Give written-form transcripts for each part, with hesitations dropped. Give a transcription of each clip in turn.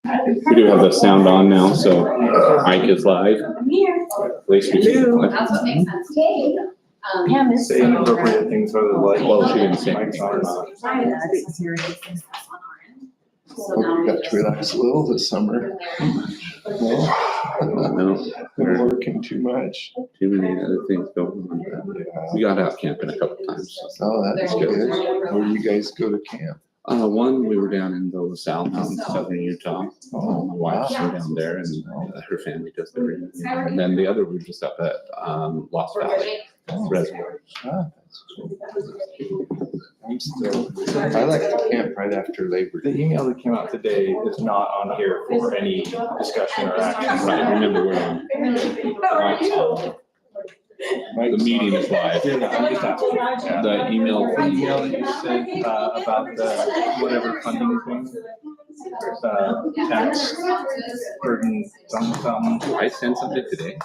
We do have the sound on now, so Mike is live. At least we can. That's what makes sense to me. Say appropriate things whether like. Well, she didn't say Mike's on or not. So now We got to relax a little this summer. No, Been working too much. too many other things going on. Yeah. We got out camping a couple times. Oh, that's good. Where do you guys go to camp? One, we were down in the LaSalle Mountains, southern Utah. Oh, My wife's wow. down there and her family does the reunion. And then the other, we were just up at Lost Valley Reservoir. Ah, that's cool. I'm still, I like to camp right after Labor The Day. email that came out today is not on here for any discussion or action. Right, remember we're on. The meeting is live. Yeah, I'm just asking. Yeah. The email. The email that you sent about the whatever funding thing, tax burden, something. I sent something today.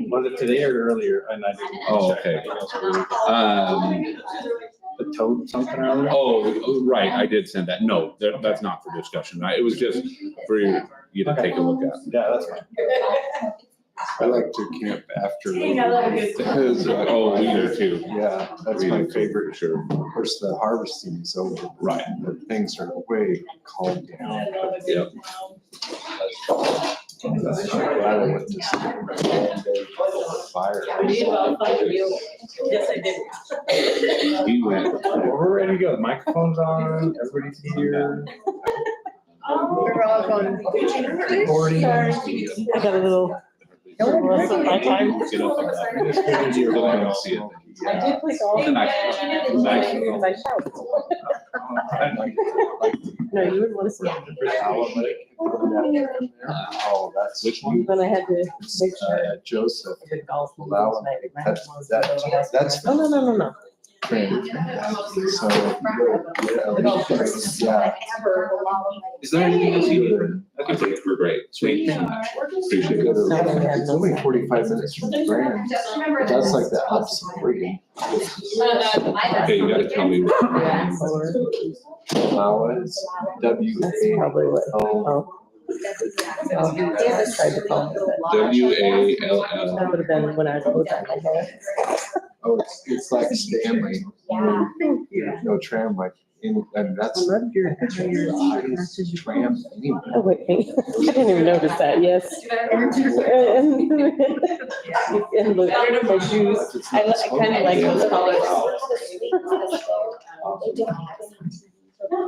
Was it today or earlier? And I didn't. Oh, check. okay. The toad something or other? Oh, right, I did send that. No, that's not for discussion. It was just for you to take a look at. Yeah, that's fine. I like to camp after Labor Day. Because, Oh, we do too. yeah, that's my favorite. Sure. Of course, the harvesting is over. Right. But things are way calmed down. Yep. I'm glad I went to sleep. Fire. Yes, I did. We went. We're ready to go. Microphone's on, everybody's here. We're all going. Recording. Sorry. I got a little. Most of my time. Get up on that. You're going to see it. I did play golf. Nice. Nice. I shot. No, you wouldn't want to see it. Oh, that's. Which one? Then I had to make sure. Joseph. I did golf. Wow. That's Oh, no. trend. So, The golf course. yeah. Is there anything else you need? I think we're great. Sweet. Appreciate it. It's only 45 minutes from the Grand. That's like the absolute. Okay, you gotta tell me. Yeah, solar. Flowers, That's W-A-L. probably what. Oh. I tried to call it, but WALL. that would have been when I was both on my hair. Oh, it's like Stanley. Thank you. No tram like in, and that's. I love your Tram anyway. Oh, wait, I didn't even notice that, yes. And the shoes, I kind of like those colors.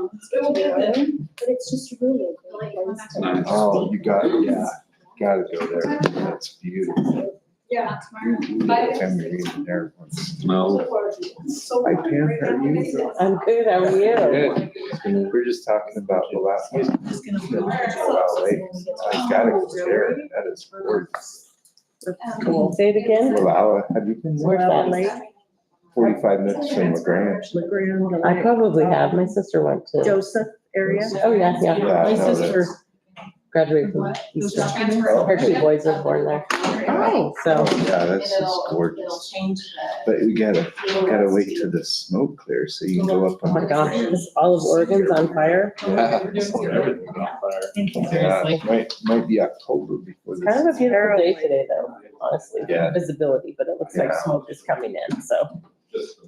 But it's just really a great place to. Nice. Oh, gotta go there. That's beautiful. Yeah. Time to be there once. No. Hi Pam, how are you? I'm good, how are you? Good. We're just talking about the last. I gotta go there. That is gorgeous. Cool. Say it again? Wallowa, have you been there? Where's that? 45 minutes from LaGrange. I probably have, my sister went to. Joseph area. Oh, yeah. Yeah, My no, sister graduated from Eastern. Her two boys were born there. Oh. So, Yeah, that's just gorgeous. But we gotta wait till the smoke clears so you can go up oh on. my gosh, all of Oregon's on fire. Yeah, it might be October before It's this. kind of a beautiful day today though, honestly, Yeah. visibility, but it looks like Yeah. smoke is coming in, so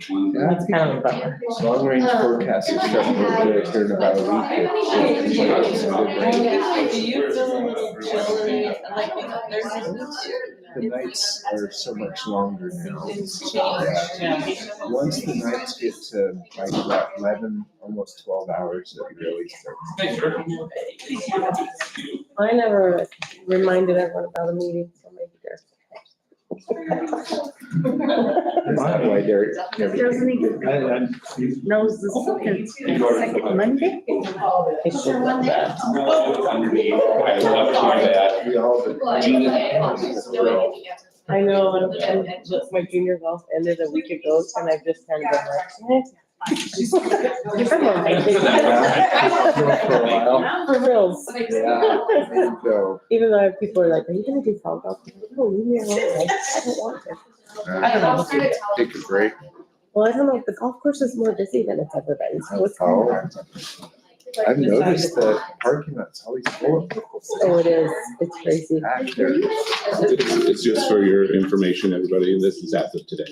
Yeah. that's kind of a bummer. Long range forecast is starting to look good here in about a week. It's some good rain. Do you feel a little chilly, like, The nights are so much longer now. Yeah. Once the nights get to like about 11, almost 12 hours, it really starts. I never reminded everyone about a meeting, so maybe there's. Why Derek never. Doesn't even knows the second Monday. I should know that. We all. I know, and just my junior golf ended a week ago, and I just kind of been like, I'm all right. For a while. For reals. Yeah. And so, Even though people are like, are you gonna do fall golf? I'm like, no, leave me alone. Like, I don't want to. I don't know. take a break. Well, I don't know, the golf course is more busy than it's ever been, so it's kind of hard to I've noticed the parking lot's always full of people. Oh, it is. It's crazy. Back there. It's just for your information, everybody. This is as of today.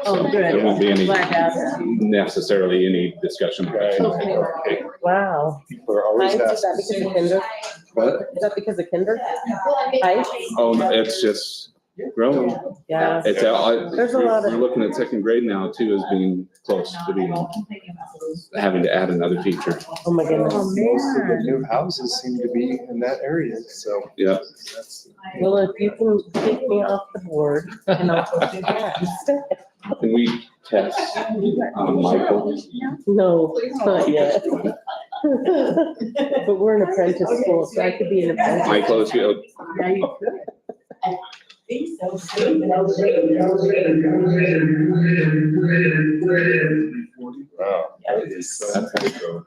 Oh, good. There won't be any Glad to ask. necessarily any discussion. Okay. Wow. People are always Is that asking. because of kinder? What? Is that because of kinder? Ice? Oh, it's just growing. Yeah. It's, There's a lot of- we're looking at second grade now too as being close to being, having to add another teacher. Oh, my goodness. Most of the new houses seem to be in that area, so Yeah. that's. Well, if you can take me off the board and I'll go do that instead. Can we test Michael? No, not yet. But we're an apprentice school, so I could be an apprentice. Michael, if you, Yeah, you could. Wow. That is so cool.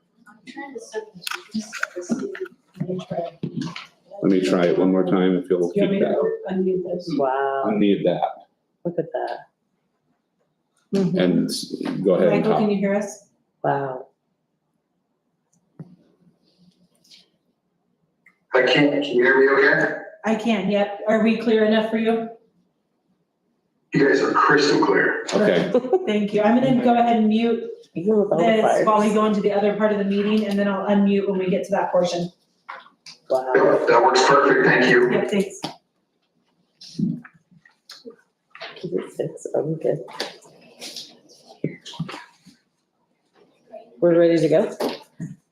let me try it one more time if you'll keep that. Wow, I need that. look at that. And go ahead and Michael, talk. can you hear us? Wow. I can't, can you hear me okay? I can't yet. Are we clear enough for you? You guys are crystal clear. Okay, Thank you. I'm gonna go ahead and mute Even with all the this while we fires. go into the other part of the meeting, and then I'll unmute when we get to that portion. Wow. Yep, that works perfect, thank you. Yep, thanks. Keep it six, I'm good. We're ready to go?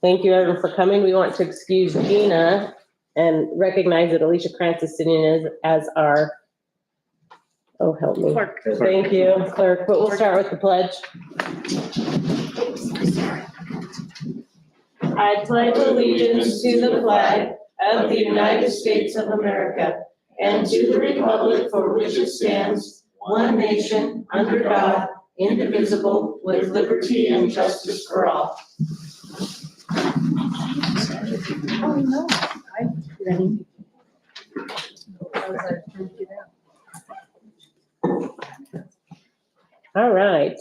Thank you everyone for coming. We want to excuse Gina and recognize that Alicia Krantz is sitting as our, oh, help me. Clerk. Thank you, clerk, but we'll start with the pledge. I pledge allegiance to the flag of the United States of America and to the republic for which it stands, one nation, under God, indivisible, with liberty and justice for all. Oh, no. All right.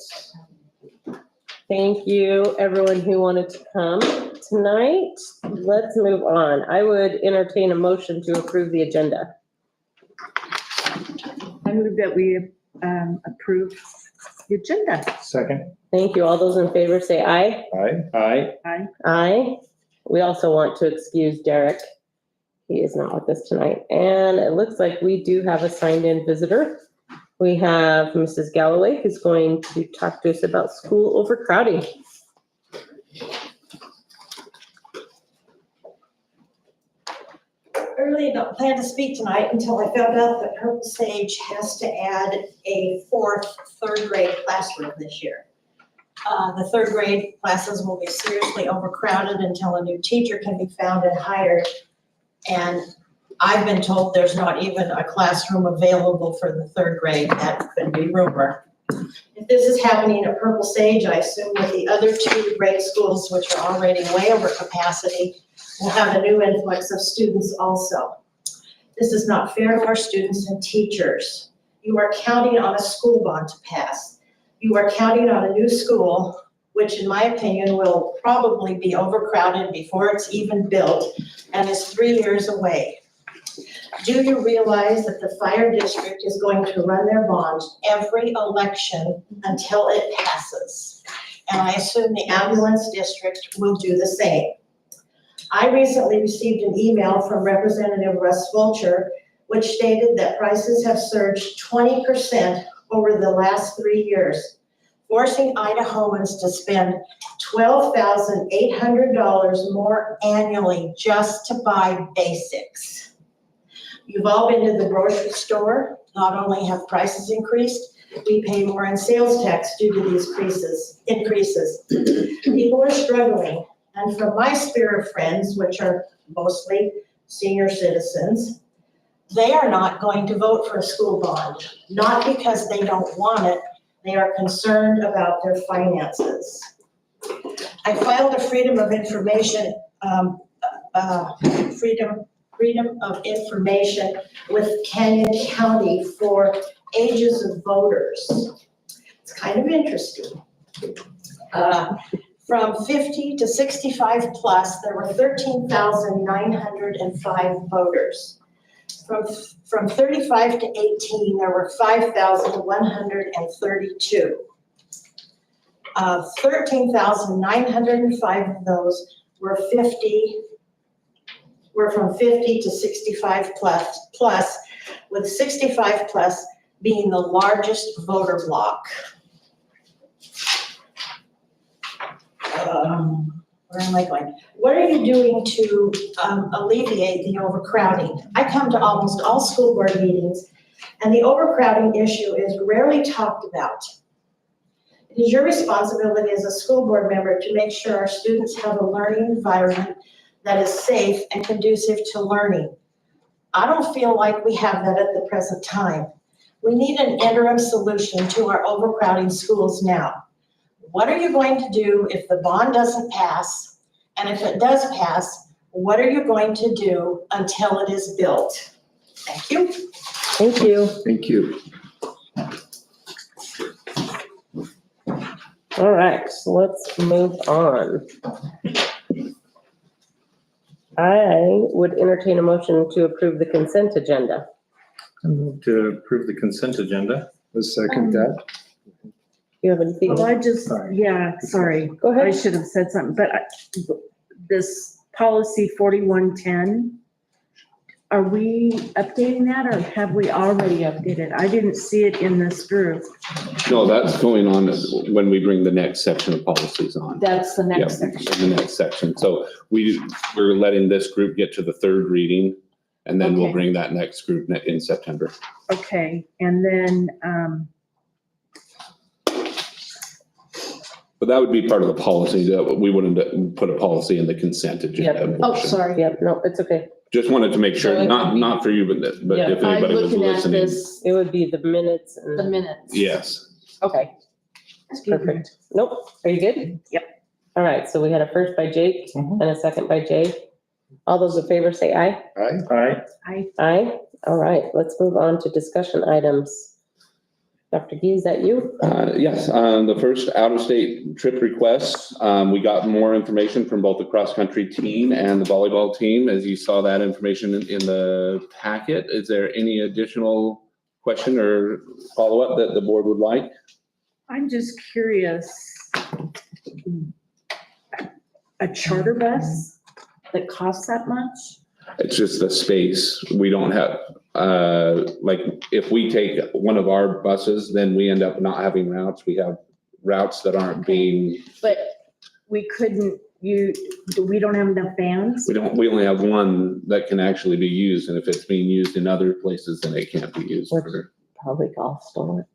Thank you, everyone who wanted to come tonight. Let's move on. I would entertain a motion to approve the agenda. I move that we approve the agenda. Second. Thank you. All those in favor say aye. Aye. Aye. We also want to excuse Derek. He is not with us tonight. And it looks like we do have a signed-in visitor. We have Mrs. Galloway, who's going to talk to us about school overcrowding. I really don't plan to speak tonight until I found out that Purple Sage has to add a third grade classroom this year. The third grade classes will be seriously overcrowded until a new teacher can be found and hired. And I've been told there's not even a classroom available for the third grade. That could be rumor. If this is happening at Purple Sage, I assume that the other two grade schools, which are already way over capacity, will have a new influx of students also. This is not fair to our students and teachers. You are counting on a school bond to pass. You are counting on a new school, which in my opinion will probably be overcrowded before it's even built and is 3 years away. Do you realize that the fire district is going to run their bond every election until it passes? And I assume the ambulance district will do the same. I recently received an email from Representative Russ Fulcher, which stated that prices have surged 20% over the last 3 years, forcing Idahoans to spend $12,800 more annually just to buy basics. You've all been to the grocery store. Not only have prices increased, we pay more in sales tax due to these increases. People are struggling. And from my sphere of friends, which are mostly senior citizens, they are not going to vote for a school bond, not because they don't want it, they are concerned about their finances. I filed a Freedom of Information with Canyon County for ages of voters. It's kind of interesting. From 50 to 65 plus, there were 13,905 voters. From 35 to 18, there were 5,132. 13,905 of those were from 50 to 65 plus, with 65 plus being the largest voter block. Where am I going? What are you doing to alleviate the overcrowding? I come to almost all school board meetings, and the overcrowding issue is rarely talked about. It is your responsibility as a school board member to make sure our students have a learning environment that is safe and conducive to learning. I don't feel like we have that at the present time. We need an interim solution to our overcrowding schools now. What are you going to do if the bond doesn't pass? And if it does pass, what are you going to do until it is built? Thank you. Thank you. Thank you. All right, so let's move on. I would entertain a motion to approve the consent agenda. To approve the consent agenda. Let's second that. You have anything? Well, I just, Sorry. yeah, sorry. Go I ahead. should have said something, but this policy 4110, are we updating that or have we already updated? I didn't see it in this group. No, that's going on when we bring the next section of policies on. That's the Yeah, next section. in the next section. So we're letting this group get to the third reading, and then we'll Okay. bring that next group in September. Okay, and then, But that would be part of the policy, that we wouldn't put a policy in the consent agenda. Yep. oh, portion. sorry. Yep, no, it's okay. Just wanted to make So sure, it would not be- for you, but Yeah, if anybody was listening. It would be the minutes and. minutes. Yes. Okay, perfect. Nope, are you good? Yep. All right, so we had a first by Jake and a second by Jay. All those in favor say aye. Aye. Aye. Aye. All right, let's move on to discussion items. Dr. Gee, is that you? Yes, the first out-of-state trip request, we got more information from both the cross-country team and the volleyball team, as you saw that information in the packet. Is there any additional question or follow-up that the board would like? I'm just curious. A charter bus that costs that much? It's just the space. We don't have, like, if we take one of our buses, then we end up not having routes. We have routes that aren't being, But we couldn't, we don't have enough vans? we only have one that can actually be used, and if it's being used in other places, then it can't be used for. Probably golf stole it.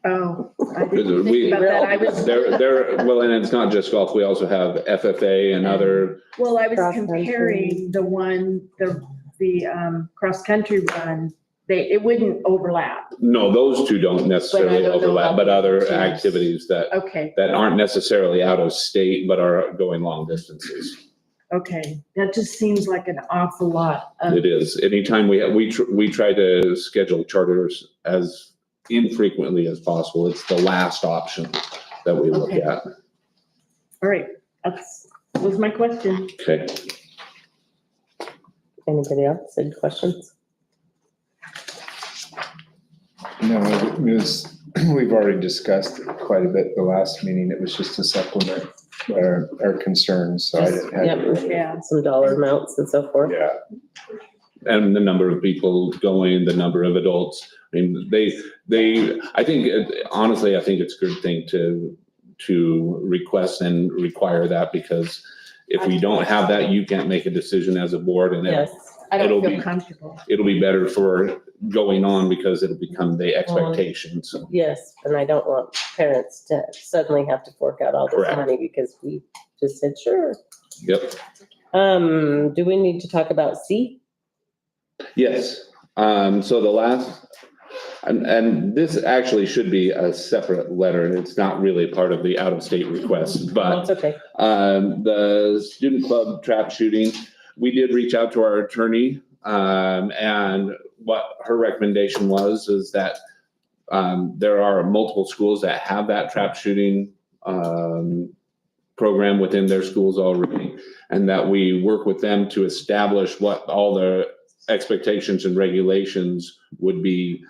Oh, I didn't We- think about that. I was, Well, and it's not just golf. We also have FFA and other, well, I was Cross-country. comparing the one, the cross-country one, it wouldn't overlap. no, those two don't necessarily don't know overlap, but about other the others. activities that Okay, aren't necessarily out of state, but are going long distances. okay. That just seems like an awful lot of, It is. Anytime we try to schedule charters as infrequently as possible. It's the last option that we look Okay. at. all right, was my question. Okay. Anybody else, any questions? No, it was, we've already discussed it quite a bit the last meeting. It was just to supplement our concerns, so I didn't have. Yep. Yeah. Some dollar amounts and so forth. Yeah. And the number of people going, the number of adults. I mean, I think, honestly, I think it's a good thing to request and require that, because if we don't have that, you can't make a decision as a board, and Yes, I It'll don't be- feel comfortable. it'll be better for going on, because it'll become the expectations. yes, and I don't want parents to suddenly have to fork out all this Correct. money because we just said, sure. Yep. Do we need to talk about C? Yes. So the last, and this actually should be a separate letter, and it's not really part of the out-of-state request, No, but it's okay. the student club trap shooting, we did reach out to our attorney, and what her recommendation is that there are multiple schools that have that trap shooting program within their schools already, and that we work with them to establish what all the expectations and regulations would be,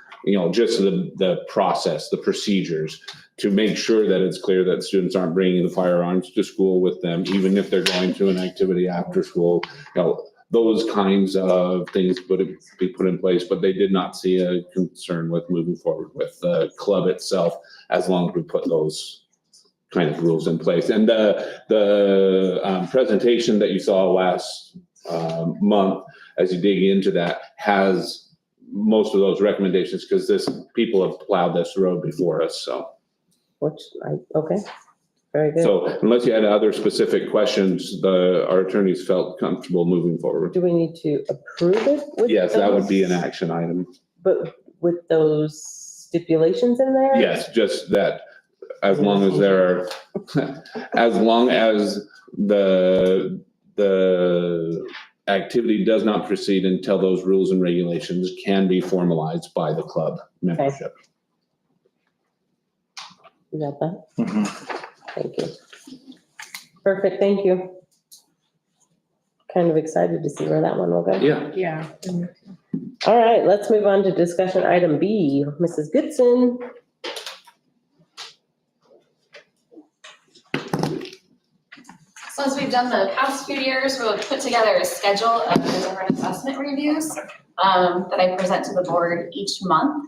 just the process, the procedures, to make sure that it's clear that students aren't bringing the firearms to school with them, even if they're going to an activity after school. Those kinds of things would be put in place, but they did not see a concern with moving forward with the club itself, as long as we put those kind of rules in place. And the presentation that you saw last month, as you dig into that, has most of those recommendations, because people have plowed this road before us, so. Okay, very good. So unless you had other specific questions, our attorneys felt comfortable moving forward. Do we need to approve it with Yes, that would be an those- action item. But with those stipulations in there? Yes, just that, as long as there are, as long as the activity does not proceed until those rules and regulations can be formalized by the club membership. You got that? Mhm. Thank you. Perfect, thank you. Kind of excited to see where that one will go. Yeah. Yeah. All right, let's move on to discussion item B. Mrs. Goodson. So as we've done the past few years, we'll put together a schedule of the different assessment reviews that I present to the board each month.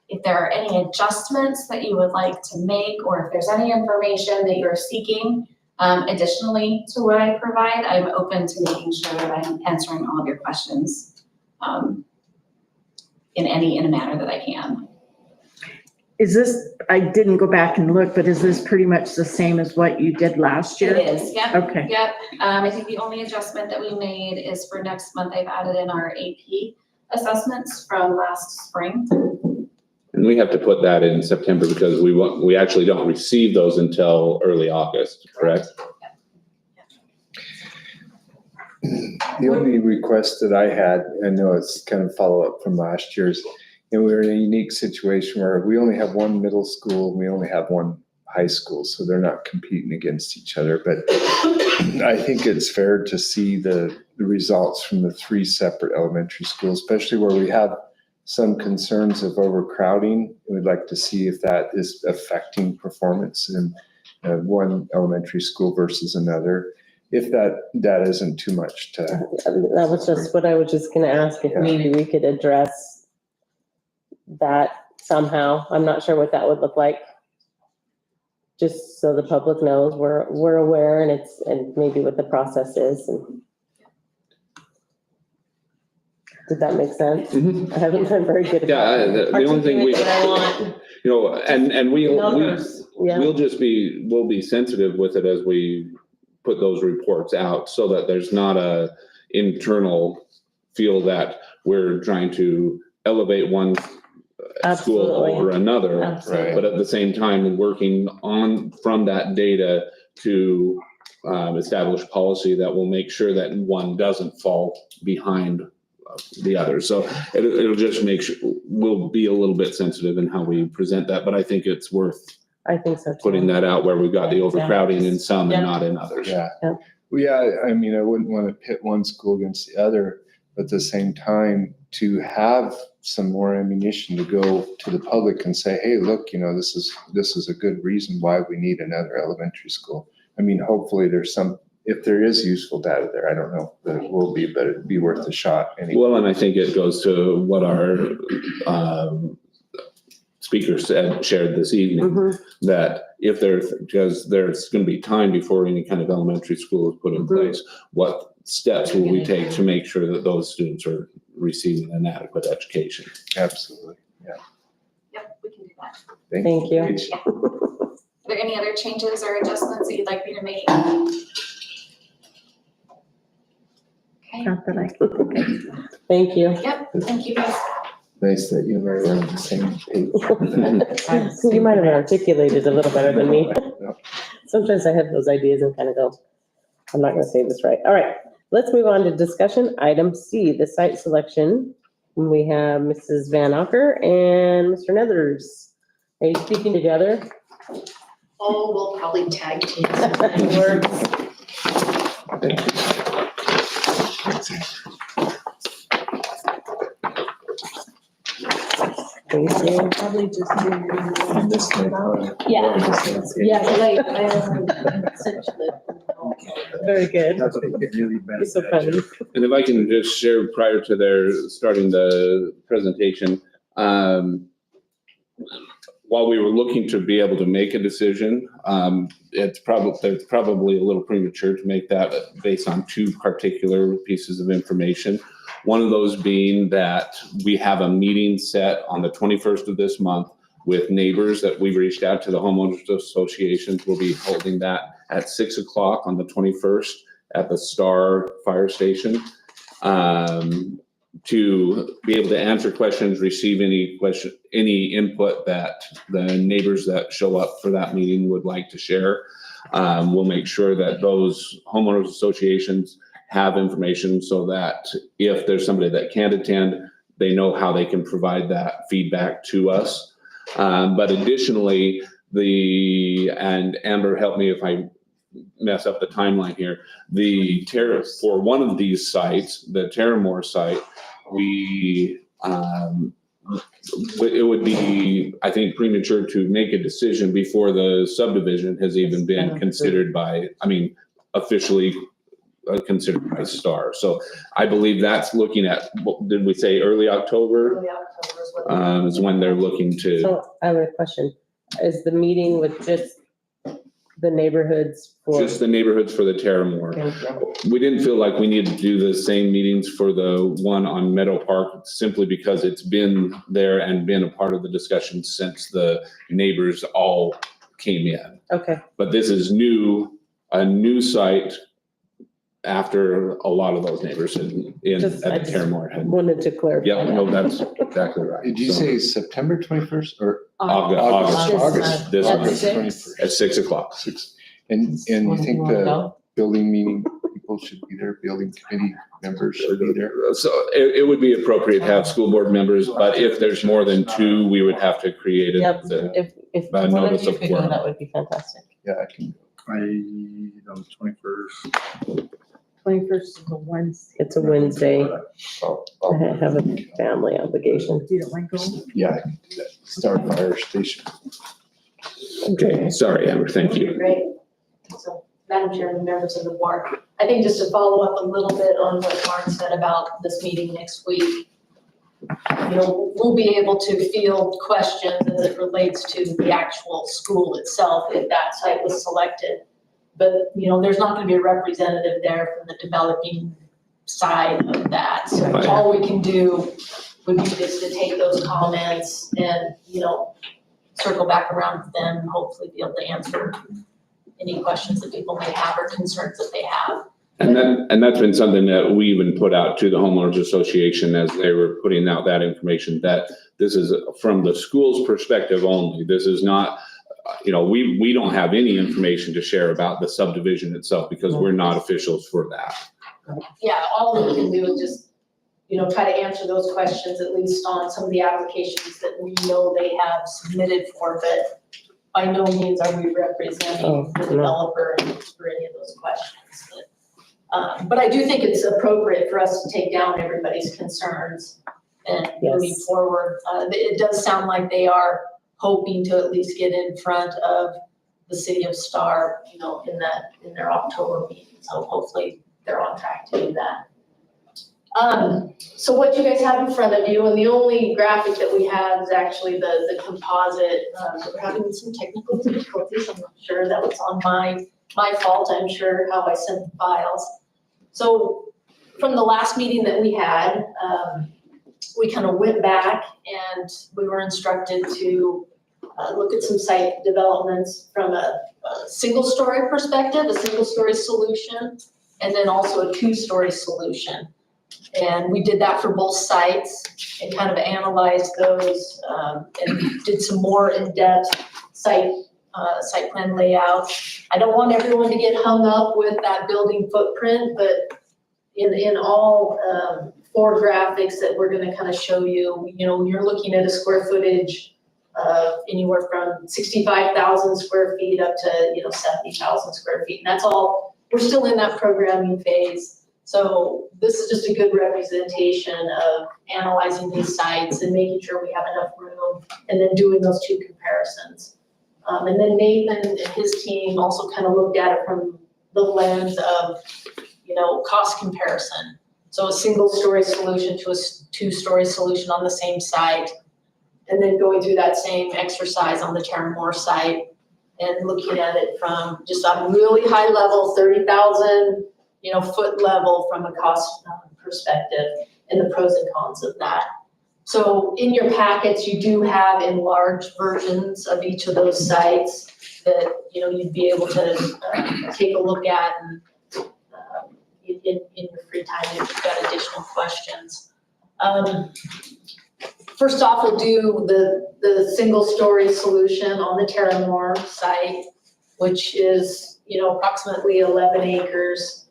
If there are any adjustments that you would like to make, or if there's any information that you're seeking additionally to what I provide, I'm open to making sure that I'm answering all of your questions in a manner that I can. Is this, I didn't go back and look, but is this pretty much the same as what you did last year? It is, yep. Okay. Yep, I think the only adjustment that we made is for next month, I've added in our AP assessments from last spring. And we have to put that in September because we actually don't receive those until early August, correct? The only request that I had, I know it's kind of follow-up from last year's, we were in a unique situation where we only have one middle school, and we only have one high school, so they're not competing against each other. But I think it's fair to see the results from the three separate elementary schools, especially where we have some concerns of overcrowding. We'd like to see if that is affecting performance in one elementary school versus another. If that isn't too much to. That was just what I was just gonna ask, if Yeah. maybe we could address that somehow. I'm not sure what that would look like. Just so the public knows, we're aware, and maybe what the process is. And did that make sense? Mhm. I haven't been very good Yeah, about the only thing we, articulating what I want. and Numbers, yeah. we'll be sensitive with it as we put those reports out, so that there's not a internal feel that we're trying to elevate one school Absolutely. over another. Absolutely. But at the same time, working from that data to establish policy that will make sure that one doesn't fall behind the other. So it'll just make sure, we'll be a little bit sensitive in how we present that, but I think it's worth I think so too. putting that out where we've got the overcrowding in some and Yeah. not in others. Yeah. Yeah. Well, yeah, I mean, I wouldn't want to pit one school against the other, but at the same time, to have some more ammunition to go to the public and say, hey, look, this is a good reason why we need another elementary school. I mean, hopefully if there is useful data there, I don't know that it will be, but it'd be worth a shot anyway. Well, and I think it goes to what our speaker shared this evening, Mhm. that because there's going to be time before any kind of elementary school is put in place, what steps will we take to make sure that those students are receiving an adequate education? Absolutely. Yep, we can do that. Thank you. Paige. Are there any other changes or adjustments that you'd like me to make? Okay, Not that I can. Thank you. yep, thank you guys. Nice that you and I are on the same page. You might have articulated a little better than me. No. Sometimes I have those ideas and kind of go, I'm not gonna say this right. All right, let's move on to discussion item C, the site selection. We have Mrs. Van Acker and Mr. Nethers. Are you speaking together? Oh, we'll probably tag team. Probably just do. And this night, Yeah. Yeah, Like, very good. That's what get really bad. You're so funny. And if I can just share prior to their starting the presentation, while we were looking to be able to make a decision, it's probably a little premature to make that based on two particular pieces of information. One of those being that we have a meeting set on the 21st of this month with neighbors that we've reached out to. The homeowners associations. We'll be holding that at 6 o'clock on the 21st at the Star Fire Station. To be able to answer questions, receive any input that the neighbors that show up for that meeting would like to share. We'll make sure that those homeowners associations have information so that if there's somebody that can't attend, they know how they can provide that feedback to us. But additionally, and Amber, help me if I mess up the timeline here, for one of these sites, the Terramore site, it would be, I think, premature to make a decision before the subdivision has even been considered officially considered by Star. So I believe that's looking at, what did we say, early October? Early October is what. Is when they're looking to. So I have a question. Is the meeting with just the neighborhoods for? Just the neighborhoods for the Terramore. We didn't feel like we needed to do the same meetings for the one on Meadow Park simply because it's been there and been a part of the discussion since the neighbors all came in. Okay, But this is a new site after a lot of those neighbors at I just Terramore had. wanted to clarify. Yeah, that. no, that's exactly right. Did you So, say September 21st or August August this month 21st? at 6 o'clock. And you think the building meeting people should be there, building committee members should be there? So it would be appropriate to have school board members, but if there's more than two, we would have to create Yep, the if by one of notice you of could go, quorum. that would be fantastic. Yeah, I can. On the 21st. 21st is a Wednesday. It's a Wednesday. I'll- I have a family obligation. You don't mind going? Yeah, I can do that. Star Fire Station. Okay, sorry, Amber, thank you. Great. So, Madam Chair and members of the board, I think just to follow up a little bit on what Mark said about this meeting next week, we'll be able to field questions as it relates to the actual school itself, if that site was selected. But, there's not gonna be a representative there from the developing side of that. So Right. all we can do would be just to take those comments and, circle back around with them and hopefully be able to answer any questions that people may have or concerns that they have. And that's been something that we even put out to the homeowners association as they were putting out that information, that this is from the school's perspective only. This is not, we don't have any information to share about the subdivision itself because we're not officials for that. Yeah, all we can do is just, try to answer those questions, at least on some of the applications that we know they have submitted for, but by no means are we representing the developer for any of those questions. But I do think it's appropriate for us to take down everybody's concerns and moving Yes. forward. It does sound like they are hoping to at least get in front of the city of Star, in their October meeting. So hopefully they're on track to do that. So what you guys have in front of you, and the only graphic that we have is actually the composite. We're having some technical difficulties. I'm not sure that was on my fault. I'm sure how I sent the files. So from the last meeting that we had, we kind of went back and we were instructed to look at some site developments from a single-story perspective, a single-story solution, and then also a two-story solution. And we did that for both sites and kind of analyzed those and did some more in-depth site plan layout. I don't want everyone to get hung up with that building footprint, but in all 4 graphics that we're gonna kind of show you, you're looking at a square footage anywhere from 65,000 square feet up to, 70,000 square feet. And that's all, we're still in that programming phase. So this is just a good representation of analyzing these sites and making sure we have enough room and then doing those two comparisons. And then Nathan and his team also kind of looked at it from the lens of, cost comparison. So a single story solution to a two-story solution on the same site, and then going through that same exercise on the Terramore site and looking at it from just on a really high level, 30,000, foot level from a cost perspective and the pros and cons of that. So in your packets, you do have enlarged versions of each of those sites that, you'd be able to take a look at and in your free time if you've got additional questions. First off, we'll do the single story solution on the Terramore site, which is, approximately 11 acres.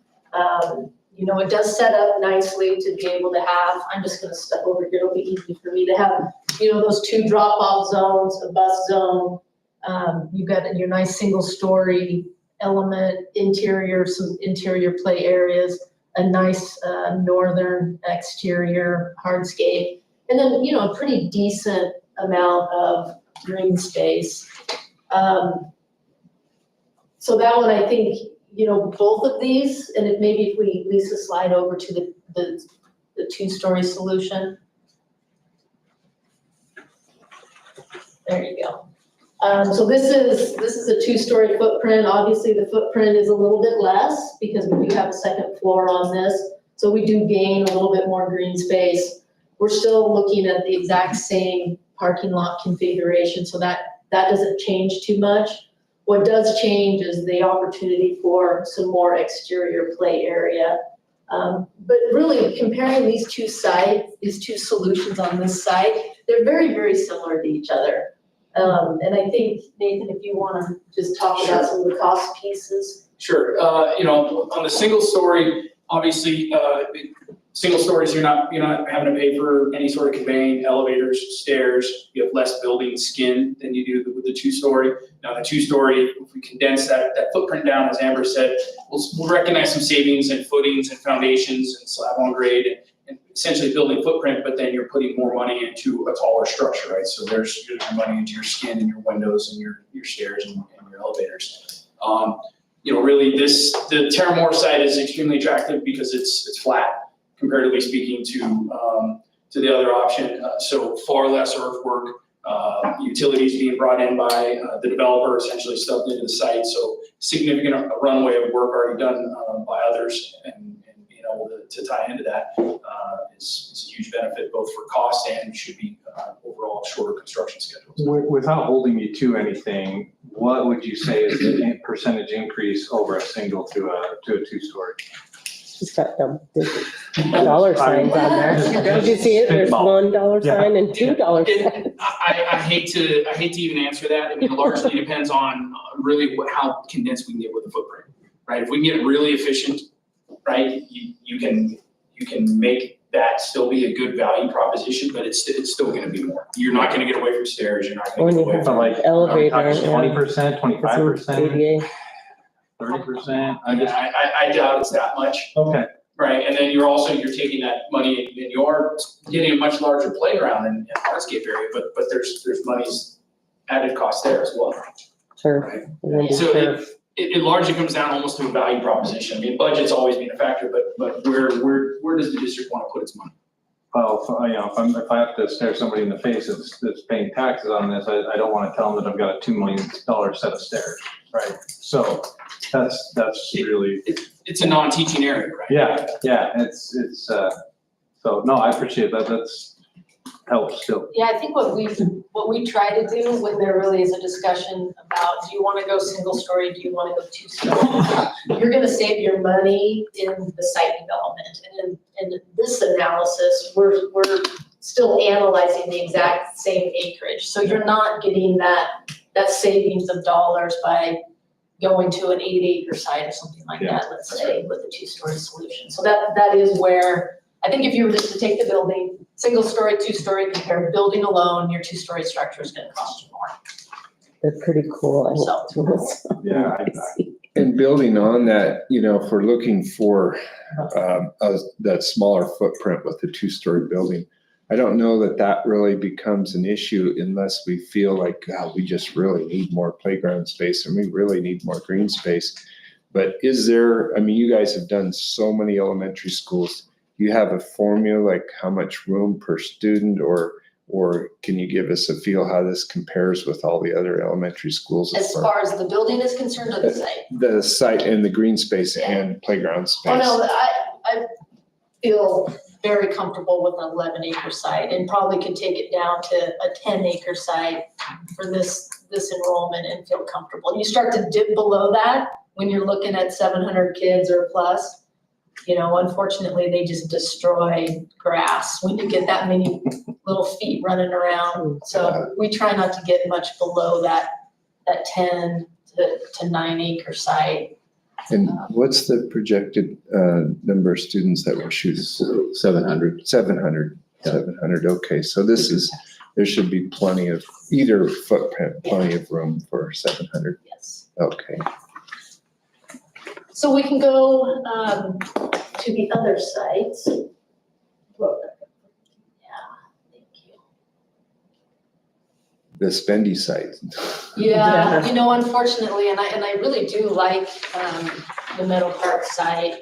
It does set up nicely to be able to have, I'm just gonna step over here, it'll be easy for me to have, those two drop-off zones, a bus zone. You've got your nice single story element, interior, some interior play areas, a nice northern exterior hardscape, and then, a pretty decent amount of green space. So that one, I think, both of these, and if we, Lisa, slide over to the two-story solution. There you go. So this is a two-story footprint. Obviously, the footprint is a little bit less because we do have a second floor on this. So we do gain a little bit more green space. We're still looking at the exact same parking lot configuration, so that doesn't change too much. What does change is the opportunity for some more exterior play area. But really comparing these two sites, these two solutions on this site, they're very, very similar to each other. And I think, Nathan, if you want to just talk about some of the cost pieces. Sure. On the single story, obviously, single stories, you're not having to pay for any sort of conveying, elevators, stairs. You have less building skin than you do with the two-story. Now, the two-story, if we condense that footprint down, as Amber said, we'll recognize some savings in footings and foundations and slab on grade and essentially building footprint, but then you're putting more money into a taller structure, right? So there's your money into your skin and your windows and your stairs and your elevators. Really, the Terramore site is extremely attractive because it's flat, comparatively speaking to the other option. So far less earthwork, utilities being brought in by the developer, essentially stuffed into the site. So significant runway of work already done by others, and being able to tie into that is a huge benefit both for cost and should be overall shorter construction schedules. Without holding you to anything, what would you say is the percentage increase over a single to a two-story? It's got $1 signs on there. Did you see it? There's $1 sign and $2 signs. I hate to even answer that. I mean, it largely depends on really how condensed we can get with the footprint, right? If we can get really efficient, right, you can make that still be a good value proposition, but it's still going to be more. You're not going to get away from stairs. You're not going to get away from elevator. 20%, 25%, 30%. I doubt it's that much. Okay. Right, and then you're taking that money and you are getting a much larger playground and hardscape area, but there's money's added cost there as well. Sure. Right? So it largely comes down almost to a value proposition. I mean, budget's always been a factor, but where does the district want to put its money? Well, if I have to stare somebody in the face that's paying taxes on this, I don't want to tell them that I've got a $2 million set of stairs, right? So that's really. It's a non-teaching area, right? Yeah, it's so no, I appreciate that. That's helps still. Yeah, I think what we try to do when there really is a discussion about, do you want to go single story, do you want to go two-story? You're going to save your money in the site development. And in this analysis, we're still analyzing the exact same acreage. So you're not getting that savings of dollars by going to an 8-acre site or something like that, let's say, with a two-story solution. So that is where I think if you were just to take the building, single story, two-story, compare building alone, your two-story structure is gonna cost you more. They're pretty cool. So- Yeah, And building on that, if we're looking for that smaller footprint with the two-story building, I don't know that really becomes an issue unless we feel like, God, we just really need more playground space and we really need more green space. But you guys have done so many elementary schools. Do you have a formula, like how much room per student, or can you give us a feel how this compares with all the other elementary schools? As far as the building is concerned, or the site? The site and the green space and playground space. Oh, no, I feel very comfortable with an 11-acre site and probably could take it down to a 10-acre site for this enrollment and feel comfortable. You start to dip below that when you're looking at 700 kids or plus. Unfortunately, they just destroy grass when you get that many little feet running around. So we try not to get much below that 10 to 9-acre site. And what's the projected number of students that we're shooting? 700. 700. Yeah. 700. Okay, so there should be plenty of either footprint, plenty of room for 700. Yes. Okay. So we can go to the other sites. Thank you. The Spendy site. Yeah, unfortunately, and I really do like the Meadow Park site,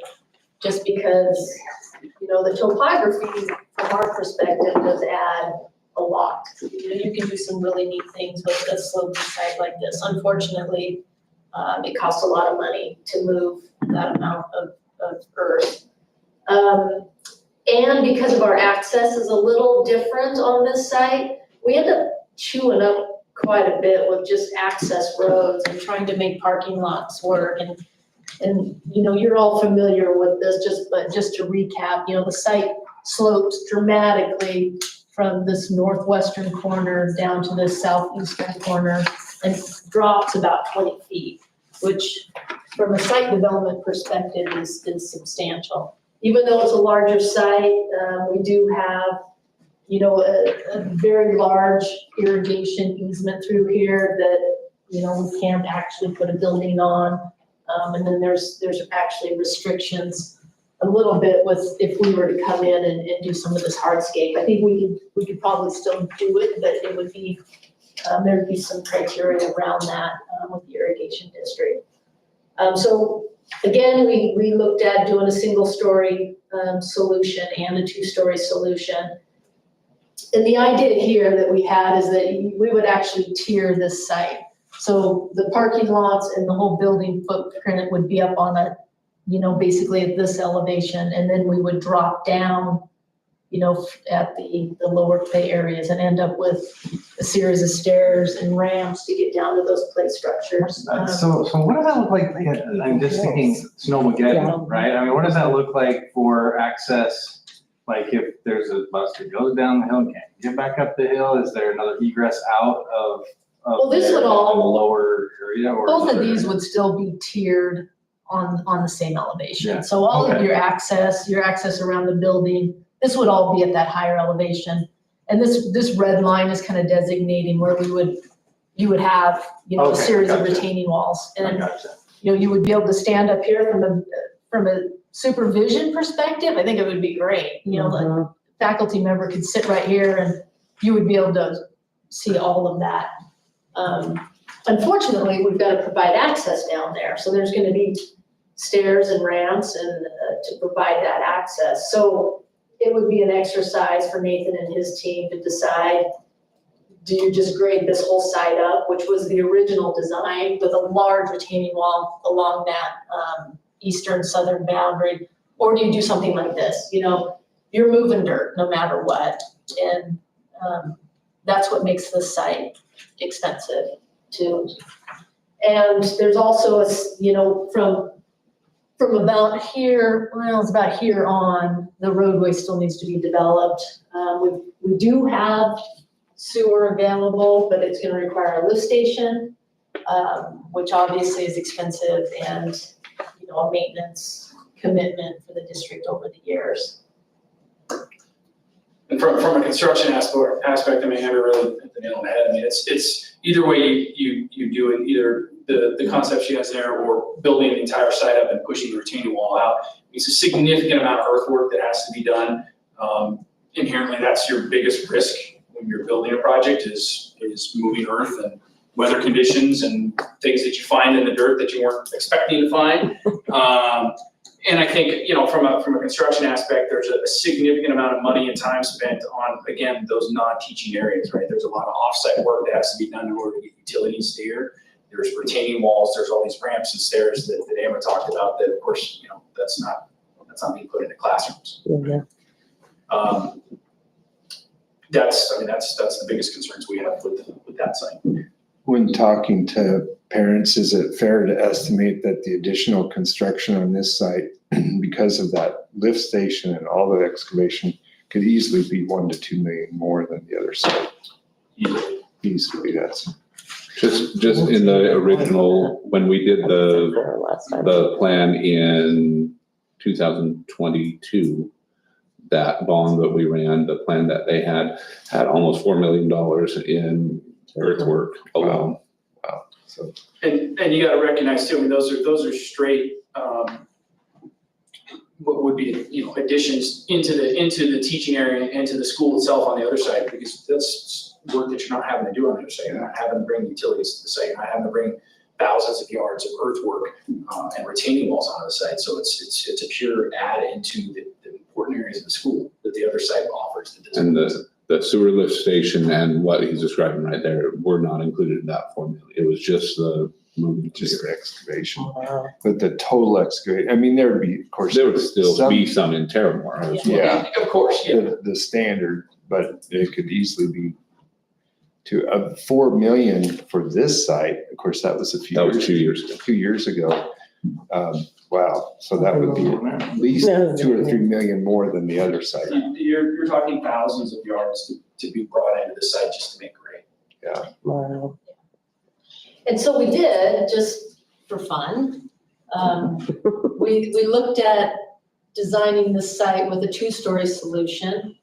just because, the topography from our perspective does add a lot. You can do some really neat things with a sloped site like this. Unfortunately, it costs a lot of money to move that amount of earth. And because of our access is a little different on this site, we end up chewing up quite a bit with just access roads and trying to make parking lots work. And you're all familiar with this, but just to recap, the site slopes dramatically from this northwestern corner down to this southeastern corner and drops about 20 feet, which from a site development perspective is substantial. Even though it's a larger site, we do have a very large irrigation easement through here that, we can't actually put a building on. And then there's actually restrictions a little bit with if we were to come in and do some of this hardscape. I think we could probably still do it, but it would be, there'd be some criteria around that with the irrigation district. So again, we looked at doing a single-story solution and a two-story solution. And the idea here that we had is that we would actually tier this site. So the parking lots and the whole building footprint would be up on basically at this elevation, and then we would drop down, at the lower play areas and end up with a series of stairs and ramps to get down to those play structures. So what does that look like? I'm just thinking Snowmageddon, right? I mean, what does that look like for access? Like if there's a bus that goes down the hill, can you get back up the hill? Is there another egress out of Well, this would the all, lower area? Or both of is there- these would still be tiered on the same elevation. Yeah, So all of okay. your access around the building, this would all be at that higher elevation. And this red line is kind of designating where you would have, a Okay, series of gotcha. retaining walls. I And, gotcha. you would be able to stand up here from a supervision perspective. I think it would be great. The faculty member could sit right here and you would be able to see all of that. Unfortunately, we've got to provide access down there. So there's going to be stairs and ramps and to provide that access. So it would be an exercise for Nathan and his team to decide, do you just grade this whole site up, which was the original design with a large retaining wall along that eastern southern boundary, or do you do something like this? You're moving dirt no matter what. And that's what makes this site expensive too. And there's also from about here, well, it's about here on, the roadway still needs to be developed. We do have sewer available, but it's gonna require a lift station, which obviously is expensive and, a maintenance commitment for the district over the years. And from a construction aspect, I mean, I never really hit the nail on the head. I mean, it's either way you do it, either the concept she has there or building the entire site up and pushing the retaining wall out. It's a significant amount of earthwork that has to be done. Inherently, that's your biggest risk when you're building a project is moving earth and weather conditions and things that you find in the dirt that you weren't expecting to find. And I think, you know, from a construction aspect, there's a significant amount of money and time spent on, again, those non-teaching areas, right? There's a lot of off-site work that has to be done in order to get utilities here. There's retaining walls, there's all these ramps and stairs that Amber talked about that, of course, you know, that's not being put into classrooms. That's the biggest concerns we have with that site. When talking to parents, is it fair to estimate that the additional construction on this site, because of that lift station and all the excavation, could easily be 1 to 2 million more than the other site? Easily, that's. Just in the original, when we did the plan in 2022, that bond that we ran, the plan that they had almost $4 million in earthwork alone. Wow. So And you gotta recognize too, I mean, those are straight, what would be, you know, additions into the teaching area and to the school itself on the other side, because that's work that you're not having to do on the other side. You're not having to bring utilities to the site. You're not having to bring thousands of yards of earthwork and retaining walls onto the site. So it's a pure add into the important areas of the school that the other site offers. And the sewer lift station and what he's describing right there were not included in that formula. It was just the moving. just the excavation, but the total excavation, I mean, there would be, of course. There would still be some in Terramore. as well. Yeah. Of course, yeah. The standard, but it could easily be to 4 million for this site. Of course, that was a few That was years, 2 years 2 ago. years ago. Wow, so that would be at least 2 or 3 million more than the other site. You're talking thousands of yards to be brought into the site just to make grade. Yeah. Wow. And so we did, just for fun, we looked at designing the site with a 2-story solution,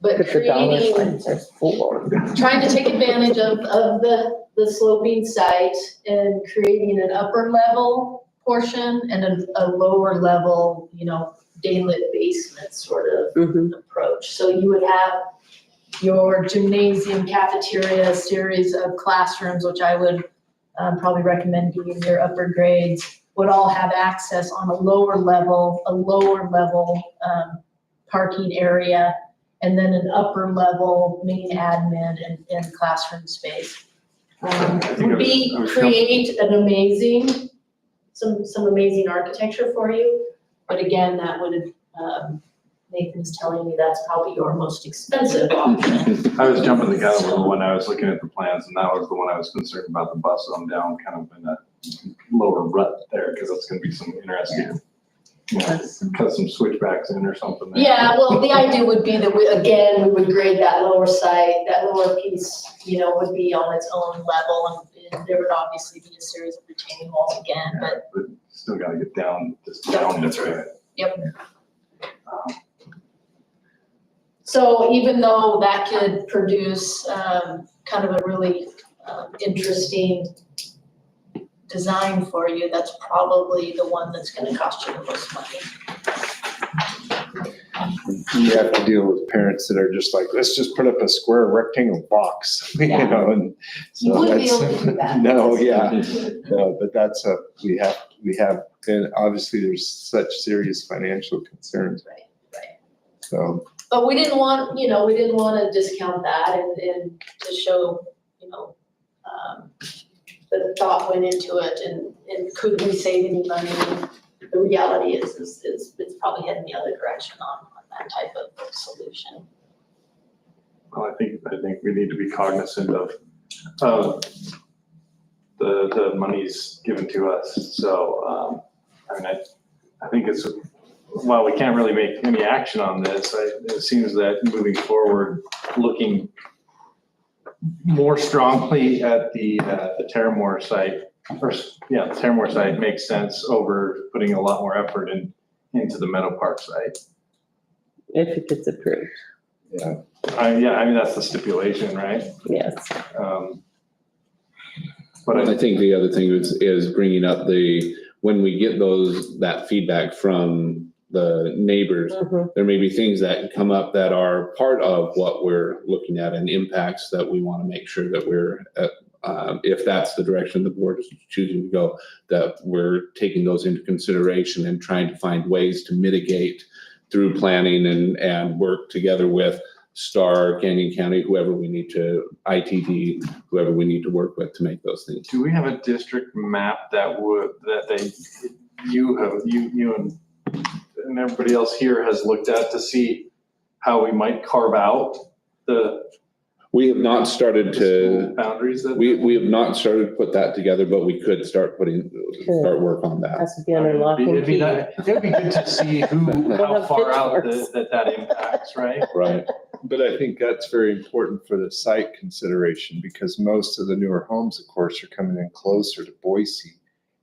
but But the dollar creating, signs are full. trying to take advantage of the sloping site and creating an upper level portion and a lower level, you know, daylit basement sort of Mhm. approach. So you would have your gymnasium, cafeteria, series of classrooms, which I would probably recommend being your upper grades, would all have access on a lower level parking area, and then an upper level main admin and classroom space. Would create an amazing, some amazing architecture for you, but again, that would, Nathan's telling me that's probably your most expensive option. I was jumping the gun a little when I was looking at the plans, and that was the one I was concerned about, the bus on down kind of in that lower rut there, because that's gonna be some interesting, you know, cut some switchbacks in or something there. Yeah, well, the idea would be that we would grade that lower site, that lower piece, you know, would be on its own level, and there would obviously be a series of retaining walls again, but. But still gotta get down, just down. That's right. Yep. So even though that could produce kind of a really interesting design for you, that's probably the one that's gonna cost you the most money. You have to deal with parents that are just like, let's just put up a square rectangle box, you Yeah. know, and. You so wouldn't be that's- able to do that. No, yeah, no, but that's we have, and obviously there's such serious financial concerns, Right. so. But we didn't want to discount that and to show, you know, the thought went into it and could we save any money? The reality is it's probably heading the other direction on that type of solution. Well, I think we need to be cognizant of the monies given to us. So, I mean, I think it's, while we can't really make any action on this, it seems that moving forward, looking more strongly at the Terramore site, Terramore site makes sense over putting a lot more effort into the Meadow Park site. If it gets approved. Yeah, I mean, that's the stipulation, right? Yes. But I think the other thing is bringing up when we get that feedback from the neighbors, there may be things that come up that are part of what we're looking at and impacts that we want to make sure that we're, if that's the direction the board is choosing to go, that we're taking those into consideration and trying to find ways to mitigate through planning and work together with STAR, Canyon County, whoever we need to, ITD, whoever we need to work with to make those things. do we have a district map you and everybody else here has looked at to see how we might carve out the We have not started school to, boundaries that? we have not started to put that together, but we could start work on that. Has to be under lock and It'd be key. it'd be good to see how have far out pitchforks. that impacts, right? Right. But I think that's very important for the site consideration because most of the newer homes, of course, are coming in closer to Boise.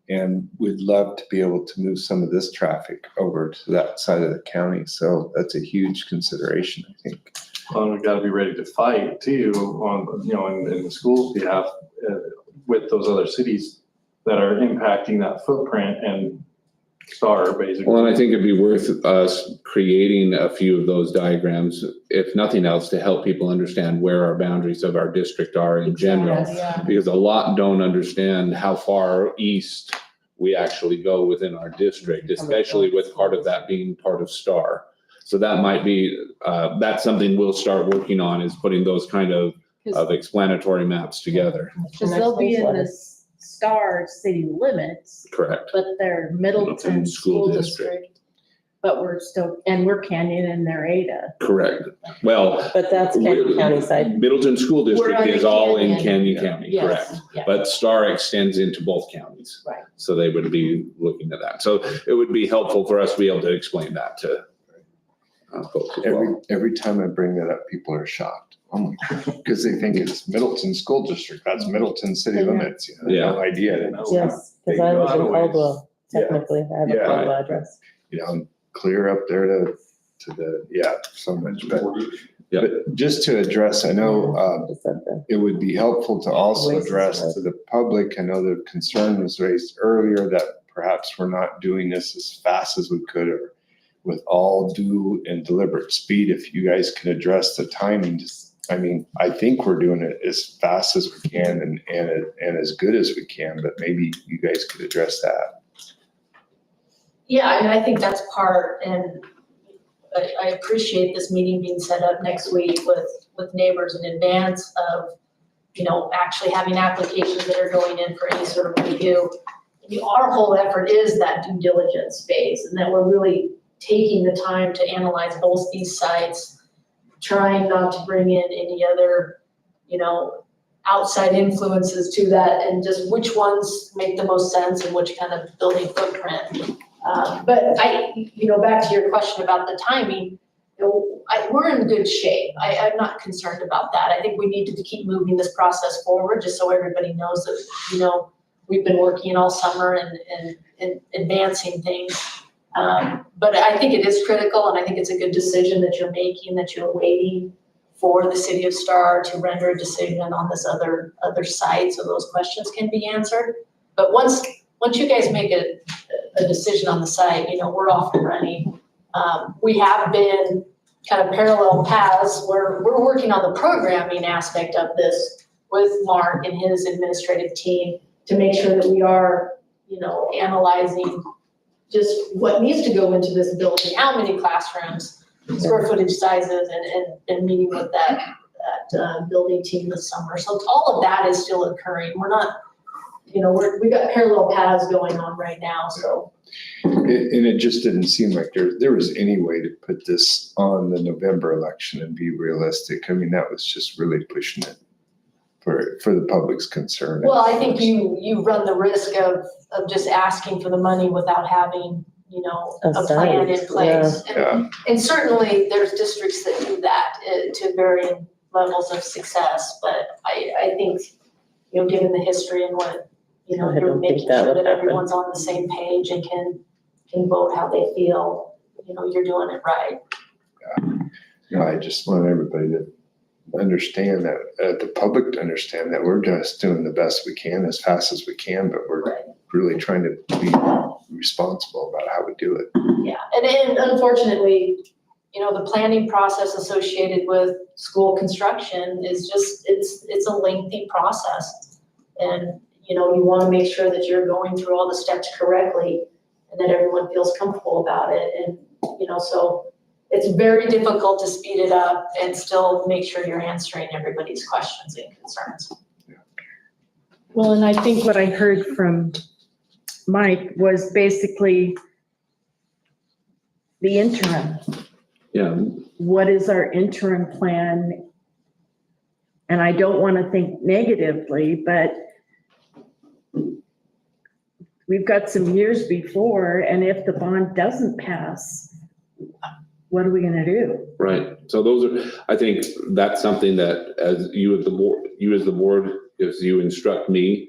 And we'd love to be able to move some of this traffic over to that side of the county. So that's a huge consideration, I think. Well, we gotta be ready to fight too on, in the school's behalf, with those other cities that are impacting that footprint and STAR basically. Well, and I think it'd be worth us creating a few of those diagrams, if nothing else, to help people understand where our boundaries of our district are in general. Because a lot don't understand how far east we actually go within our district, especially with part of that being part of STAR. So that might be, that's something we'll start working on, is putting those kind of explanatory maps together. Because they'll be in the STAR city limits, Correct. but they're Middleton School District. But we're Canyon and they're Ada. Correct. Well, But that's Canyon County side. Middleton School District under is all in Canyon. Canyon County, Yes, correct? yeah. But STAR extends into both counties. Right. So they would be looking at that. So it would be helpful for us to be able to explain that to folks as well. Every time I bring that up, people are shocked. Oh my God, because they think it's Middleton School District. That's Middleton city limits. You know, no idea. Yes, because I live in Caldwell, technically, I have a Yeah. Caldwell address. Clear up there to so much better. Yeah. But just to address, I know Just at the- it would be helpful to also Oasis address Road. to the public. I know the concern was raised earlier that perhaps we're not doing this as fast as we could or with all due and deliberate speed. If you guys can address the timing, I think we're doing it as fast as we can and as good as we can, but maybe you guys could address that. Yeah, I think that's part, and I appreciate this meeting being set up next week with neighbors in advance of, actually having applications that are going in for any sort of review. Our whole effort is that due diligence phase, and that we're really taking the time to analyze both these sites, trying not to bring in any other, outside influences to that, and just which ones make the most sense and which kind of building footprint. But back to your question about the timing, we're in good shape. I'm not concerned about that. I think we need to keep moving this process forward, just so everybody knows that, we've been working all summer and advancing things. But I think it is critical, and I think it's a good decision that you're making, that you're waiting for the city of STAR to render a decision on this other site, so those questions can be answered. But once you guys make a decision on the site, we're off and running. We have been kind of parallel paths. We're working on the programming aspect of this with Mark and his administrative team to make sure that we are, analyzing just what needs to go into this building, how many classrooms, square footage sizes, and meeting with that building team this summer. So all of that is still occurring. We're not, we've got parallel paths going on right now, so. And it just didn't seem like there was any way to put this on the November election and be realistic. That was just really pushing it for the public's concern. Well, I think you run the risk of just asking for the money without having, a plan in place. And certainly there's districts that do that to varying levels of success, but I think, given the history and what, I you're don't think making that sure would that happen. everyone's on the same page and can vote how they feel, you're doing it right. I just want everybody to understand that, the public to understand that we're just doing the best we can as fast as we can, but we're really trying to be responsible about how we do it. Yeah, and unfortunately, you know, the planning process associated with school construction is just, it's a lengthy process. And, you know, you want to make sure that you're going through all the steps correctly and that everyone feels comfortable about it. And, you know, so it's very difficult to speed it up and still make sure you're answering everybody's questions and concerns. Well, and I think what I heard from Mike was basically the interim. Yeah, What is our interim plan? And I don't want to think negatively, but we've got some years before, and if the bond doesn't pass, what are we gonna do? right. So those are, I think that's something that as you as the board, as you instruct me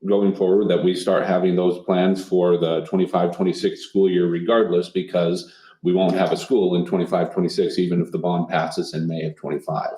going forward, that we start having those plans for the 25-26 school year regardless, because we won't have a school in 25-26, even if the bond passes in May of 25.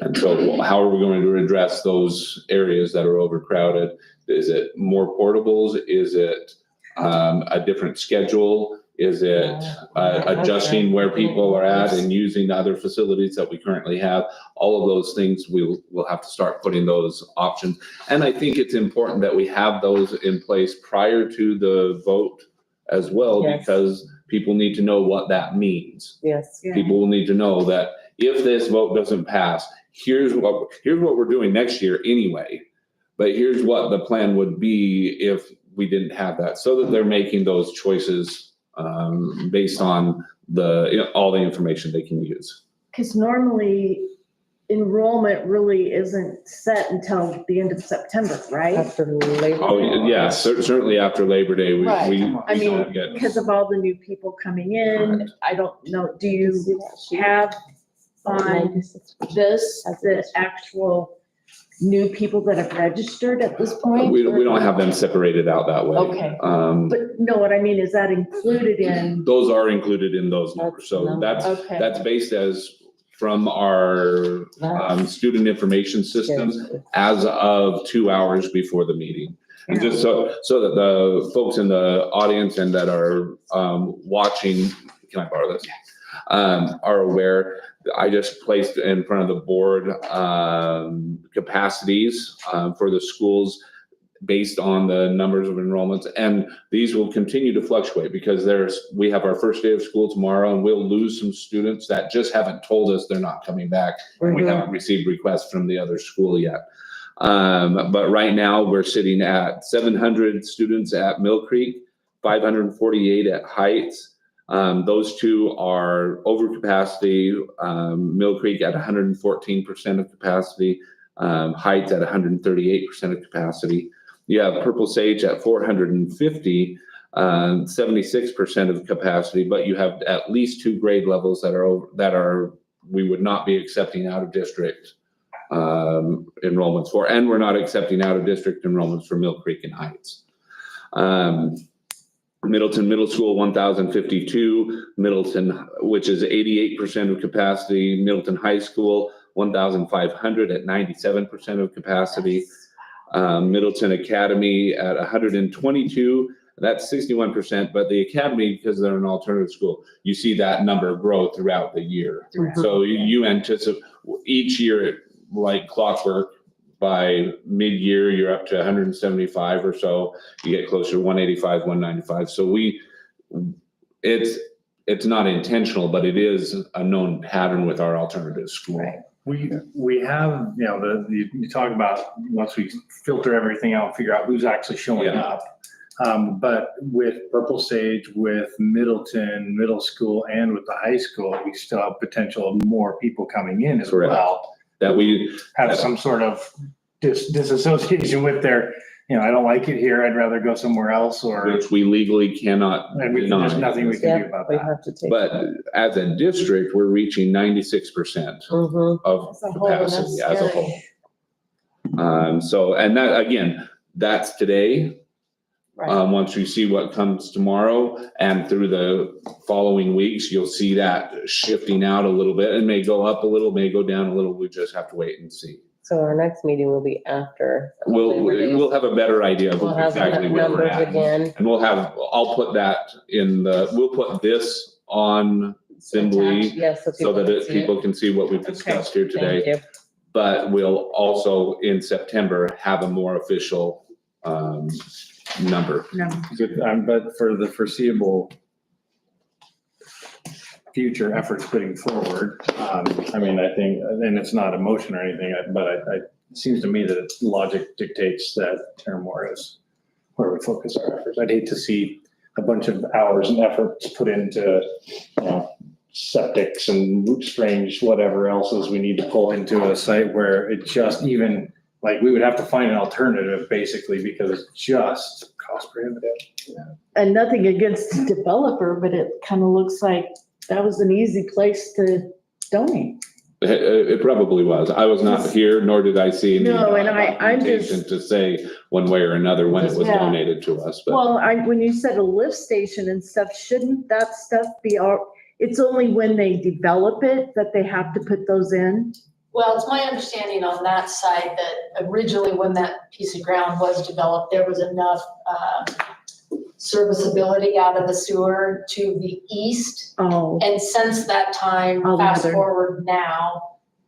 And so how are we going to address those areas that are overcrowded? Is it more portables? Is it a different schedule? Is it adjusting where people are at and using other facilities that we currently have? All of those things, we'll have to start putting those options. And I think it's important that we have those in place prior to the vote as well, Yes. because people need to know what that means. Yes. People will need to know that if this vote doesn't pass, here's what we're doing next year anyway. But here's what the plan would be if we didn't have that, so that they're making those choices based on all the information they can use. Because normally enrollment really isn't set until the end of September, right? Oh, yeah, certainly after Labor Day, we Right. I we mean, get. because of all the new people coming in, I don't know, do you have on this, the actual new people that have registered at this point? We don't have them separated out that way. Okay. But no, what I mean, is that included in? Those are included in those numbers, so Okay. that's based from our student information systems as of 2 hours before the meeting. And just so that the folks in the audience and that are watching, can I borrow this? Are aware, I just placed in front of the board capacities for the schools based on the numbers of enrollments. And these will continue to fluctuate because we have our first day of school tomorrow, and we'll lose some students that just haven't told us they're not coming back. We haven't received requests from the other school yet. But right now we're sitting at 700 students at Mill Creek, 548 at Heights. Those two are over capacity. Mill Creek at 114% of capacity, Heights at 138% of capacity. You have Purple Sage at 450, 76% of capacity, but you have at least 2 grade levels that we would not be accepting out of district enrollments for, and we're not accepting out of district enrollments for Mill Creek and Heights. Middleton Middle School, 1,052, Middleton, which is 88% of capacity. Middleton High School, 1,500 at 97% of capacity. Middleton Academy at 122, that's 61%, but the Academy, because they're an alternative school, you see that number grow throughout the year. So you anticipate each year, like clockwork, by mid-year, you're up to 175 or so. You get closer to 185, 195. So it's not intentional, but it is a known pattern with our alternative school. Right. We have, you talk about once we filter everything out, figure out who's actually showing up. But with Purple Sage, with Middleton Middle School, and with the high school, we still have potential of more people coming in as well. That we have some sort of disassociation with their, I don't like it here, I'd rather go somewhere else, or. Which we legally cannot deny. There's nothing we can do about that. But as a district, we're reaching 96% of capacity as a whole. So, and that, again, that's today. Right. Once you see what comes tomorrow and through the following weeks, you'll see that shifting out a little bit. It may go up a little, may go down a little. We just have to wait and see. So our next meeting will be after. We'll have a better idea of We'll have exactly where we're numbers at. again. And we'll put that we'll put this on Assembly Yes, so that can see it. people can see what we've discussed here today. Thank you. But we'll also in September have a more official number. But for the foreseeable future efforts putting forward, I mean, I think, and it's not a motion or anything, but it seems to me that logic dictates that Terramore is where we focus our efforts. I'd hate to see a bunch of hours and efforts put into, septics and strange whatever else's we need to pull into a site where it just even, like, we would have to find an alternative basically because it's just cost prohibitive. And nothing against the developer, but it kind of looks like that was an easy place to donate. It probably was. I was not here, nor did I see any No, and I'm documentation just. to say one way or another when it was Yeah. donated to us, but. Well, when you said a lift station and stuff, shouldn't that stuff be it's only when they develop it that they have to put those in? Well, it's my understanding on that side that originally when that piece of ground was developed, there was enough serviceability out of the sewer to the east. Oh, And since that time, Oh, fast there- forward now,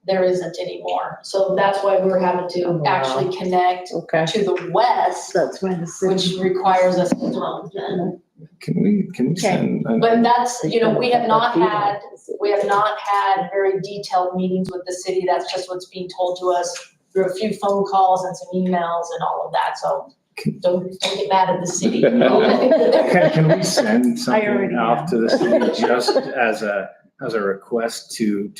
there isn't anymore. So that's why we're having Oh, to wow. actually connect Okay. to the west, that's why the city. which requires us to pump in. Can we send? But that's, we have not had very detailed meetings with the city. That's just what's being told to us through a few phone calls and some emails and all of that. So don't get mad at the city. Can we send I already something off to the city just as a request to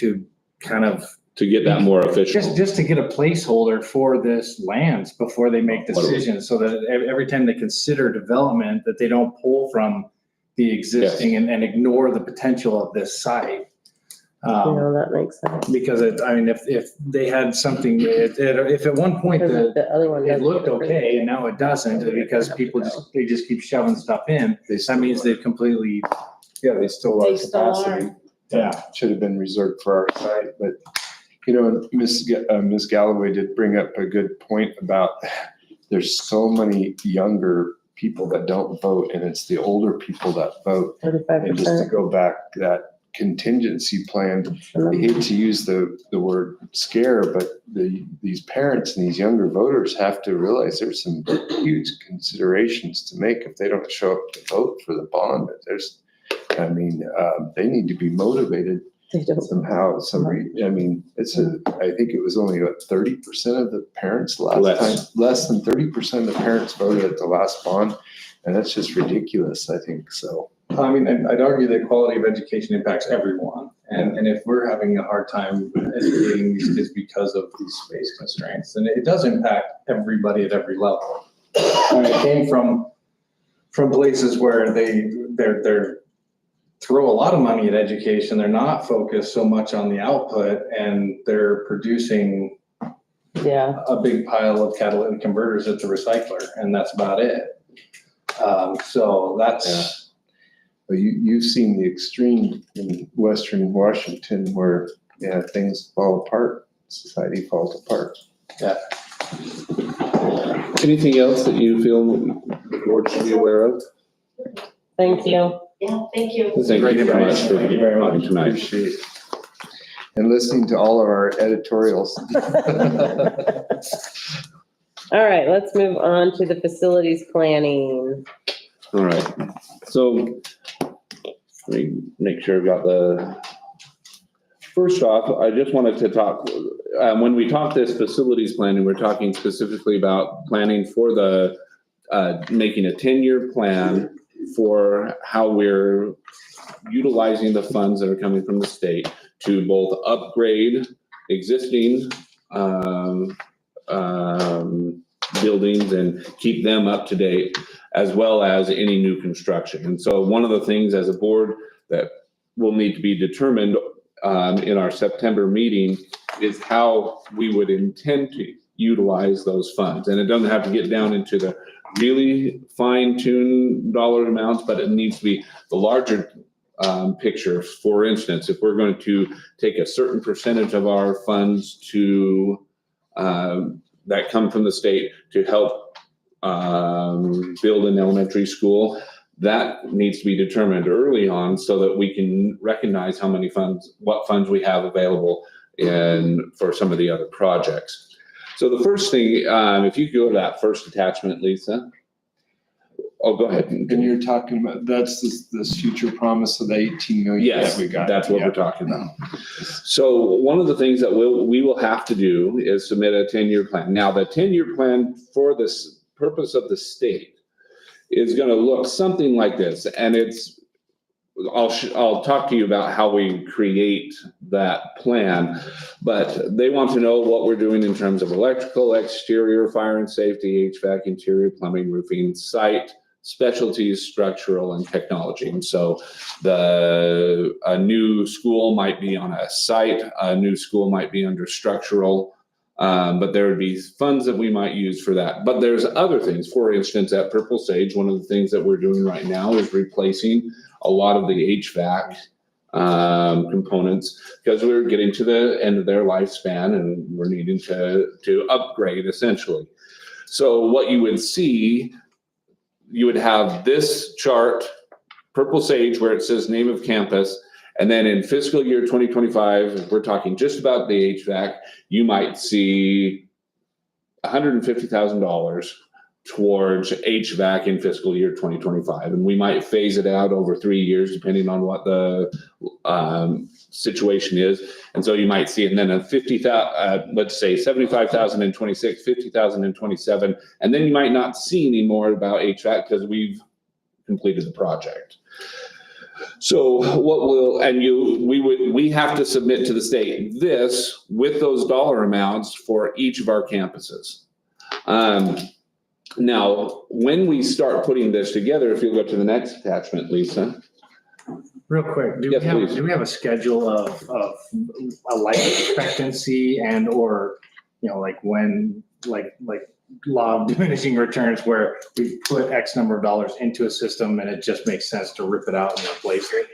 kind of, To get that more official. just to get a placeholder for this lands before they make decisions, so that every time they consider development, that they don't pull from the existing and ignore the potential of this site. That makes sense. Because if they had something, if at one point Because the other one it doesn't. looked okay and now it doesn't, because people just keep shoving stuff in, that means they've completely, They still They are still are. capacity. yeah. Should have been reserved for our site, but, Ms. Galloway did bring up a good point about there's so many younger people that don't vote, and it's the older people that vote. 35%. And just to go back, that contingency plan, I hate to use the word scare, but these parents and these younger voters have to realize there's some huge considerations to make if they don't show up to vote for the bond. They need to be motivated They don't. somehow, I think it was only 30% of the parents less than 30% of the parents voted at the last bond. And that's just ridiculous, I think, so. And I'd argue that quality of education impacts everyone. And if we're having a hard time educating these kids because of these space constraints, then it does impact everybody at every level. It came from places where they're throw a lot of money at education. They're not focused so much on the output, and they're producing a big pile of catalytic converters at the recycler, and that's about it. So that's. But you've seen the extreme in Western Washington where, things fall apart, society falls apart. Yeah. Anything else that you feel the board should be aware of? Thank you. Yeah, thank you. Thank you very much for Thank you very much. coming tonight. Appreciate it. And listening to all of our editorials. All right, let's move on to the facilities planning. All right, so let me make sure I've got first off, I just wanted to talk, when we talk this facilities planning, we're talking specifically about planning for making a 10-year plan for how we're utilizing the funds that are coming from the state to both upgrade existing buildings and keep them up to date, as well as any new construction. And so one of the things as a board that will need to be determined in our September meeting is how we would intend to utilize those funds. And it doesn't have to get down into the really fine-tuned dollar amounts, but it needs to be the larger picture. For instance, if we're going to take a certain percentage of our funds to that come from the state to help build an elementary school, that needs to be determined early on so that we can recognize how many funds, what funds we have available for some of the other projects. So the first thing, if you go to that first attachment, Lisa. Oh, go ahead. And you're talking about, that's this future promise of the 18 million Yes, that we got. that's what we're talking about. So one of the things that we will have to do is submit a 10-year plan. Now, the 10-year plan for this purpose of the state is going to look something like this. And I'll talk to you about how we create that plan, but they want to know what we're doing in terms of electrical, exterior, fire and safety, HVAC, interior, plumbing, roofing, site, specialties, structural, and technology. And so a new school might be on a site, a new school might be under structural, but there would be funds that we might use for that. But there's other things. For instance, at Purple Sage, one of the things that we're doing right now is replacing a lot of the HVAC components, because we're getting to the end of their lifespan and we're needing to upgrade essentially. So what you would see, you would have this chart, Purple Sage, where it says name of campus. And then in fiscal year 2025, we're talking just about the HVAC, you might see $150,000 towards HVAC in fiscal year 2025. And we might phase it out over 3 years, depending on what the situation is. And so you might see, and then let's say 75,000 in 26, 50,000 in 27. And then you might not see any more about HVAC because we've completed the project. So we have to submit to the state this with those dollar amounts for each of our campuses. Now, when we start putting this together, if you go to the next attachment, Lisa. Real quick, do we have a schedule of a life expectancy and or, like when, like law of diminishing returns where we put X number of dollars into a system and it just makes sense to rip it out and replace it?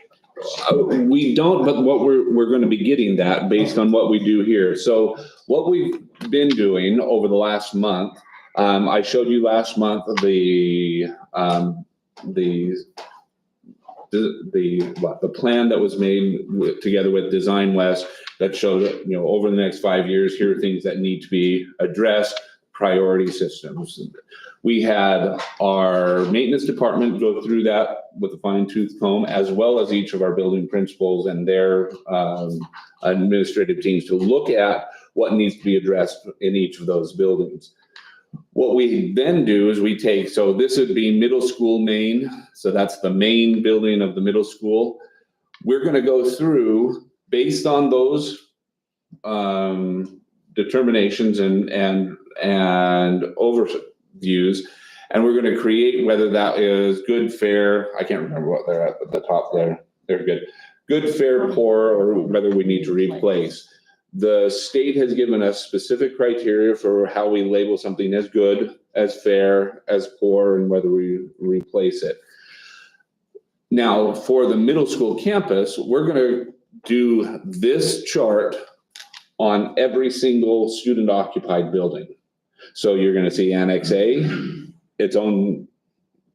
We don't, but what we're going to be getting that based on what we do here. So what we've been doing over the last month, I showed you last month the plan that was made together with Design West that showed, over the next 5 years, here are things that need to be addressed, priority systems. We had our maintenance department go through that with a fine-tooth comb, as well as each of our building principals and their administrative teams to look at what needs to be addressed in each of those buildings. What we then do is we take, so this would be middle school main. So that's the main building of the middle school. We're going to go through based on those determinations and overviews. And we're going to create whether that is good, fair. I can't remember what they're at the top there. They're good. Good, fair, poor, or whether we need to replace. The state has given us specific criteria for how we label something as good, as fair, as poor, and whether we replace it. Now, for the middle school campus, we're going to do this chart on every single student occupied building. So you're going to see Annex A, its own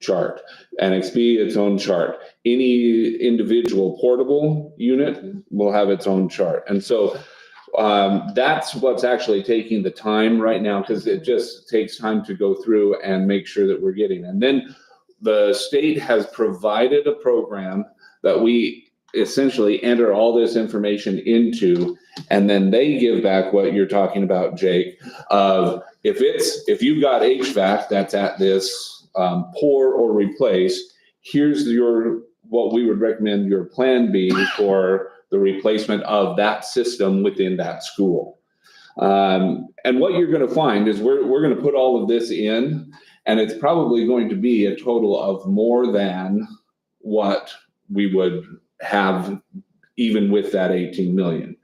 chart. Annex B, its own chart. Any individual portable unit will have its own chart. And so that's what's actually taking the time right now, because it just takes time to go through and make sure that we're getting. And then the state has provided a program that we essentially enter all this information into, and then they give back what you're talking about, Jake, of if you've got HVAC that's at this pour or replace, here's what we would recommend your plan be for the replacement of that system within that school. And what you're going to find is we're going to put all of this in, and it's probably going to be a total of more than what we would have even with that 18 million.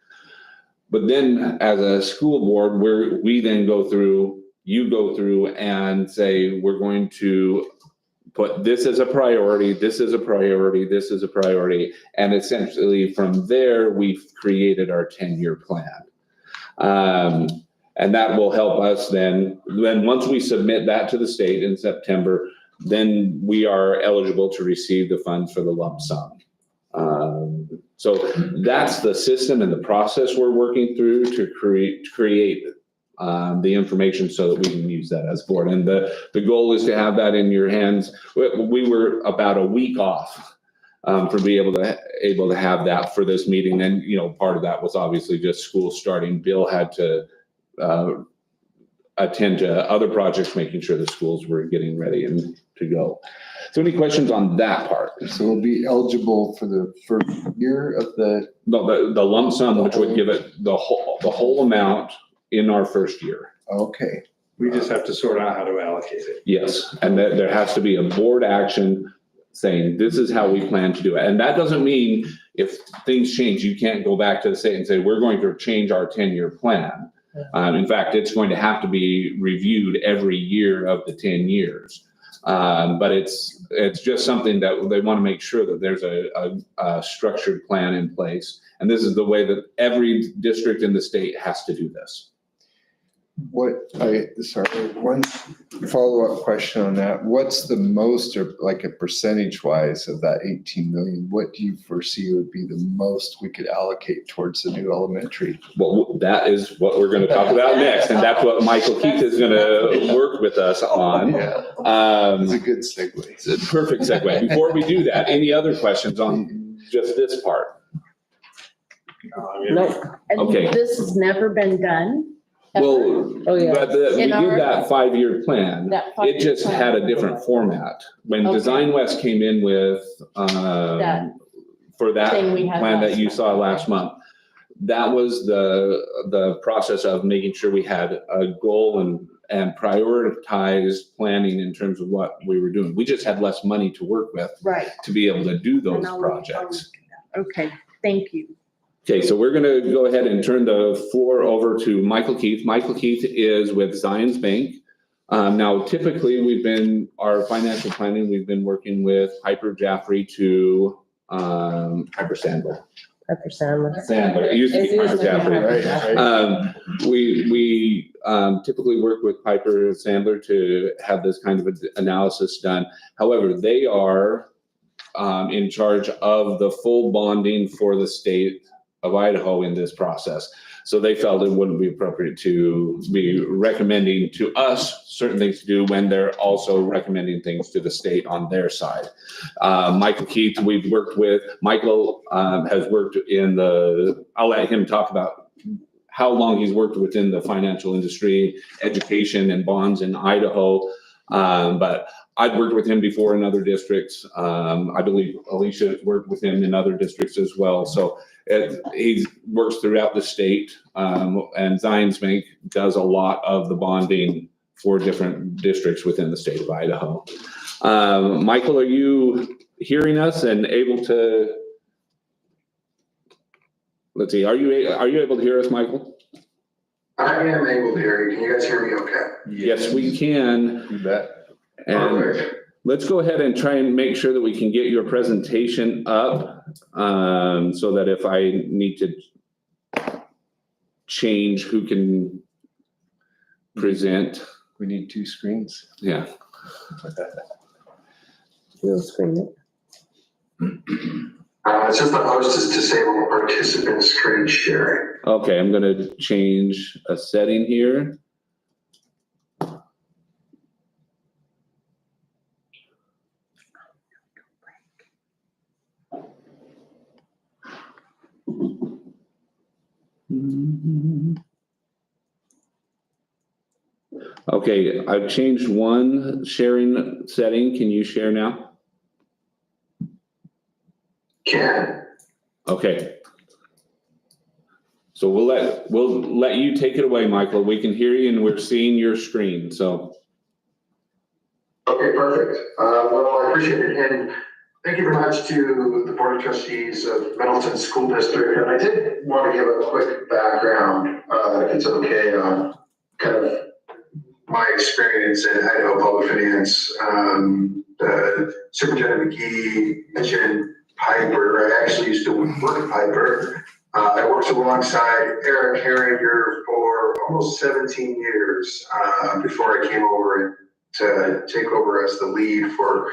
But then as a school board, we then go through, you go through and say, we're going to put this as a priority, this is a priority, this is a priority. And essentially from there, we've created our 10-year plan. And that will help us then once we submit that to the state in September, then we are eligible to receive the funds for the lump sum. So that's the system and the process we're working through to create the information so that we can use that as board. And the goal is to have that in your hands. We were about a week off for being able to have that for this meeting. And, part of that was obviously just school starting. Bill had to attend to other projects, making sure the schools were getting ready and to go. So any questions on that part? So we'll be eligible for the first year of the. No, the lump sum, which would give it the whole amount in our first year. Okay. We just have to sort out how to allocate it. Yes, and there has to be a board action saying, this is how we plan to do it. And that doesn't mean if things change, you can't go back to the state and say, we're going to change our 10-year plan. In fact, it's going to have to be reviewed every year of the 10 years. But it's just something that they want to make sure that there's a structured plan in place. And this is the way that every district in the state has to do this. One follow-up question on that. What's the most, or like a percentage wise of that 18 million? What do you foresee would be the most we could allocate towards the new elementary? Well, that is what we're going to talk about next. And that's what Michael Keith is going to work with us on. Yeah, it's a good segue. It's a perfect segue. Before we do that, any other questions on just this part? No, and Okay. this has never been done. Well, Oh, yeah. but we In did our- that 5-year plan. That It 5-year just plan. had a different format. When Okay. Design West came in with, That for that thing we had plan that last you month. saw last month, that was the process of making sure we had a goal and prioritized planning in terms of what we were doing. We just had less money to work with Right. to be able to do those And I'll- projects. Okay, thank you. Okay, so we're gonna go ahead and turn the floor over to Michael Keith. Michael Keith is with Zions Bank. Now typically our financial planning, we've been working with Piper Jaffray to, Piper Sandler. Pepper Sandler. Sandler, it used to be Piper Jaffray. Right. We typically work with Piper Sandler to have this kind of analysis done. However, they are in charge of the full bonding for the state of Idaho in this process. So they felt it wouldn't be appropriate to be recommending to us certain things to do when they're also recommending things to the state on their side. Michael Keith, we've worked with. Michael has worked I'll let him talk about how long he's worked within the financial industry, education and bonds in Idaho. But I've worked with him before in other districts. I believe Alicia has worked with him in other districts as well. So he works throughout the state, and Zions Bank does a lot of the bonding for different districts within the state of Idaho. Michael, are you hearing us and able to? Let's see. Are you able to hear us, Michael? I am able to hear you. Can you guys hear me okay? Yes, we can. You bet. And Perfect. let's go ahead and try and make sure that we can get your presentation up, so that if I need to change who can present, We need 2 screens. yeah. You'll screen it. It's just the host is disable participant screen sharing. Okay, I'm gonna change a setting here. Okay, I've changed one sharing setting. Can you share now? Can. Okay. So we'll let you take it away, Michael. We can hear you and we're seeing your screen, so. Okay, perfect. Well, I appreciate it. And thank you very much to the Board of Trustees of Middleton School District. And I did want to give a quick background, if it's okay, on kind of my experience in Idaho public finance, Superintendent McGee mentioned Piper. I actually used to work at Piper. I worked alongside Eric Herringer for almost 17 years before I came over to take over as the lead for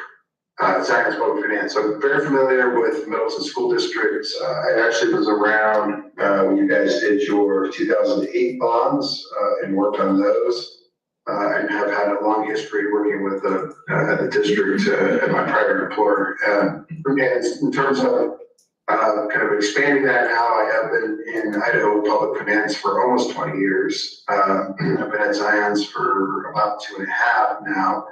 Zion's Public Finance. So I'm very familiar with Middleton School District. I actually was around when you guys did your 2008 bonds and worked on those. And have had a long history working with the district at my prior employer. And in terms of kind of expanding that now, I have been in Idaho public finance for almost 20 years. I've been at Zion's for about 2.5 now.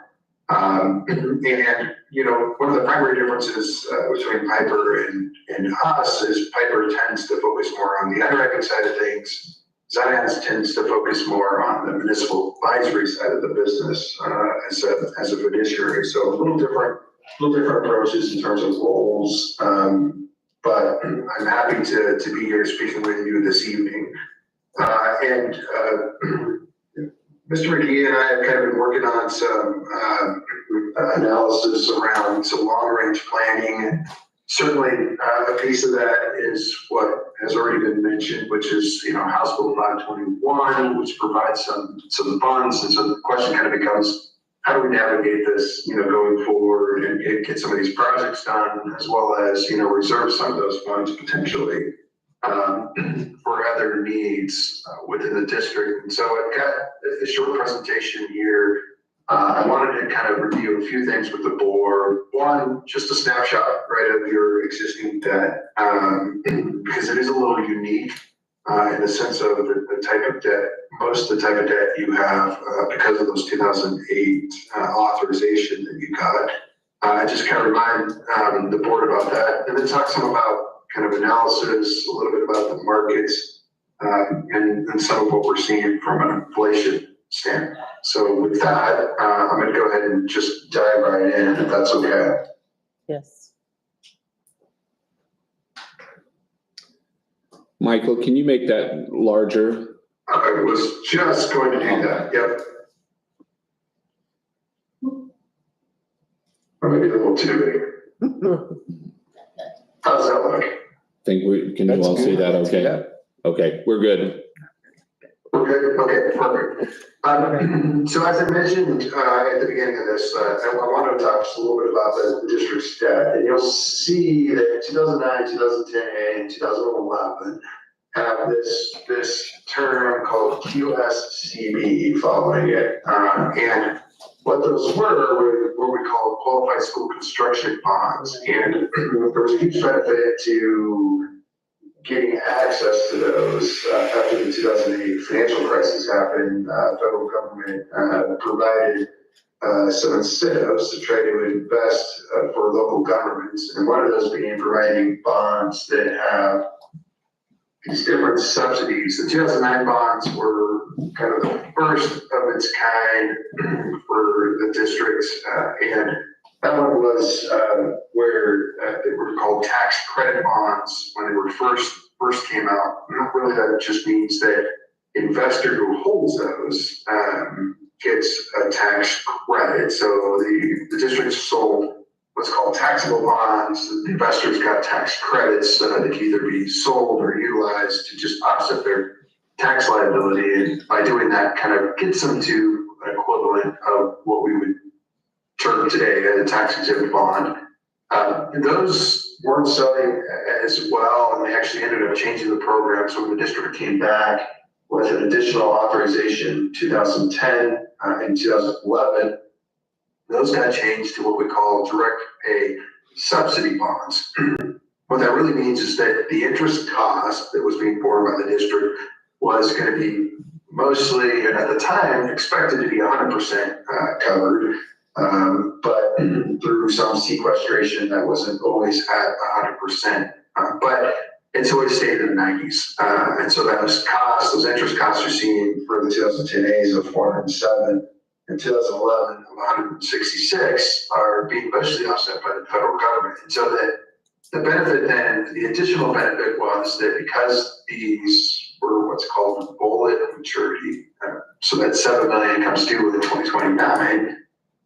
And, you know, one of the primary differences between Piper and us is Piper tends to focus more on the underwriting side of things. Zion's tends to focus more on the municipal advisory side of the business as a fiduciary. So a little different approaches in terms of roles. But I'm happy to be here speaking with you this evening. And Mr. McGee and I have kind of been working on some analysis around some long-range planning. Certainly, a piece of that is what has already been mentioned, which is, you know, House Bill 521, which provides some funds. And so the question kind of becomes, how do we navigate this, you know, going forward and get some of these projects done, as well as, you know, reserve some of those funds potentially for other needs within the district. And so I've got a short presentation here. I wanted to kind of review a few things with the board. One, just a snapshot, right, of your existing debt, because it is a little unique in the sense of the type of debt, most of the type of debt you have because of those 2008 authorization that you got. I just kind of remind the board about that, and then talk some about kind of analysis, a little bit about the markets, and some of what we're seeing from an inflation standpoint. So with that, I'm going to go ahead and just dive right in, if that's okay. Yes. Michael, can you make that larger? I was just going to do that. Yep. Or maybe a little too big. How's that look? Can you all see that okay? Okay, we're good. Okay, perfect. So as I mentioned at the beginning of this, I wanted to talk just a little bit about the district's debt. And you'll see that 2009, 2010, and 2011 have this term called QSCB following it. And what those were what we call qualified school construction bonds. And there was a huge benefit to getting access to those after the 2008 financial crisis happened. Federal government provided some incentives to try to invest for local governments, and one of those being providing bonds that have these different subsidies. The 2009 bonds were kind of the first of its kind for the districts, and that one was where they were called tax credit bonds when they were first came out. Not really, that just means that investor who holds those gets a tax credit. So the district sold what's called taxable bonds. The investors got tax credits that can either be sold or utilized to just offset their tax liability. And by doing that, kind of gets them to an equivalent of what we would term today as a tax exempt bond. Those weren't selling as well, and they actually ended up changing the program. So when the district came back with an additional authorization 2010 and 2011, those got changed to what we call direct pay subsidy bonds. What that really means is that the interest cost that was being borne by the district was going to be mostly, and at the time, expected to be 100% covered. But through some sequestration, that wasn't always at 100%. But it's always stayed in the 90s. And so those costs, those interest costs you're seeing for the 2010As of 407 and 2011 of 166 are being mostly offset by the federal government. And so the benefit then, the additional benefit was that because these were what's called bullet maturity. So that 7 million comes due in 2029.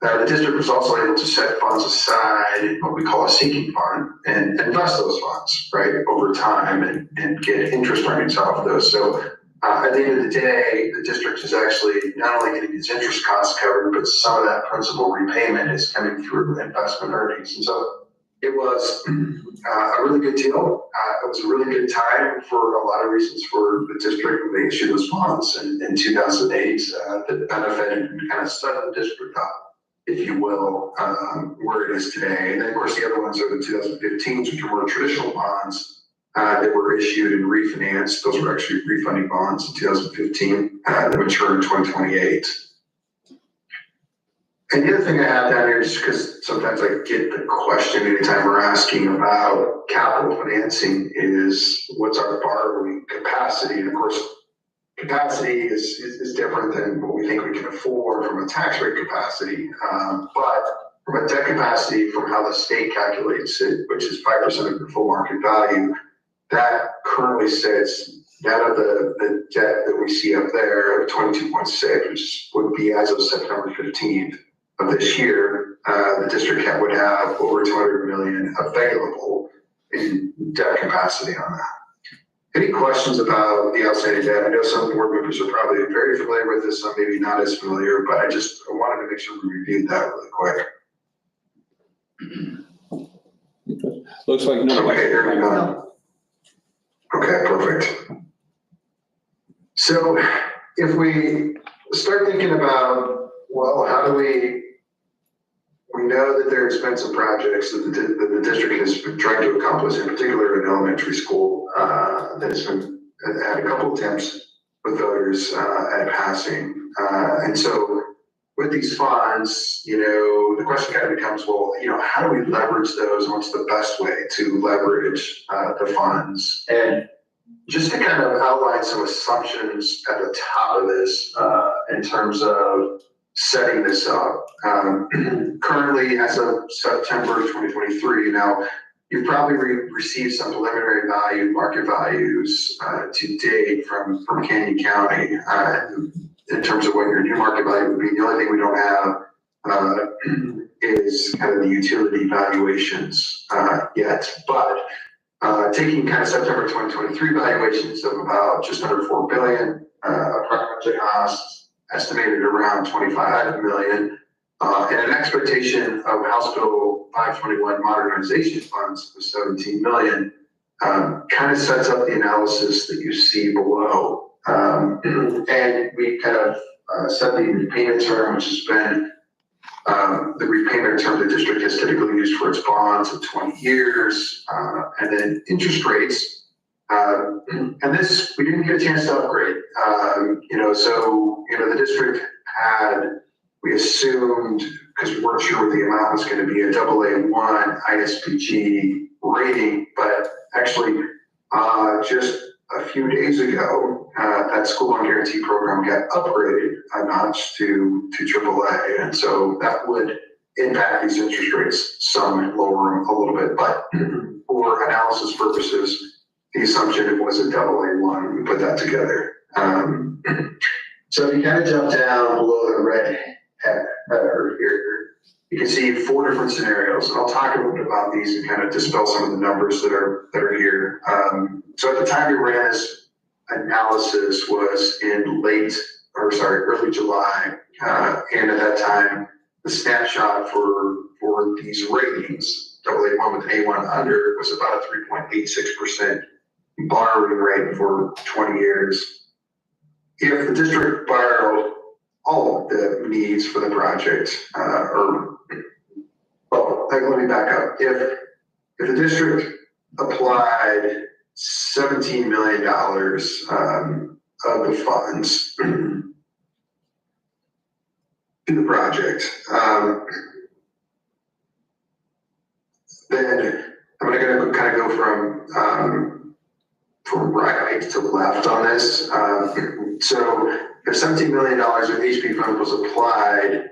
The district was also able to set funds aside in what we call a sinking fund and invest those funds, right, over time and get interest earnings off of those. So at the end of the day, the district is actually not only getting its interest costs covered, but some of that principal repayment is coming through investment earnings. And so it was a really good deal. It was a really good time for a lot of reasons for the district when they issued those bonds in 2008 that benefited and kind of set the district up, if you will, where it is today. And then, of course, the other ones are the 2015s, which are more traditional bonds that were issued and refinanced. Those were actually refunding bonds in 2015 that mature in 2028. And the other thing I have down here, just because sometimes I get the question anytime we're asking about capital financing, is what's our borrowing capacity? And of course, capacity is different than what we think we can afford from a tax rate capacity. But from a debt capacity, from how the state calculates it, which is 5% of your full market value, that currently sits net of the debt that we see up there of 22.6, which would be as of September 15th of this year. The district would have over 200 million available in debt capacity on that. Any questions about the outstanding debt? I know some board members are probably very familiar with this, some maybe not as familiar, but I wanted to make sure we reviewed that really quick. Looks like no. Okay, there we go. Okay, perfect. So if we start thinking about, well, how do we know that there are expensive projects that the district has been trying to accomplish, in particular in elementary school, that has been had a couple attempts with voters at passing. And so with these funds, the question kind of becomes, well, how do we leverage those? And what's the best way to leverage the funds? And just to kind of outline some assumptions at the top of this in terms of setting this up. Currently, as of September 2023, now you've probably received some preliminary market values to date from Canyon County in terms of what your new market value would be. The only thing we don't have is kind of the utility valuations yet. But taking kind of September 2023 valuations of about just under 4 billion, approximately costs estimated around 25 million, and an expectation of House Bill 521 modernization funds of 17 million, kind of sets up the analysis that you see below. And we kind of set the repayment term, which has been the repayment term the district has typically used for its bonds of 20 years, and then interest rates. And this, we didn't get a chance to upgrade. The district we assumed, because we weren't sure what the amount was going to be, a AA1 ISPG rating, but actually just a few days ago, that school loan guarantee program got upgraded a notch to AAA. And so that would impact these interest rates some and lower them a little bit. But for analysis purposes, the assumption was a AA1. We put that together. So if you kind of jump down below the red header here, you can see 4 different scenarios. And I'll talk a little bit about these and kind of dispel some of the numbers that are here. So at the time we ran this analysis was in early July. And at that time, the snapshot for these ratings, AA1 with an A1 under, was about a 3.86% borrowing rate for 20 years. If the district borrowed all of the needs for the project, let me back up. If the district applied $17 million of the funds to the project, then I'm going to kind of go from right to left on this. So if $17 million of HP fund was applied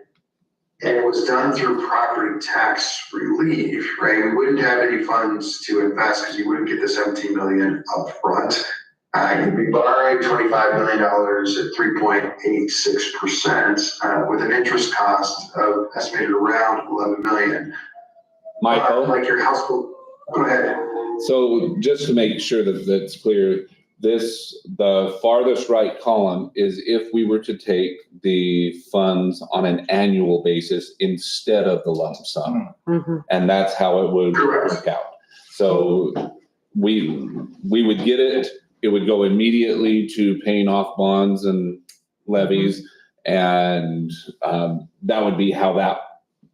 and it was done through property tax relief, right? We wouldn't have any funds to invest because you wouldn't get the $17 million up front. You'd be borrowing $25 million at 3.86%, with an interest cost of estimated around 11 million. Michael? Like your household, go ahead. So just to make sure that that's clear, the farthest right column is if we were to take the funds on an annual basis instead of the lump sum. And that's how it would work out. So we would get it, it would go immediately to paying off bonds and levies. And that would be how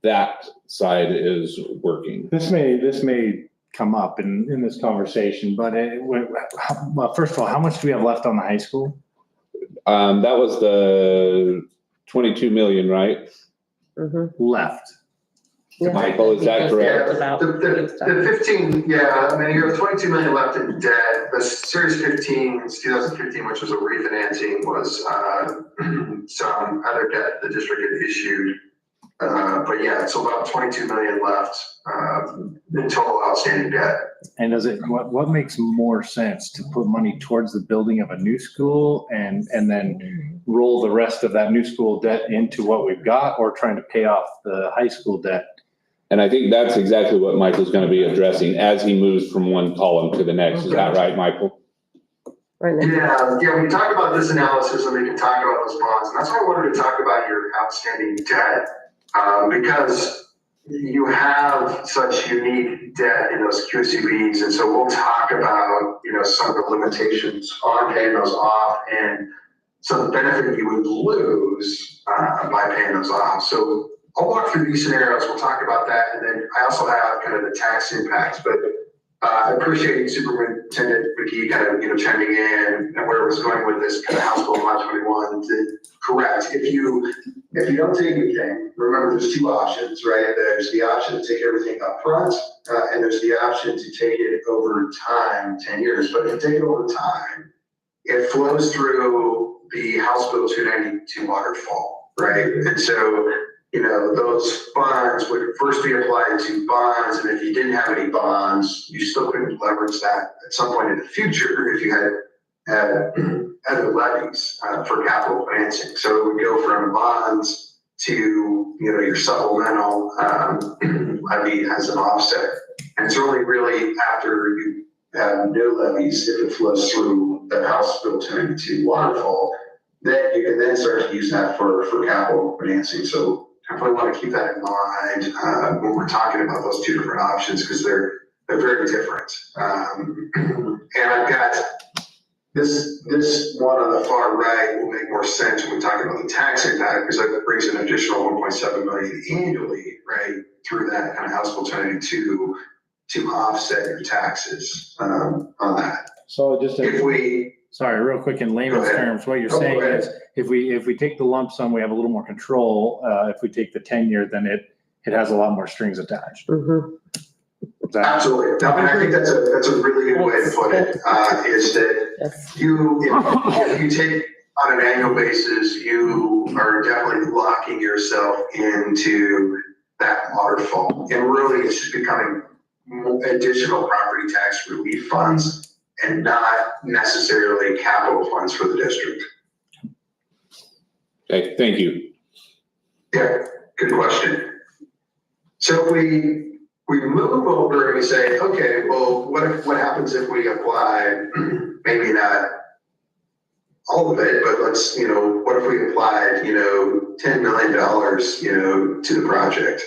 that side is working. This may come up in this conversation, but well, first of all, how much do we have left on the high school? That was the 22 million, right? Left. Michael, is that correct? The 15, yeah, I mean, you have 22 million left in debt. The Series 15, it's 2015, which was a refinancing, was some other debt the district had issued. But yeah, it's about 22 million left in total outstanding debt. And what makes more sense, to put money towards the building of a new school and then roll the rest of that new school debt into what we've got, or trying to pay off the high school debt? And I think that's exactly what Michael's going to be addressing as he moves from one column to the next. Is that right, Michael? Yeah, we talk about this analysis and we can talk about those bonds. And that's why I wanted to talk about your outstanding debt, because you have such unique debt in those QCBs. And so we'll talk about, some of the limitations on paying those off and some benefit you would lose by paying those off. So I'll walk through these scenarios. We'll talk about that. And then I also have kind of the tax impacts, but I appreciate Superintendent McGee kind of, chiming in and where it was going with this kind of House Bill 521 to correct. If you don't take anything, remember there's two options, right? There's the option to take everything up front, and there's the option to take it over time, 10 years. But if you take it over time, it flows through the House Bill 292 waterfall, right? And so, those bonds would first be applied to bonds, and if you didn't have any bonds, you still couldn't leverage that at some point in the future if you had other levies for capital financing. So it would go from bonds to your supplemental levy as an offset, and it's only really after you have no levies, if it flows through the House Bill 292 waterfall, that you can then start to use that for capital financing. So definitely want to keep that in mind when we're talking about those two different options, because they're very different. And I've got this one on the far right will make more sense when we talk about the tax impact, because that brings an additional 1.7 million annually, right, through that kind of House Bill 292 to offset your taxes on that. So sorry, real quick, in layman's Go ahead. terms, what you're saying is if we take the lump sum, we have a little more control. If we take the 10-year, then it has a lot more strings attached. Absolutely. No, and I think that's a really good way to put it, is that if you take on an annual basis, you are definitely locking yourself into that waterfall. And really, it's just becoming additional property tax relief funds and not necessarily capital funds for the district. Okay, thank you. Yeah, good question. So if we move over and we say, okay, well, what happens if we apply, maybe not all of it, but let's, what if we applied, $10 million, to the project,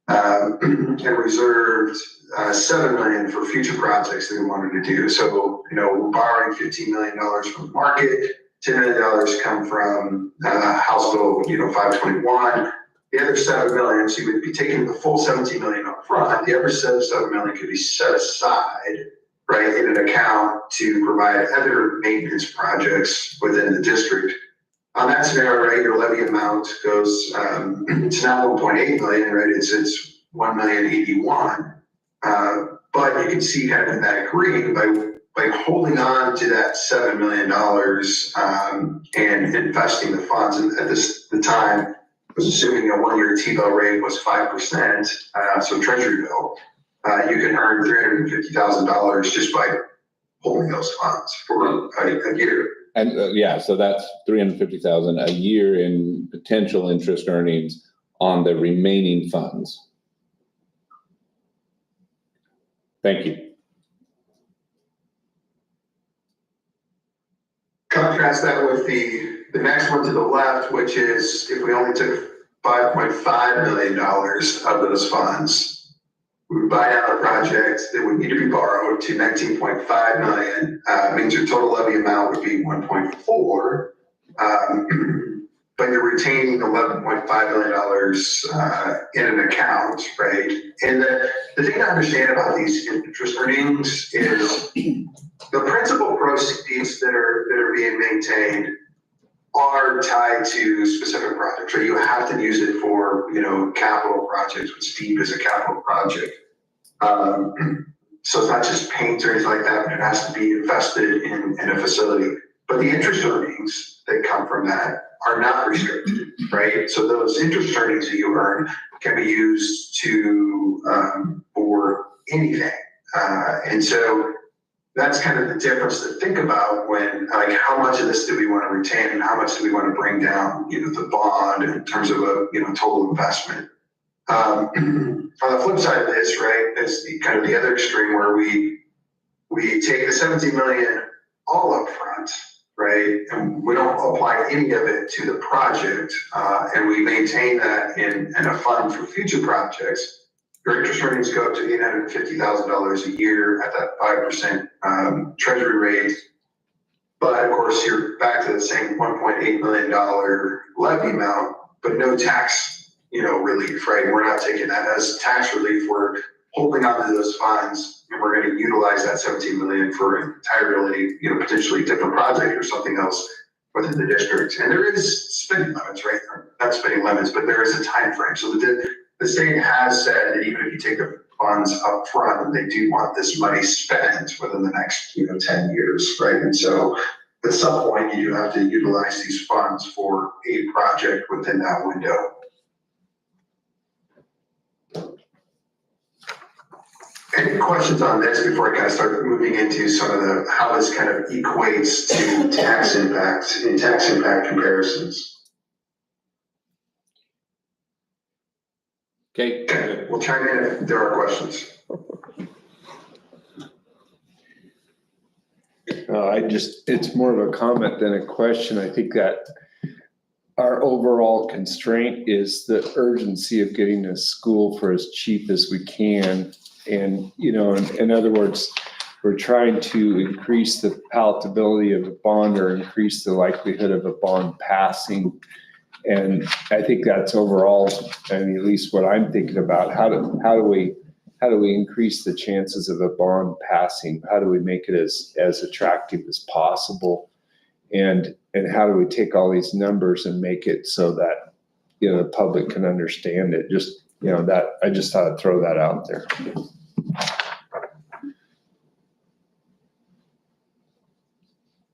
and reserved $7 million for future projects that we wanted to do. So, we're borrowing $15 million from the market, $10 million come from House Bill, 521. The other $7 million, so you would be taking the full $17 million up front. The other $7 million could be set aside, right, in an account to provide other maintenance projects within the district. On that scenario, right, your levy amount goes, it's not 1.8 million, right? It's 1,081,000. But you can see kind of that green by holding on to that $7 million and investing the funds. And at the time, I was assuming a 1-year T-bill rate was 5%, so Treasury bill, you can earn $350,000 just by holding those funds for a year. And yeah, so that's 350,000 a year in potential interest earnings on the remaining funds. Thank you. Contrast that with the next one to the left, which is if we only took $5.5 million of those funds, we would buy out a project that would need to be borrowed to 19.5 million, means your total levy amount would be 1.4. But you're retaining $11.5 million in an account, right? And the thing to understand about these interest earnings is the principal proceeds that are being maintained are tied to specific projects, right? You have to use it for, capital projects, which Steve is a capital project. So it's not just paint or anything like that, but it has to be invested in a facility. But the interest earnings that come from that are not restricted, right? So those interest earnings that you earn can be used for anything. And so that's kind of the difference to think about when, like, how much of this do we want to retain and how much do we want to bring down, the bond in terms of a, total investment. On the flip side of this, right, is kind of the other extreme where we take the 17 million all up front, right, and we don't apply any of it to the project, and we maintain that in a fund for future projects. Your interest earnings go up to $850,000 a year at that 5% treasury rate. But of course, you're back to the same $1.8 million levy amount, but no tax, relief, right? We're not taking that as tax relief. We're holding on to those funds, and we're going to utilize that 17 million for an entirely, potentially different project or something else within the district. And there is spending limits, right? Not spending limits, but there is a time frame. So the state has said that even if you take the funds up front, they do want this money spent within the next, 10 years, right? And so at some point, you do have to utilize these funds for a project within that window. Any questions on this before I kind of start moving into some of how this kind of equates to tax impact and tax impact comparisons? Okay. We'll chime in if there are questions. It's more of a comment than a question. I think that our overall constraint is the urgency of getting a school for as cheap as we can. And, in other words, we're trying to increase the palatability of a bond or increase the likelihood of a bond passing. And I think that's overall, at least what I'm thinking about. How do we increase the chances of a bond passing? How do we make it as attractive as possible? And how do we take all these numbers and make it so that, the public can understand it? That I just thought I'd throw that out there.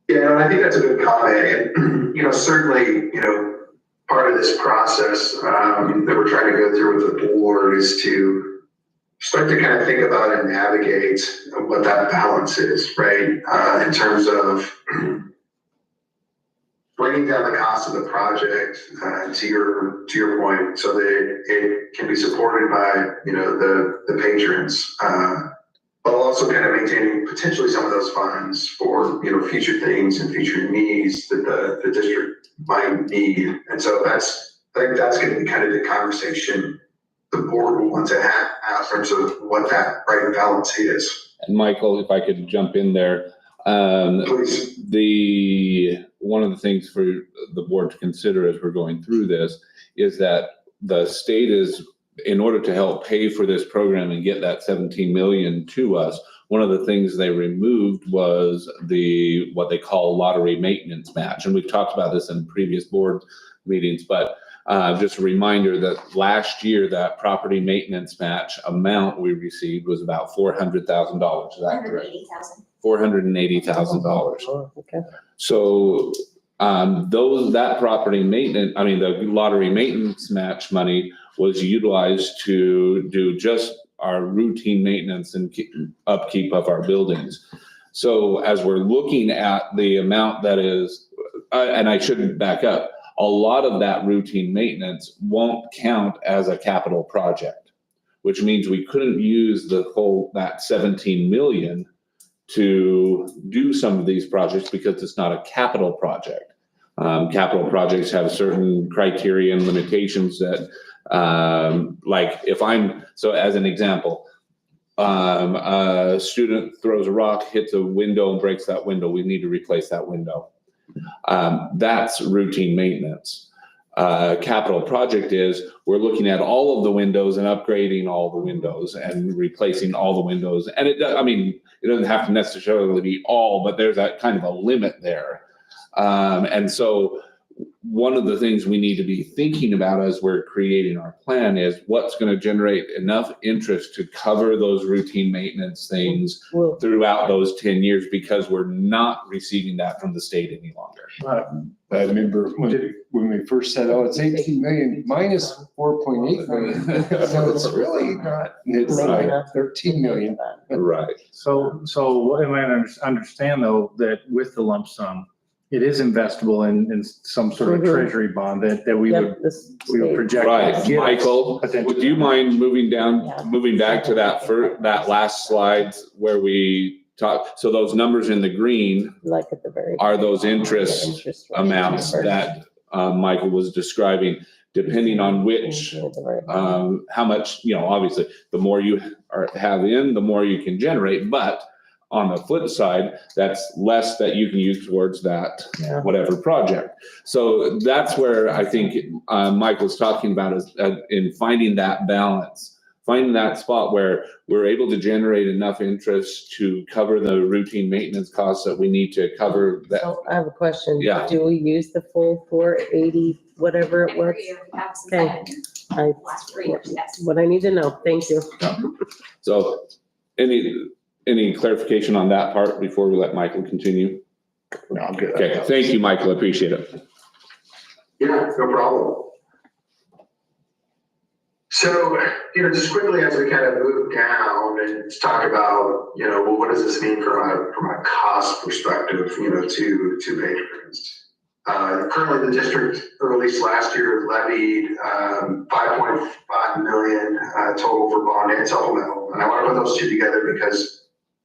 Yeah, and I think that's a good comment. And, certainly, part of this process that we're trying to go through with the board is to start to kind of think about and navigate what that balance is, right? In terms of bringing down the cost of the project to your point, so that it can be supported by the patrons, but also kind of maintaining potentially some of those funds for future things and future needs that the district might need. And so I think that's going to be kind of the conversation the board will want to have in terms of what that right balance is. And Michael, if I could jump in there. Please. One of the things for the board to consider as we're going through this is that the state is, in order to help pay for this program and get that 17 million to us, one of the things they removed was what they call lottery maintenance match. And we've talked about this in previous board meetings, but just a reminder that last year, that property maintenance match amount we received was about $400,000. Is that correct? $480,000. Oh, okay. So that property maintenance, the lottery maintenance match money was utilized to do just our routine maintenance and upkeep of our buildings. So as we're looking at the amount that is, and I shouldn't back up, a lot of that routine maintenance won't count as a capital project, which means we couldn't use that 17 million to do some of these projects because it's not a capital project. Capital projects have certain criteria and limitations that, like so as an example, a student throws a rock, hits a window and breaks that window, we need to replace that window. That's routine maintenance. Capital project is we're looking at all of the windows and upgrading all the windows and replacing all the windows. And it doesn't have to necessarily be all, but there's that kind of a limit there. And so one of the things we need to be thinking about as we're creating our plan is what's going to generate enough interest to cover those routine maintenance things throughout those 10 years, because we're not receiving that from the state any longer. I remember when we first said, oh, it's 18 million minus 4.8 million. So it's really not, it's like 13 million. Right. So am I to understand though, that with the lump sum, it is investable in some sort of treasury bond that we would project. Right, Michael, would you mind moving back to that last slide where we talk, so those numbers in the green Like at the very. are those interest amounts that Michael was describing, depending on which, how much, obviously, the more you have in, the more you can generate, but on the flip side, that's less that you can use towards that whatever project. So that's where I think Michael's talking about is in finding that balance, finding that spot where we're able to generate enough interest to cover the routine maintenance costs that we need to cover. That. So I have a question. Yeah. Do we use the full 480, whatever it was? Okay. Last 3 years, yes. What I need to know. Thank you. So any clarification on that part before we let Michael continue? No, I'm good. Okay, thank you, Michael. I appreciate it. Yeah, no problem. So, just quickly as we kind of move down and talk about, well, what does this mean from a cost perspective, to patrons? Currently, the district, or at least last year, levied 5.5 million total for bond and supplemental. And I want to put those two together because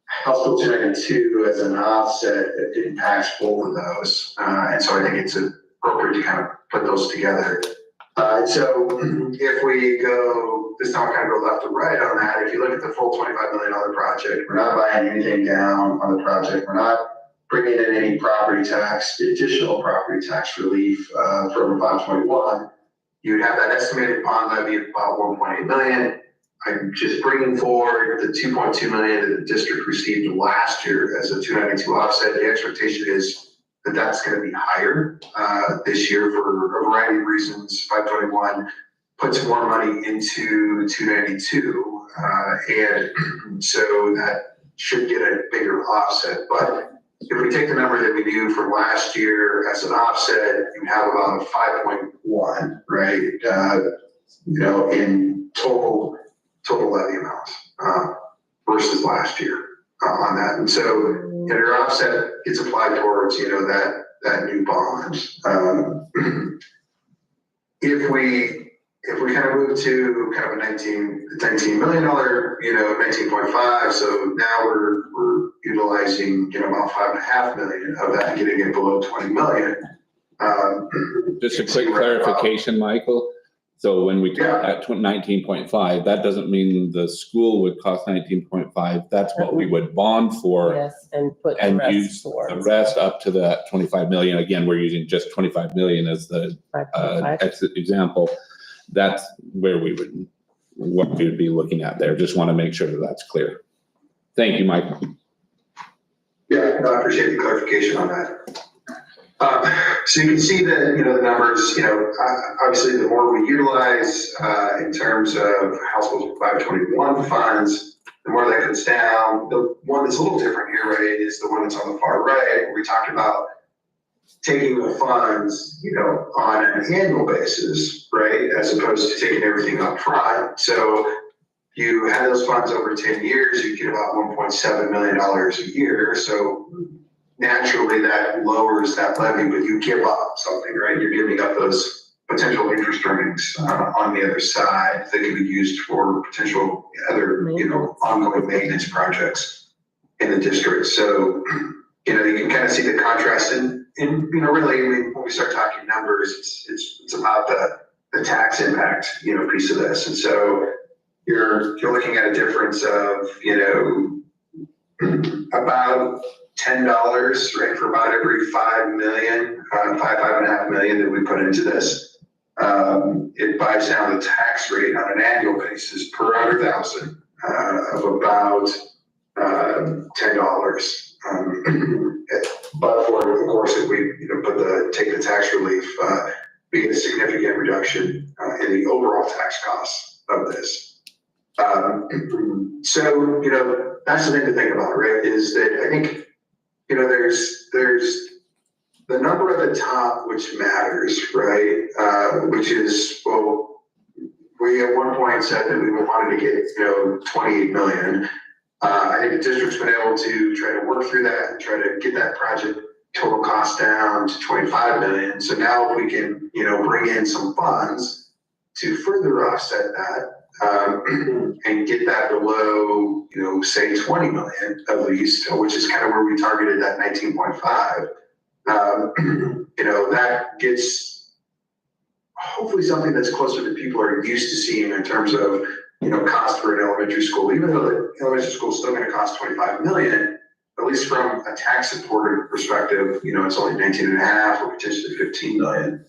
House Bill 292 as an offset, it impacts both of those. And so I think it's appropriate to kind of put those together. So if we go, this time kind of go left to right on that, if you look at the full $25 million project, we're not buying anything down on the project. We're not bringing in any additional property tax relief from 521. You'd have that estimated bond levy of about 1.8 million. I'm just bringing forward the 2.2 million that the district received last year as a 292 offset. The expectation is that that's going to be higher this year for a variety of reasons. 521 puts more money into 292, and so that should get a bigger offset. But if we take the number that we do from last year as an offset, you have about a 5.1, right? In total levy amount versus last year on that. And so your offset gets applied towards, that new bond. If we kind of move to kind of a $19 million, 19.5, so now we're utilizing, about 5.5 million of that, getting it below 20 million. Just a quick clarification, Michael. So when we talk at 19.5, that doesn't mean the school would cost 19.5. That's what we would bond for. Yes, and put the And rest use towards. the rest up to that 25 million. Again, we're using just 25 million as the 5.5. example. That's where what we would be looking at there. Just want to make sure that that's clear. Thank you, Michael. Yeah, no, I appreciate the clarification on that. So you can see that, the numbers, obviously the more we utilize in terms of House Bill 521 funds, the more that comes down. The one that's a little different here, right, is the one that's on the far right, where we talked about taking the funds, on an annual basis, right, as opposed to taking everything up front. So you had those funds over 10 years, you get about $1.7 million a year. So naturally that lowers that levy, but you give up something, right? You're giving up those potential interest earnings on the other side that can be used for potential other, ongoing maintenance projects in the district. So, you can kind of see the contrast and really when we start talking numbers, it's about the tax impact, piece of this. And so you're looking at a difference of, about $10, right, for about every 5 million, 5.5 million that we put into this. It buys down the tax rate on an annual basis per 100,000 of about $10. But for, of course, if we take the tax relief, we get a significant reduction in the overall tax costs of this. So that's the thing to think about, right? Is that I think there's the number at the top which matters, right? Which is, well, we at one point said that we wanted to get 28 million. I think the district's been able to try to work through that and try to get that project total cost down to 25 million. So now we can, bring in some funds to further offset that and get that below, say 20 million at least, which is kind of where we targeted that 19.5. That gets hopefully something that's closer to people are used to seeing in terms of, cost for an elementary school, even though the elementary school is still going to cost 25 million, at least from a tax supported perspective, it's only 19.5 or potentially 15 million.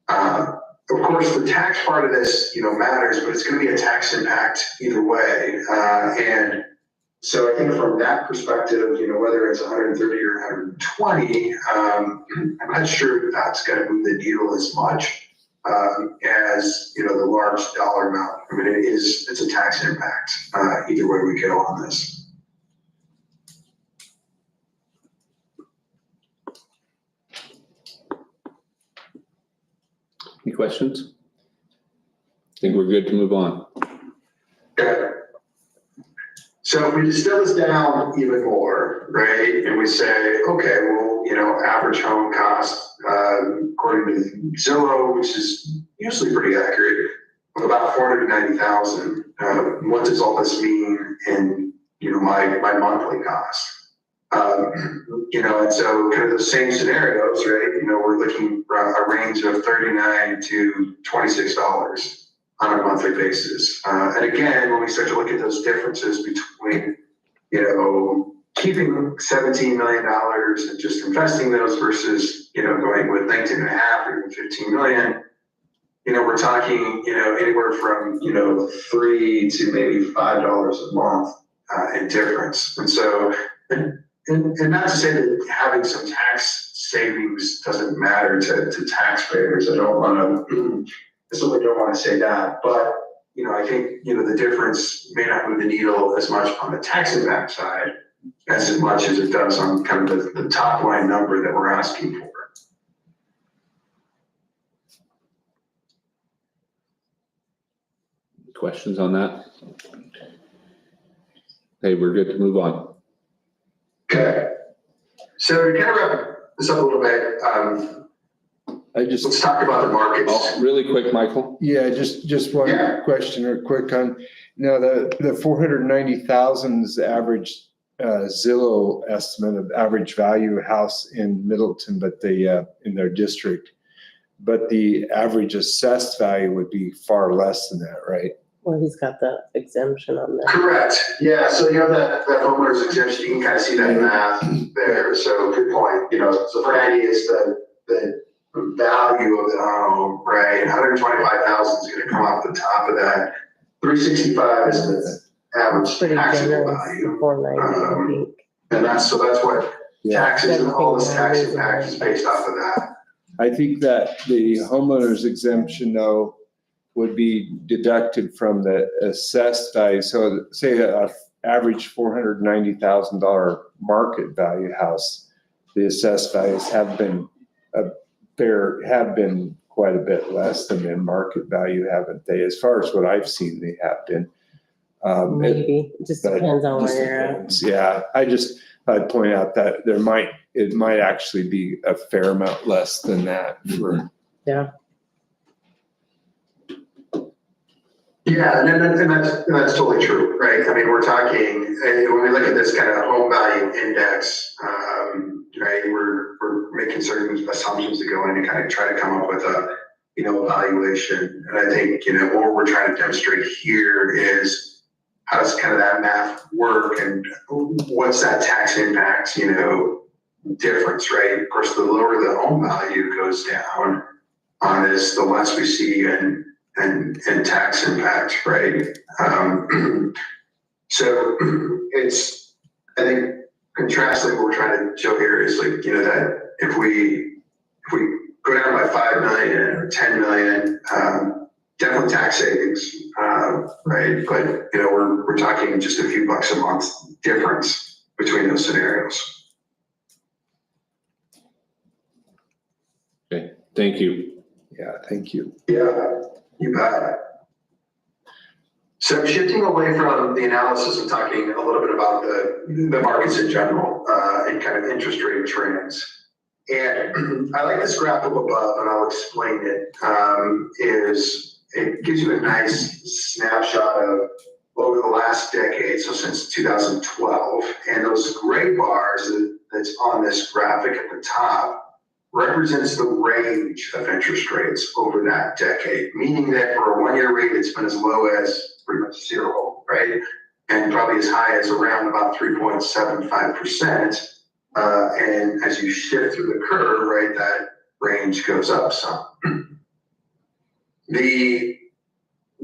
Of course, the tax part of this, matters, but it's going to be a tax impact either way. And so I think from that perspective, whether it's 130 or 120, I'm not sure that's going to move the needle as much as, the large dollar amount. I mean, it's a tax impact either way we go on this. Any questions? I think we're good to move on. Okay. So if we distill this down even more, right, and we say, okay, well, average home cost, according to Zillow, which is usually pretty accurate, of about 490,000. What does all this mean in, my monthly cost? And so kind of the same scenarios, right? We're looking for a range of $39 to $26 on a monthly basis. And again, when we start to look at those differences between, keeping $17 million and just investing those versus, going with 19.5 or even 15 million, we're talking, anywhere from, $3 to maybe $5 a month in difference. And so, and not to say that having some tax savings doesn't matter to taxpayers. I certainly don't want to say that, but I think the difference may not move the needle as much on the tax impact side as much as it does on kind of the top line number that we're asking for. Questions on that? Hey, we're good to move on. Okay. So to kind of wrap this up a little bit, let's talk about the markets. Oh, really quick, Michael. Yeah, just one question or quick on, the 490,000 is the average Zillow estimate of average value house in Middleton, but in their district. But the average assessed value would be far less than that, right? Well, he's got the exemption on there. Correct. Yeah. So you have that homeowner's exemption. You can kind of see that math there. So good point. So for 90 is the value of the home, right? 125,000 is going to come off the top of that. 365 is the average taxable value. 490, and that's what taxes and all this tax impact is based off of that. I think that the homeowner's exemption, though, would be deducted from the assessed value. So say a average $490,000 market value house, the assessed values have been quite a bit less than the market value, haven't they? As far as what I've seen, they have been. Maybe, it just but depends on just where you're at. depends. Yeah, I'd point out that it might actually be a fair amount less than that for. Yeah, and that's totally true, right? I mean, we're talking, when we look at this kind of home value index, right, we're making certain assumptions to go in and kind of try to come up with a, evaluation. And I think, what we're trying to demonstrate here is how does kind of that math work and what's that tax impact, difference, right? Of course, the lower the home value goes down on this, the less we see and tax impact, right? So it's, I think, contrastly, what we're trying to show here is like, that if we go down by 5 million or 10 million, definitely tax savings, right? But, we're talking just a few bucks a month difference between those scenarios. Okay, thank you. Yeah, thank you. Yeah, you bet. So shifting away from the analysis and talking a little bit about the markets in general, and kind of interest rate trends. And I like this graph up above, and I'll explain it, it gives you a nice snapshot of over the last decade, so since 2012, and those gray bars that's on this graphic at the top represents the range of interest rates over that decade, meaning that for a 1-year rate, it's been as low as pretty much 0, right? And probably as high as around about 3.75%. And as you shift through the curve, right, that range goes up some. The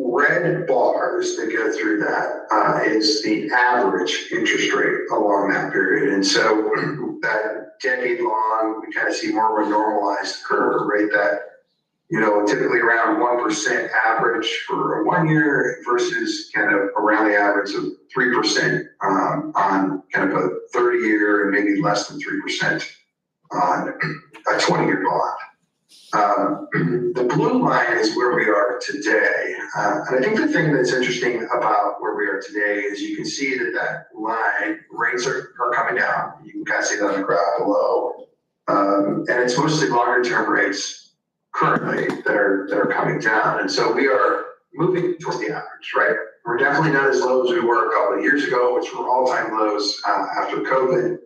red bars that go through that is the average interest rate along that period. And so that decade long, we kind of see more of a normalized curve, right? That, typically around 1% average for a 1 year versus kind of around the average of 3% on kind of a 30-year and maybe less than 3% on a 20-year bond. The blue line is where we are today. And I think the thing that's interesting about where we are today is you can see that line, rates are coming down. You can kind of see that on the graph below. And it's mostly longer term rates currently that are coming down. And so we are moving towards the average, right? We're definitely not as low as we were a couple of years ago, which were all-time lows after COVID.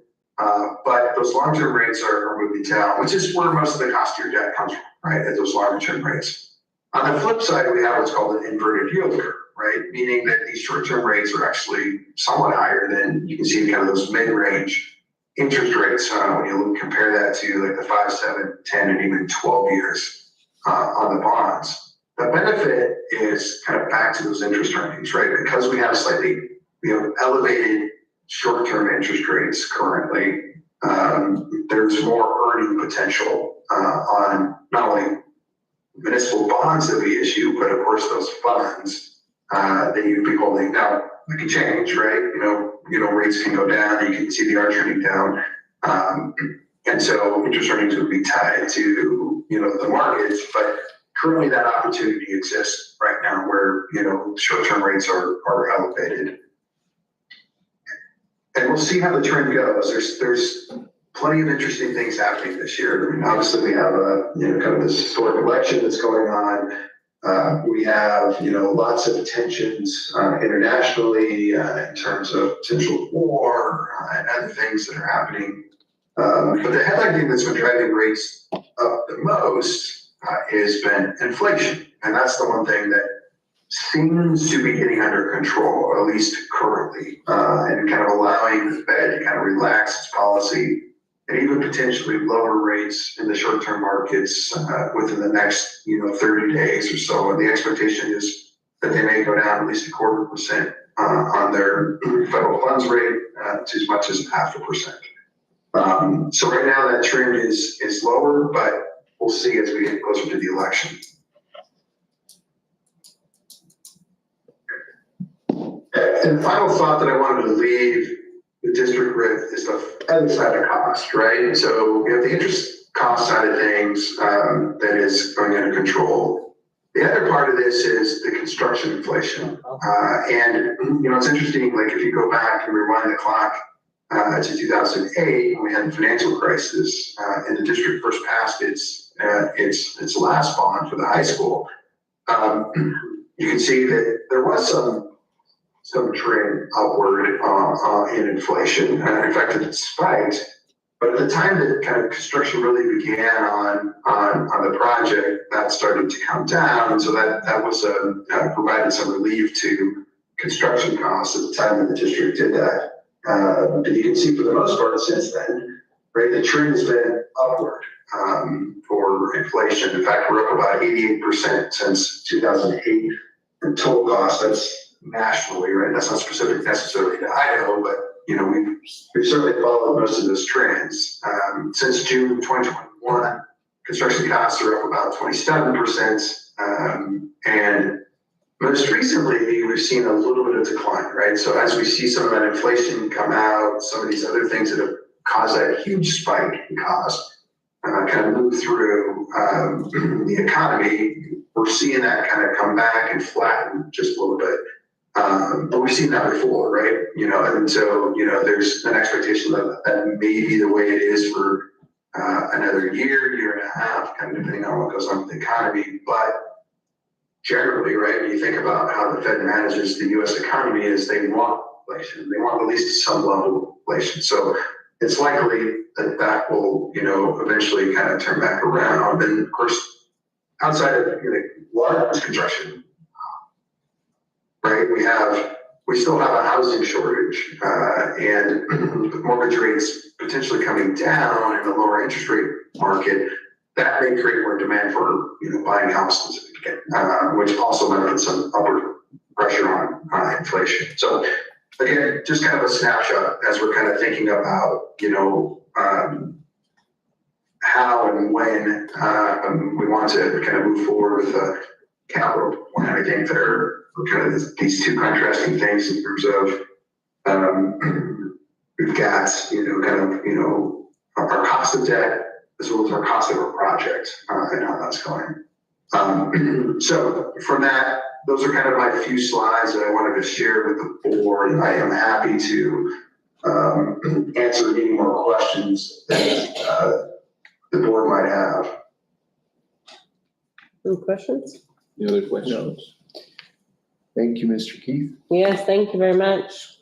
But those long-term rates are moving down, which is where most of the cost of your debt comes from, right? At those longer-term rates. On the flip side, we have what's called an inverted yield curve, right? Meaning that these short-term rates are actually somewhat higher than you can see kind of those mid-range interest rates when you compare that to like the 5, 7, 10, and even 12 years on the bonds. The benefit is kind of back to those interest earnings, right? Because we have slightly elevated short-term interest rates currently, there's more earning potential on not only municipal bonds that we issue, but of course those funds that you'd be holding. Now, it can change, right? Rates can go down, you can see the R trending down. And so interest earnings would be tied to, the markets, but currently that opportunity exists right now where, short-term rates are elevated. And we'll see how the trend goes. There's plenty of interesting things happening this year. I mean, obviously we have kind of this historic election that's going on. We have, lots of tensions internationally in terms of potential war and other things that are happening. But the headline thing that's been driving rates up the most has been inflation. And that's the one thing that seems to be getting under control, at least currently, and kind of allowing the Fed to kind of relax its policy and even potentially lower rates in the short-term markets within the next, 30 days or so. And the expectation is that they may go down at least 0.25% on their federal funds rate to as much as 0.5%. So right now that trend is lower, but we'll see as we get closer to the election. And the final thought that I wanted to leave the district with is the other side of cost, right? So we have the interest cost side of things that is going under control. The other part of this is the construction inflation. And, it's interesting, like if you go back and rewind the clock to 2008, when we had the financial crisis, and the district first passed its last bond for the high school, you can see that there was some trend upward in inflation. In fact, it spiked. But at the time that kind of construction really began on the project, that started to come down. And so that was provided some relief to construction costs at the time that the district did that. And you can see for the most part since then, right, the trend has been upward for inflation. In fact, we're up about 88% since 2008 in total cost. That's nationally, right? That's not specific necessarily to Idaho, but we've certainly followed most of those trends. Since June 2021, construction costs are up about 27%. And most recently, we've seen a little bit of decline, right? So as we see some of that inflation come out, some of these other things that have caused that huge spike in cost kind of move through the economy, we're seeing that kind of come back and flatten just a little bit. But we've seen that before, right? And so, there's an expectation that may be the way it is for another year and a half, kind of depending on what goes on with the economy. But generally, right, when you think about how the Fed manages the U.S. economy is they want inflation. They want at least some level of inflation. So it's likely that will, eventually kind of turn back around. And of course, outside of large construction, right, we still have a housing shortage, and with mortgage rates potentially coming down in the lower interest rate market, that may create more demand for buying houses, which also might put some upward pressure on inflation. So again, just kind of a snapshot as we're kind of thinking about how and when we want to kind of move forward with a capital plan. I think there are kind of these two contrasting things in terms of we've got our cost of debt as well as our cost of our project and how that's going. So from that, those are kind of my few slides that I wanted to share with the board. I am happy to answer any more questions that the board might have. Any questions? Any other questions? Thank you, Mr. Keith. Yes, thank you very much.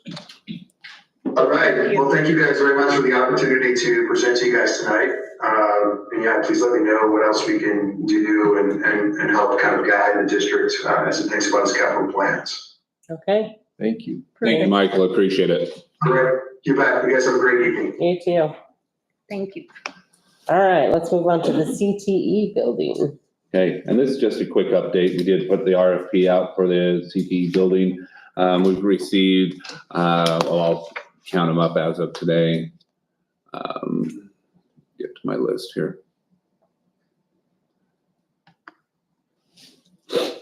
All right. Well, thank you guys very much for the opportunity to present to you guys tonight. And yeah, please let me know what else we can do and help kind of guide the district as it thinks about its capital plans. Okay. Thank you. Thank you, Michael. Appreciate it. All right. You bet. You guys have a great evening. You too. Thank you. All right, let's move on to the CTE building. Okay, and this is just a quick update. We did put the RFP out for the CTE building. We've received, I'll count them up as of today. Get to my list here.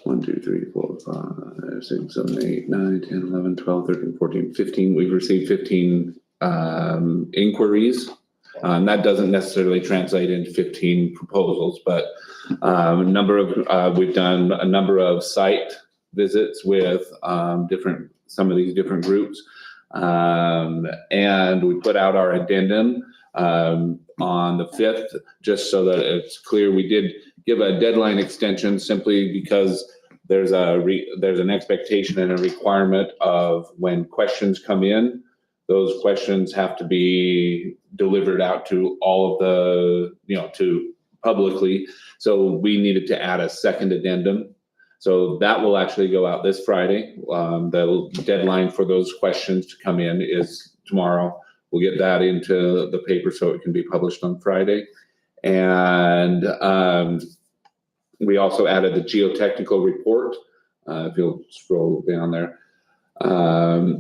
1, 2, 3, 4, 5, 6, 7, 8, 9, 10, 11, 12, 13, 14, 15. We've received 15 inquiries. That doesn't necessarily translate into 15 proposals, but we've done a number of site visits with some of these different groups. And we put out our addendum on the 5th, just so that it's clear. We did give a deadline extension simply because there's an expectation and a requirement of when questions come in, those questions have to be delivered out to all of the, to publicly. So we needed to add a second addendum. So that will actually go out this Friday. The deadline for those questions to come in is tomorrow. We'll get that into the paper so it can be published on Friday. And we also added the geotechnical report. If you'll scroll down there.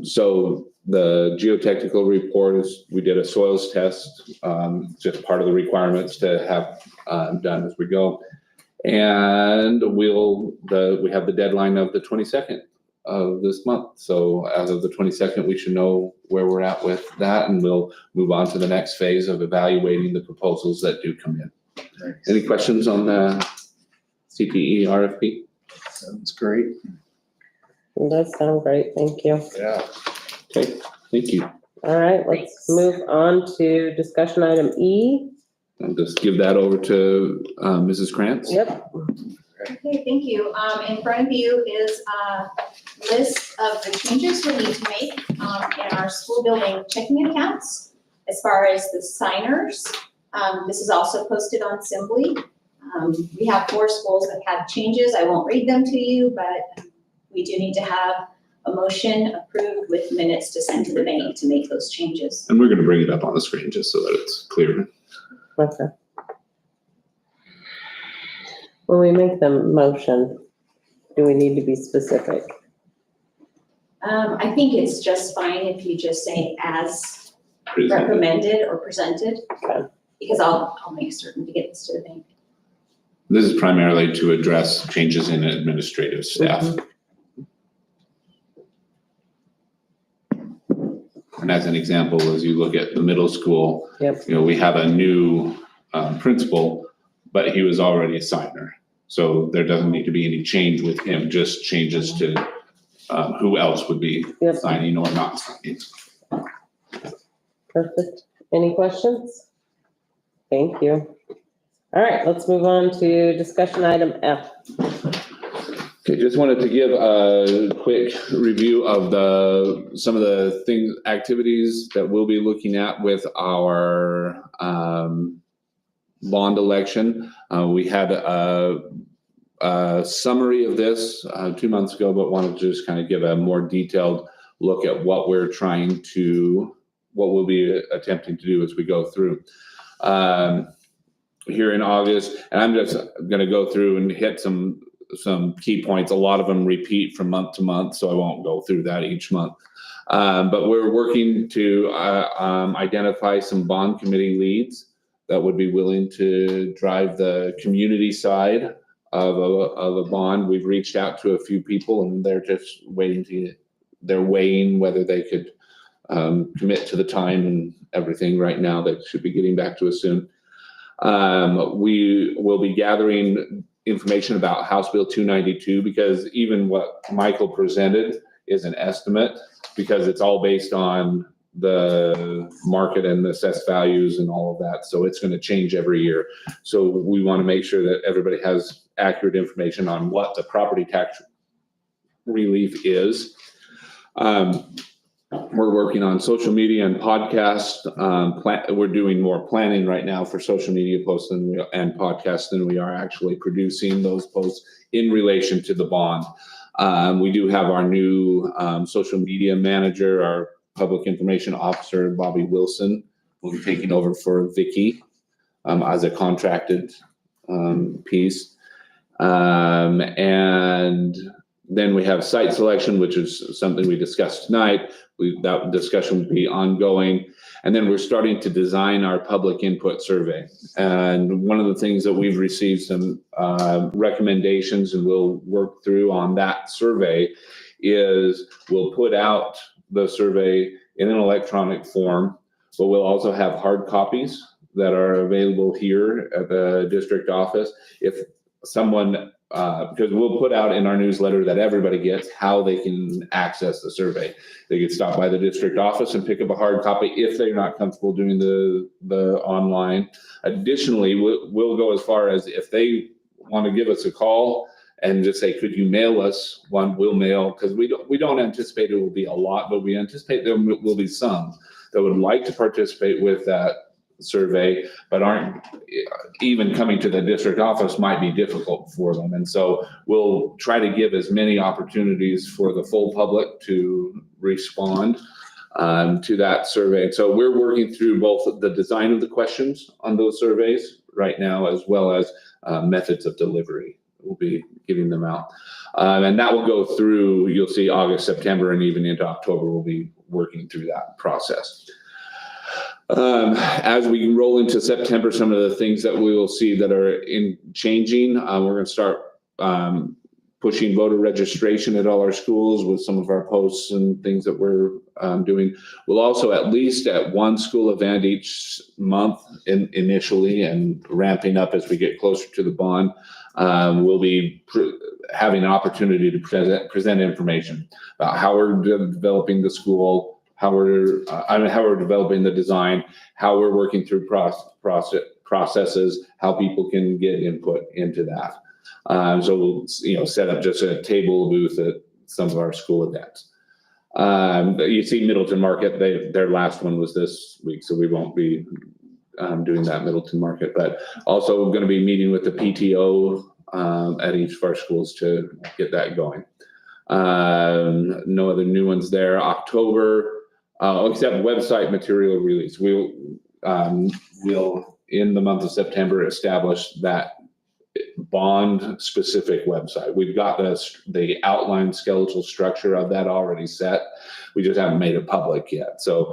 So the geotechnical report is, we did a soils test, just part of the requirements to have done as we go. And we have the deadline of the 22nd of this month. So as of the 22nd, we should know where we're at with that, and we'll move on to the next phase of evaluating the proposals that do come in. Nice. Any questions on the CPE RFP? Sounds great. It does sound great, thank you. Yeah. Okay, thank you. All right, let's move on to discussion item E. I'll just give that over to Mrs. Krantz. Yep. Okay, thank you. In front of you is a list of the changes we need to make in our school building checking accounts. As far as the signers, this is also posted on Simply. We have 4 schools that have changes. I won't read them to you, but we do need to have a motion approved with minutes to send to the bank to make those changes. And we're going to bring it up on the screen just so that it's clear. Okay. When we make the motion, do we need to be specific? I think it's just fine if you just say as Presented. recommended or presented. Okay. Because I'll make certain to get this to the bank. This is primarily to address changes in administrative staff. And as an example, as you look at the middle school, Yep. we have a new principal, but he was already a signer. So there doesn't need to be any change with him, just changes to who else would be Yep. signing or not signing. Perfect. Any questions? Thank you. All right, let's move on to discussion item F. Okay, just wanted to give a quick review of some of the things, activities that we'll be looking at with our bond election. We had a summary of this 2 months ago, but wanted to just kind of give a more detailed look at what we'll be attempting to do as we go through. Here in August, and I'm just going to go through and hit some key points. A lot of them repeat from month to month, so I won't go through that each month. But we're working to identify some bond committee leads that would be willing to drive the community side of a bond. We've reached out to a few people, and they're just they're weighing whether they could commit to the time and everything right now. They should be getting back to us soon. We will be gathering information about House Bill 292, because even what Michael presented is an estimate, because it's all based on the market and the assessed values and all of that. So it's going to change every year. So we want to make sure that everybody has accurate information on what the property tax relief is. We're working on social media and podcast. We're doing more planning right now for social media posts and podcasts than we are actually producing those posts in relation to the bond. We do have our new social media manager, our public information officer, Bobby Wilson, will be taking over for Vicky as a contracted piece. And then we have site selection, which is something we discussed tonight. That discussion will be ongoing. And then we're starting to design our public input survey. And one of the things that we've received some recommendations, and we'll work through on that survey, is we'll put out the survey in an electronic form, but we'll also have hard copies that are available here at the district office. If someone, because we'll put out in our newsletter that everybody gets how they can access the survey. They could stop by the district office and pick up a hard copy if they're not comfortable doing the online. Additionally, we'll go as far as if they want to give us a call and just say, could you mail us one? We'll mail, because we don't anticipate it will be a lot, but we anticipate there will be some that would like to participate with that survey, but aren't even coming to the district office might be difficult for them. And so we'll try to give as many opportunities for the full public to respond to that survey. So we're working through both the design of the questions on those surveys right now, as well as methods of delivery. We'll be getting them out. And that will go through, you'll see August, September, and even into October, we'll be working through that process. As we roll into September, some of the things that we will see that are changing, we're going to start pushing voter registration at all our schools with some of our posts and things that we're doing. We'll also at least at one school event each month initially, and ramping up as we get closer to the bond. We'll be having an opportunity to present information about how we're developing the school, how we're developing the design, how we're working through processes, how people can get input into that. So we'll, set up just a table booth at some of our school events. You see Middleton Market, their last one was this week, so we won't be doing that Middleton Market, but also we're going to be meeting with the PTO at each of our schools to get that going. No other new ones there. October, except website material release. We'll in the month of September establish that bond specific website. We've got the outline skeletal structure of that already set. We just haven't made it public yet. So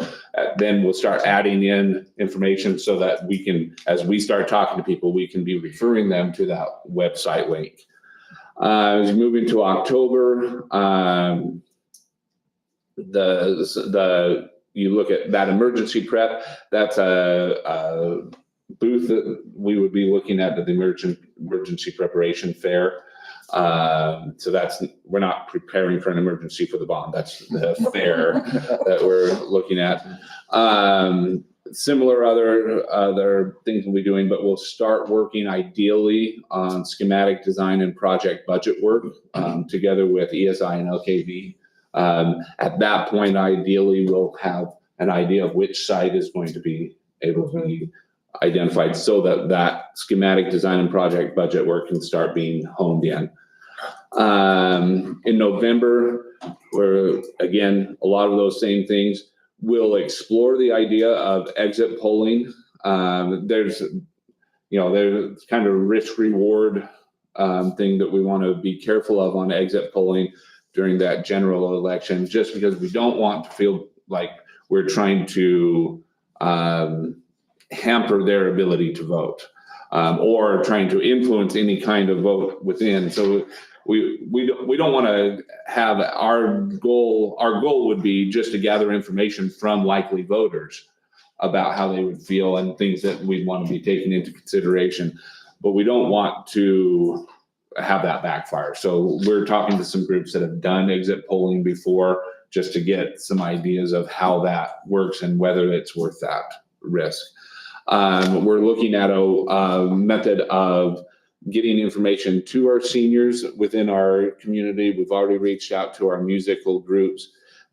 then we'll start adding in information so that we can, as we start talking to people, we can be referring them to that website link. As we move into October, you look at that emergency prep, that's a booth that we would be looking at the emergency preparation fair. So we're not preparing for an emergency for the bond. That's the fair that we're looking at. Similar other things we'll be doing, but we'll start working ideally on schematic design and project budget work together with ESI and LKV. At that point, ideally, we'll have an idea of which site is going to be able to be identified so that schematic design and project budget work can start being honed in. In November, where again, a lot of those same things, we'll explore the idea of exit polling. There's kind of a risk reward thing that we want to be careful of on exit polling during that general election, just because we don't want to feel like we're trying to hamper their ability to vote, or trying to influence any kind of vote within. So we don't want to have our goal would be just to gather information from likely voters about how they would feel and things that we'd want to be taken into consideration, but we don't want to have that backfire. So we're talking to some groups that have done exit polling before, just to get some ideas of how that works and whether it's worth that risk. We're looking at a method of getting information to our seniors within our community. We've already reached out to our musical groups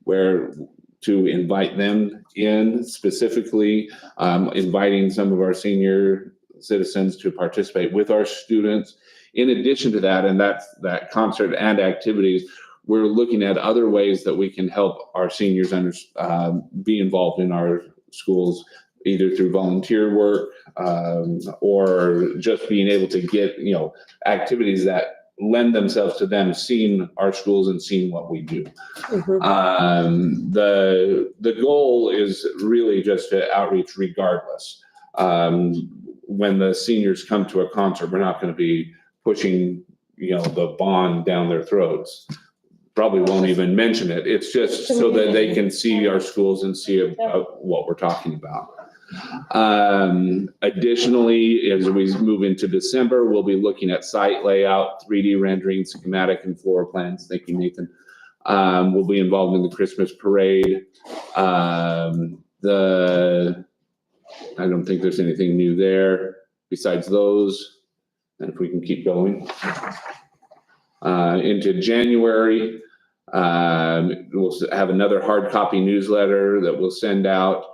to invite them in, specifically inviting some of our senior citizens to participate with our students. In addition to that, and that concert and activities, we're looking at other ways that we can help our seniors be involved in our schools, either through volunteer work or just being able to get, activities that lend themselves to them seeing our schools and seeing what we do. The goal is really just to outreach regardless. When the seniors come to a concert, we're not going to be pushing, the bond down their throats. Probably won't even mention it. It's just so that they can see our schools and see what we're talking about. Additionally, as we move into December, we'll be looking at site layout, 3D rendering, schematic and floor plans. Thank you, Nathan. We'll be involved in the Christmas parade. I don't think there's anything new there besides those. And if we can keep going. Into January, we'll have another hard copy newsletter that we'll send out.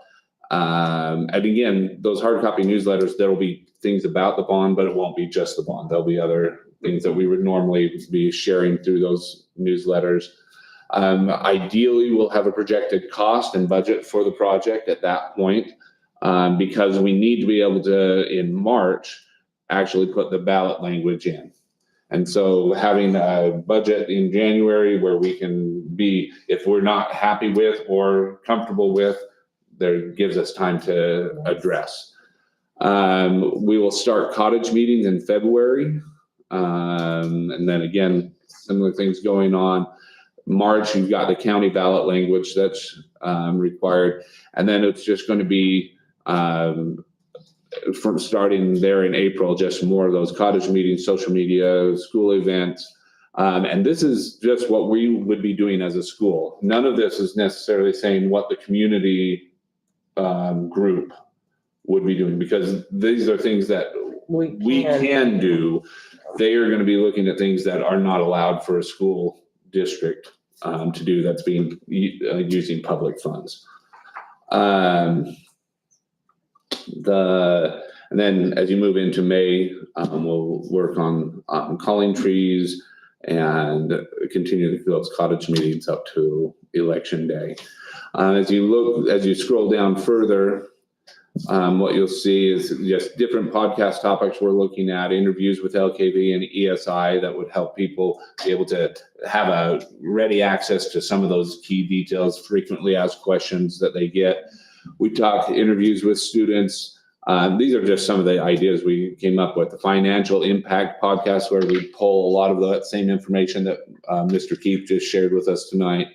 And again, those hard copy newsletters, there will be things about the bond, but it won't be just the bond. There'll be other things that we would normally be sharing through those newsletters. Ideally, we'll have a projected cost and budget for the project at that point, because we need to be able to, in March, actually put the ballot language in. And so having a budget in January where we can be, if we're not happy with or comfortable with, there gives us time to address. We will start cottage meetings in February. And then again, similar things going on. March, you've got the county ballot language that's required. And then it's just going to be from starting there in April, just more of those cottage meetings, social media, school events. And this is just what we would be doing as a school. None of this is necessarily saying what the community group would be doing, because these are things that we can do. They are going to be looking at things that are not allowed for a school district to do, that's being using public funds. And then as you move into May, we'll work on calling trees and continue those cottage meetings up to election day. As you scroll down further, what you'll see is just different podcast topics we're looking at, interviews with LKV and ESI that would help people be able to have a ready access to some of those key details, frequently asked questions that they get. We talked interviews with students. These are just some of the ideas we came up with. The financial impact podcast, where we pull a lot of that same information that Mr. Keith just shared with us tonight.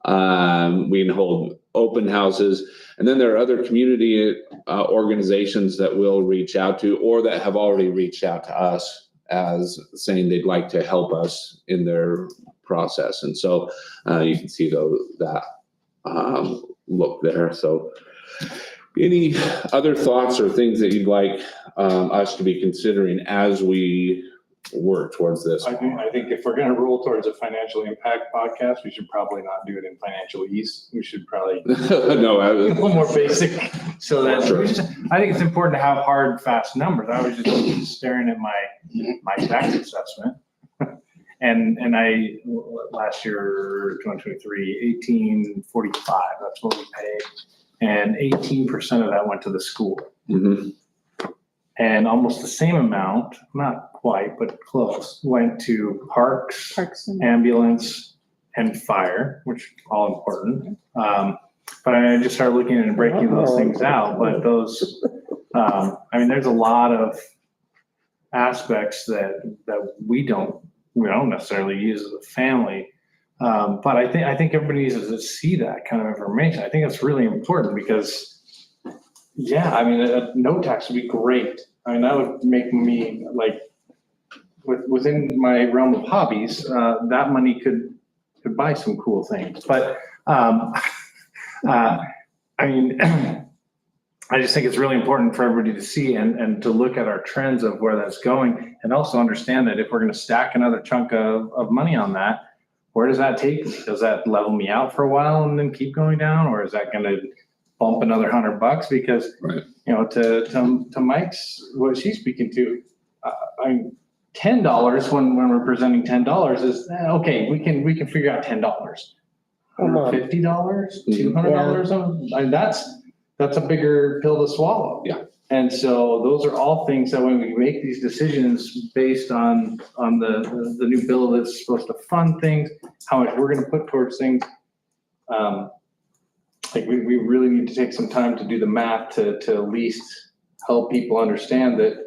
We can hold open houses. And then there are other community organizations that we'll reach out to, or that have already reached out to us as saying they'd like to help us in their process. And so you can see that look there. So any other thoughts or things that you'd like us to be considering as we work towards this? I think if we're gonna roll towards a financial impact podcast, we should probably not do it in financial ease. We should probably No, a little more basic. So that, Sure. I think it's important to have hard, fast numbers. I was just staring at my tax assessment. And I, last year, 2023, 1845, that's what we paid. And 18% of that went to the school. Mhm. And almost the same amount, not quite, but close, went to parks, ambulance, and fire, which are all important. But I just started looking and breaking those things out, but those, I mean, there's a lot of aspects that we don't necessarily use as a family. But I think everybody needs to see that kind of information. I think that's really important because, yeah, I mean, a no tax would be great. I mean, that would make me like, within my realm of hobbies, that money could buy some cool things. But I mean, I just think it's really important for everybody to see and to look at our trends of where that's going, and also understand that if we're going to stack another chunk of money on that, where does that take me? Does that level me out for a while and then keep going down, or is that going to bump another $100? Because, Right. you know, to Mike's, what she's speaking to, I mean, $10 when we're presenting $10 is okay. We can figure out $10. $50, $200. I mean, that's a bigger pill to swallow. Yeah. And so those are all things that when we make these decisions based on the new bill that's supposed to fund things, how much we're going to put towards things. Like we really need to take some time to do the math to at least help people understand that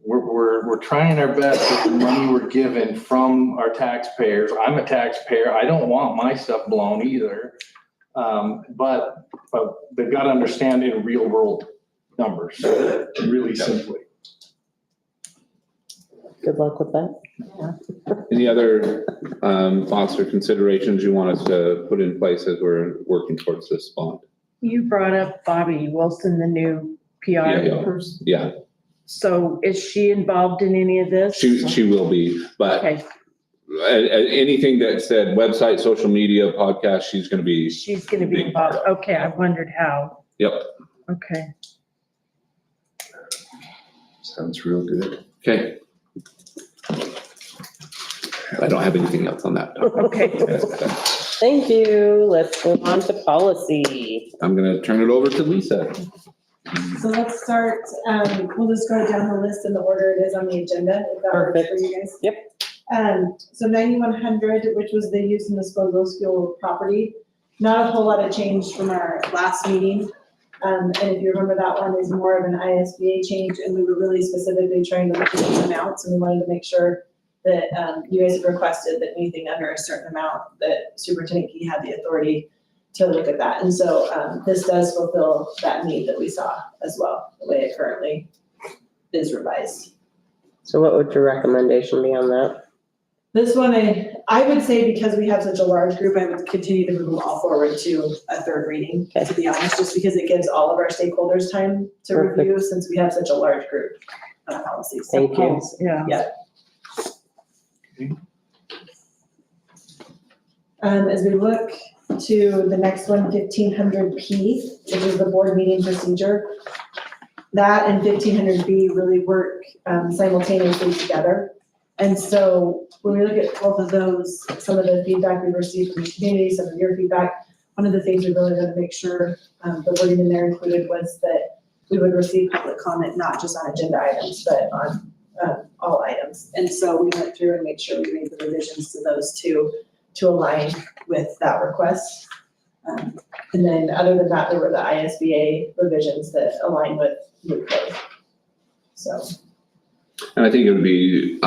we're trying our best with the money we're given from our taxpayers. I'm a taxpayer. I don't want my stuff blown either. But they've got to understand in real world numbers, really simply. Good luck with that. Any other thoughts or considerations you want us to put in place as we're working towards this bond? You brought up Bobby Wilson, the new PR Yeah. person. Yeah, So is she involved in any of this? she will be, but Okay, anything that said website, social media, podcast, she's going to be. she's gonna be Big part involved. Okay, I wondered how. Yep. Okay. Sounds real good. Okay. I don't have anything else on that. Okay. Thank you. Let's move on to policy. I'm going to turn it over to Lisa. So let's start, we'll just go down the list in the order it is on the agenda, if that works for you guys. Yep. So 9100, which was the use and disposal of school property, not a whole lot of change from our last meeting. And if you remember, that one is more of an ISBA change, and we were really specifically trying to look at those amounts, and we wanted to make sure that, you guys have requested that anything under a certain amount, that Superintendent Key had the authority to look at that. And so, this does fulfill that need that we saw as well, the way it currently is revised. So what would your recommendation be on that? This one, I would say because we have such a large group, I would continue to move them all forward to a third reading, to be honest, just because it gives all of our stakeholders time to Perfect. review, since we have such a large group of policies. Thank you. Yeah. As we look to the next one, 1500P, which is the board meeting procedure, that and 1500B really work simultaneously together. And so when we look at both of those, some of the feedback we received from the community, some of your feedback, one of the things we really wanted to make sure the wording in there included was that we would receive public comment, not just on agenda items, but on all items. And so we went through and made sure we made the revisions to those two to align with that request. And then other than that, there were the ISBA revisions that align with new code. So. And I think it would be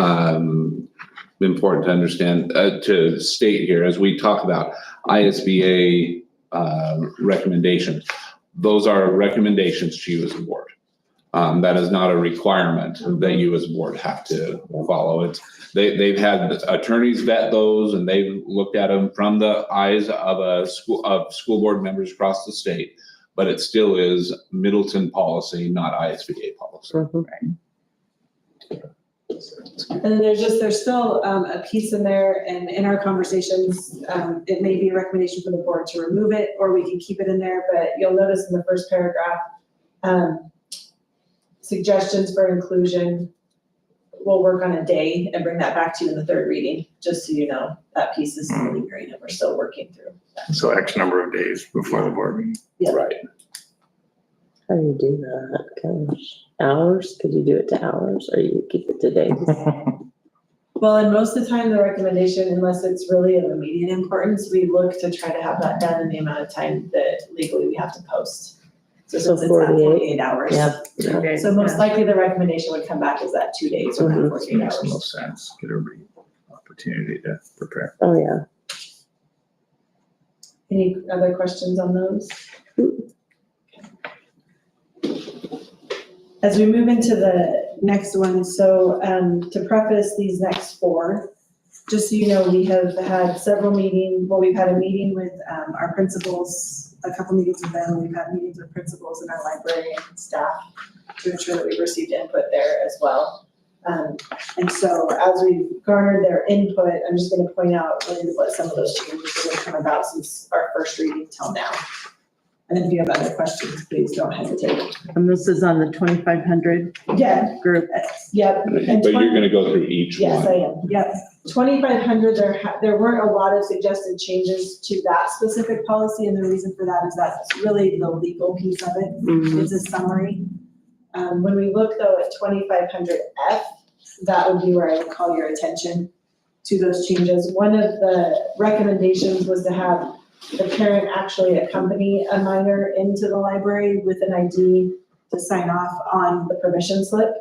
important to understand, to state here, as we talk about ISBA recommendations, those are recommendations to you as a board. That is not a requirement that you as a board have to follow. They've had attorneys vet those, and they've looked at them from the eyes of school board members across the state, but it still is Middleton policy, not ISBA policy. Mhm. And then there's still a piece in there, and in our conversations, it may be a recommendation for the board to remove it, or we can keep it in there, but you'll notice in the first paragraph, suggestions for inclusion, we'll work on a day and bring that back to you in the third reading, just so you know, that piece is still lingering and we're still working through that. So X number of days before the board meeting. Yeah. Right. How do you do that? Gosh, hours? Could you do it to hours, or you keep it to days? Well, and most of the time, the recommendation, unless it's really of immediate importance, we look to try to have that done in the amount of time that legally we have to post. So So since it's at 48. 48 hours. Yeah. So most likely the recommendation would come back as that 2 days or Mhm. 48 Makes the hours. most sense. Get everybody opportunity to prepare. Oh, yeah. Any other questions on those? As we move into the next one, so to preface these next four, just so you know, we have had several meetings, well, we've had a meeting with our principals, a couple meetings with them, we've had meetings with principals and our librarian staff to ensure that we've received input there as well. And so as we've garnered their input, I'm just gonna point out really what some of those changes that have come about since our first reading till now. And then if you have other questions, please don't hesitate. And this is on the 2,500 Yeah, group. yep. And But you're gonna go through each Yes, I one. am, yep. 2,500, there weren't a lot of suggested changes to that specific policy, and the reason for that is that's really the legal piece of it. Mhm. It's a summary. When we look though at 2,500F, that would be where I would call your attention to those changes. One of the recommendations was to have the parent actually accompany a minor into the library with an ID to sign off on the permission slip.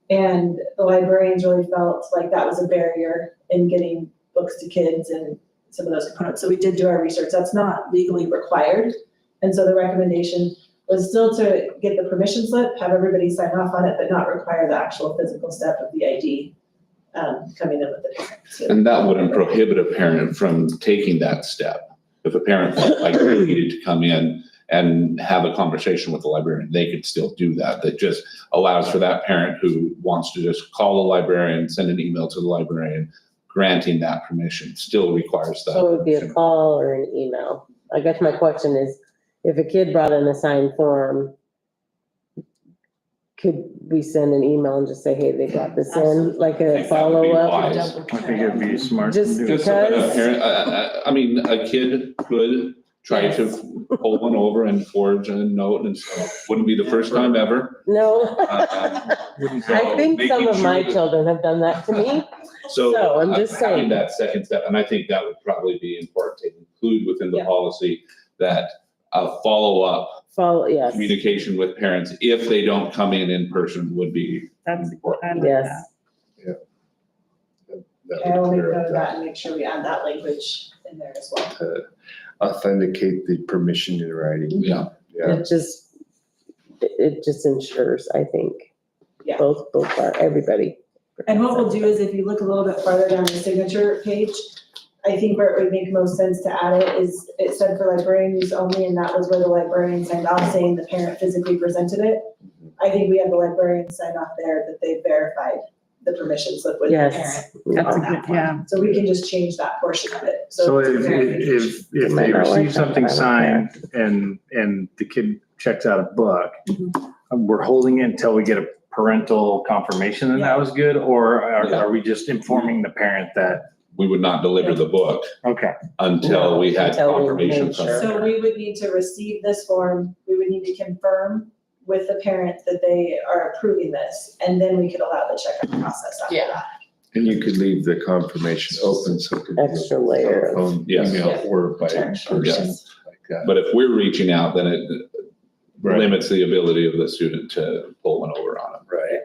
And the librarians really felt like that was a barrier in getting books to kids and some of those components. So we did do our research. That's not legally required. And so the recommendation was still to get the permission slip, have everybody sign off on it, but not require the actual physical step of the ID coming in with the parent. So- And that wouldn't prohibit a parent from taking that step. If a parent felt like they needed to come in and have a conversation with the librarian, they could still do that. That just allows for that parent who wants to just call the librarian, send an email to the librarian, granting that permission, still requires that. So it would be a call or an email. I guess my question is, if a kid brought in a signed form, could we send an email and just say, hey, they got this in, like a follow-up? I think it'd be smart to Just do. Just so that a because- parent, I mean, a kid could try to pull one over and forge a note, and so wouldn't be the first time ever. No. So I think some making of my sure that- children have done that to me. So So I'm just having saying. that second step, and I think that would probably be important to include within the Yeah. policy, that a follow-up Follow, yes, communication with parents, if they don't come in person, would be That's important. kind of yes. that Okay, I will would make clear note up of that and make sure we add that language in there as well. to authenticate the permission in writing. Yeah. Yeah. It just ensures, I think, Yeah. both are, everybody. And what we'll do is if you look a little bit farther down the signature page, I think where it would make most sense to add it is, it said for librarian use only, and that was where the librarian signed off saying the parent physically presented it. I think we have the librarian sign off there that they verified the permission slip with the parent. Yes. That's a on that good, yeah. form. So we can just change that portion of it. So it's if verification. they receive something signed and the kid checks out a book, we're holding it until we get a parental confirmation that that was good, or are we just informing the parent that? We would not deliver the book Okay. until we had Until we confirmation made from sure. the So parent. we would need to receive this form, we would need to confirm with the parent that they are approving this, and then we could allow the checkout process after Yeah. that. And you could leave the confirmation open so it could be Extra layer of- telephone, Yes. email, or by Sure. person Yes. like that. But if we're reaching out, then it Right. limits the ability of the student to pull one over on them. Right,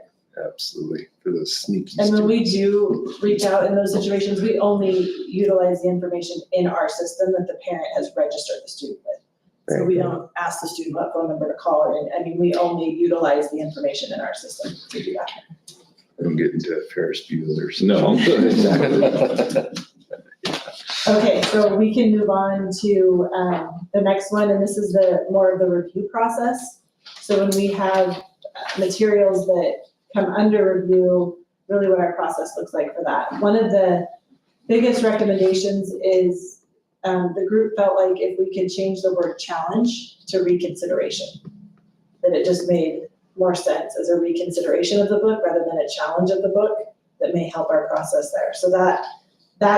absolutely, for those sneaky And when we students. do reach out in those situations, we only utilize the information in our system that the parent has registered the student with. So Very we good. don't ask the student what phone number to call, or, I mean, we only utilize the information in our system to do that. Don't get into a Ferris Bueller. No. Okay, so we can move on to the next one, and this is the more of the review process. So when we have materials that come under review, really what our process looks like for that. One of the biggest recommendations is the group felt like if we could change the word challenge to reconsideration, that it just made more sense as a reconsideration of the book rather than a challenge of the book that may help our process there. So that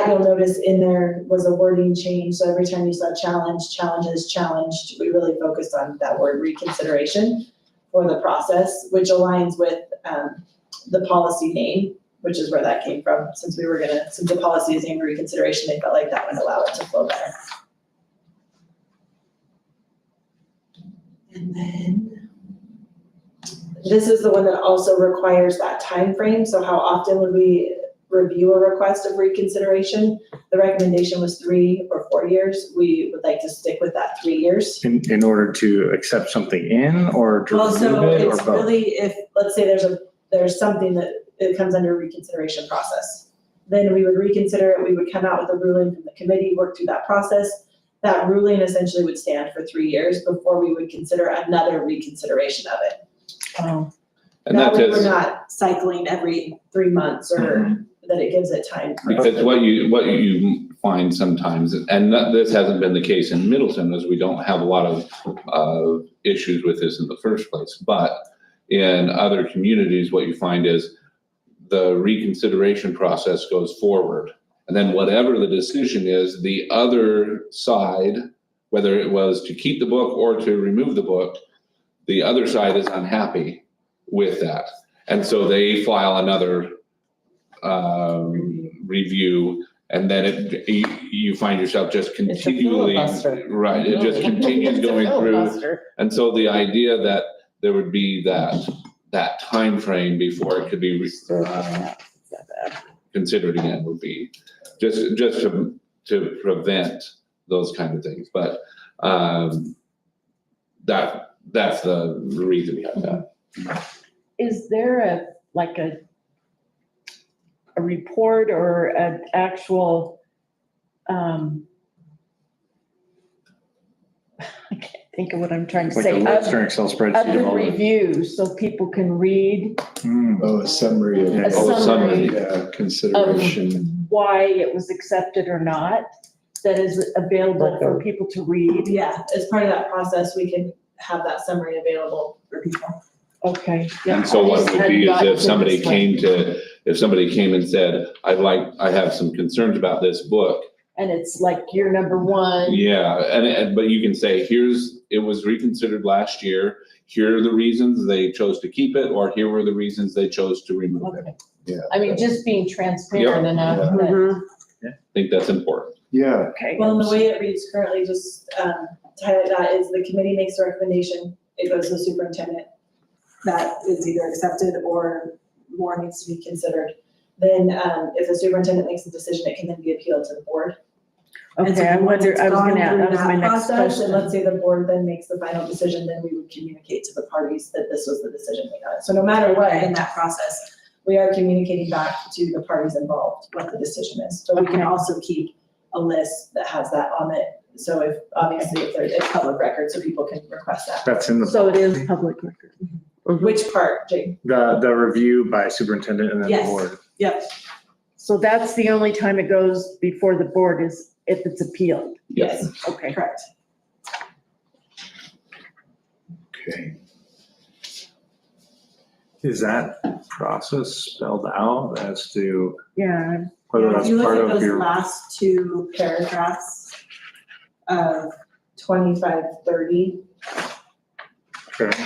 you'll notice in there was a wording change. So every time you saw challenge, challenges, challenged, we really focused on that word reconsideration for the process, which aligns with the policy name, which is where that came from. Since the policy is named reconsideration, they felt like that would allow it to flow better. And then this is the one that also requires that time frame. So how often would we review a request of reconsideration? The recommendation was 3 or 4 years. We would like to stick with that 3 years. In order to accept something in or to Well, so remove it or it's both? really if, let's say there's something that it comes under reconsideration process. Then we would reconsider it, we would come out with a ruling from the committee, work through that process. That ruling essentially would stand for 3 years before we would consider another reconsideration of it. Oh, And That that way we're is, not cycling every 3 months or that it gives it time. because what you find sometimes, and this hasn't been the case in Middleton, as we don't have a lot of issues with this in the first place. But in other communities, what you find is the reconsideration process goes forward. And then whatever the decision is, the other side, whether it was to keep the book or to remove the book, the other side is unhappy with that. And so they file another review, and then you find yourself just It's a continually, filibuster. right, it just continues It's a going through. filibuster. And so the idea that there would be that time frame before it could be considered again would be just to prevent those kind of things. But that's the reason behind that. is there a report or an actual, I can't think of what I'm trying to Like a say, list or Excel of spreadsheet the of all the. reviews, so people can read Oh, a summary of. A summary Yeah, consideration. why it was accepted or not, that is available for people to read. Yeah, as part of that process, we can have that summary available for people. Okay. And so what would be is if somebody came and said, I have some concerns about this book. And it's like year number 1. Yeah, but you can say, it was reconsidered last year. Here are the reasons they chose to keep it, or here were the reasons they chose to remove it. Okay. Yeah. I mean, just being transparent enough that, Mhm. I think that's important. Yeah, okay. Well, and the way it reads currently, just to highlight that, is the committee makes a recommendation, it goes to the superintendent. That is either accepted or more needs to be considered. then, if the superintendent makes a decision, it can then be appealed to the board. And so Okay, I once wonder, it's I was gone gonna ask, through that was that my next process, question. And let's say the board then makes the final decision, then we would communicate to the parties that this was the decision made on it. So no matter what in that process, we are communicating back to the parties involved what the decision is. So we can Okay. also keep a list that has that on it. So if, obviously, if there's, it's public record, so people can request that. That's in the. So it is public record. Which part, Jake? The review by superintendent and then the Yes. board. Yep. So that's the only time it goes before the board is if it's appealed. Yes, Okay. correct. Okay. Is that process spelled out as to Yeah, whether If that's you look part at of those your? last two paragraphs of 2530, Okay.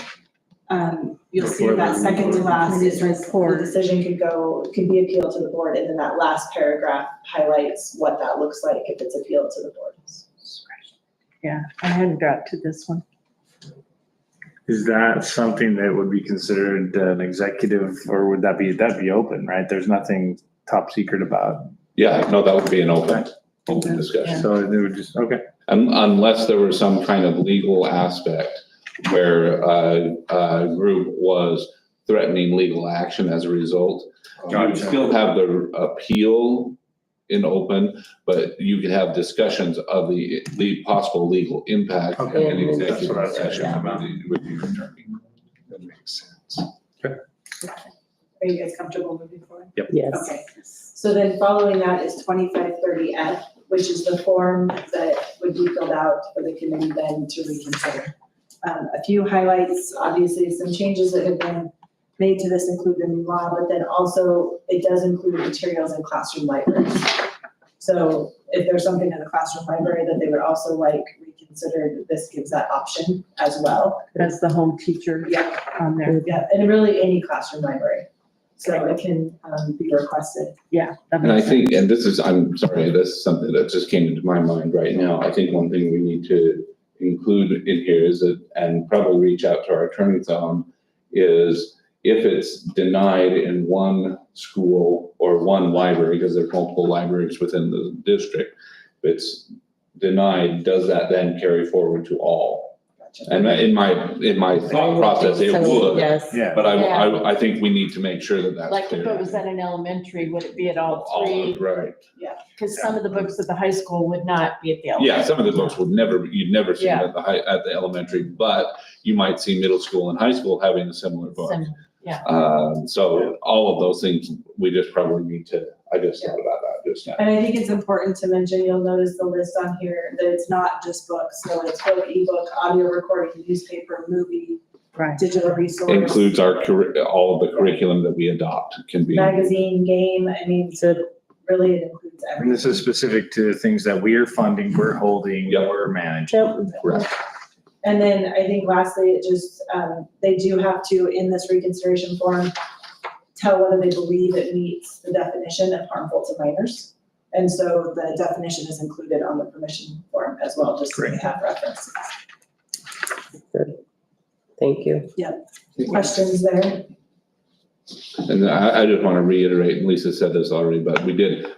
you'll see Before that the second to report. last, it says the Report. decision could be appealed to the board, and then that last paragraph highlights what that looks like if it's appealed to the board. yeah, I hadn't got to this one. Is that something that would be considered an executive, or would that'd be open, right? There's nothing top secret about. Yeah, no, that would be an open discussion. So it would just, okay. Unless there was some kind of legal aspect where a group was threatening legal action as a result. You would Gotcha. still have the appeal in open, but you could have discussions of the possible legal impact Okay. in That's what I executive was session asking about. with the attorney. That makes sense. Are you guys comfortable moving forward? Yes. Okay, so then following that is 2530F, which is the form that would be filled out for the committee then to reconsider. A few highlights, obviously some changes that have been made to this include the new law, but then also it does include materials in classroom libraries. So if there's something in the classroom library that they would also like reconsidered, this gives that option as well. That's the home teacher Yeah, on there. yeah, and really any classroom library. So it can be requested. Yeah. that And I makes think, and this is, I'm sorry, this is something that just came into my mind right now. I think one thing we need to include in here is that, and probably reach out to our attorneys on, is if it's denied in one school or one library, because there's multiple libraries within the district, if it's denied, does that then carry forward to all? And in my thought process, it would, Yes. Yeah. but I think we need to make sure that that's Like clear. if it was at an elementary, would it be at all three? Right. Because some of the books at the high school would not be at the Yeah, elementary. some of the books you'd never see Yeah. at the elementary, but you might see middle school and high school having a similar book. So all of those things, we just probably need to, I just thought about that just now. And I think it's important to mention, you'll notice the list on here, that it's not just books, so it's book, ebook, audio recording, newspaper, movie, Right. digital resource. Includes all of the curriculum that we adopt can be. Magazine, game, I mean, so really it includes And everything. this is specific to things that we are funding, we're holding, Yep. we're managing. Correct. And then I think lastly, it just, they do have to, in this reconsideration form, tell whether they believe it meets the definition of harmful to minors. And so the definition is included on the permission form as well, just so they have reference. Thank you. Questions there? And I just want to reiterate, and Lisa said this already, but we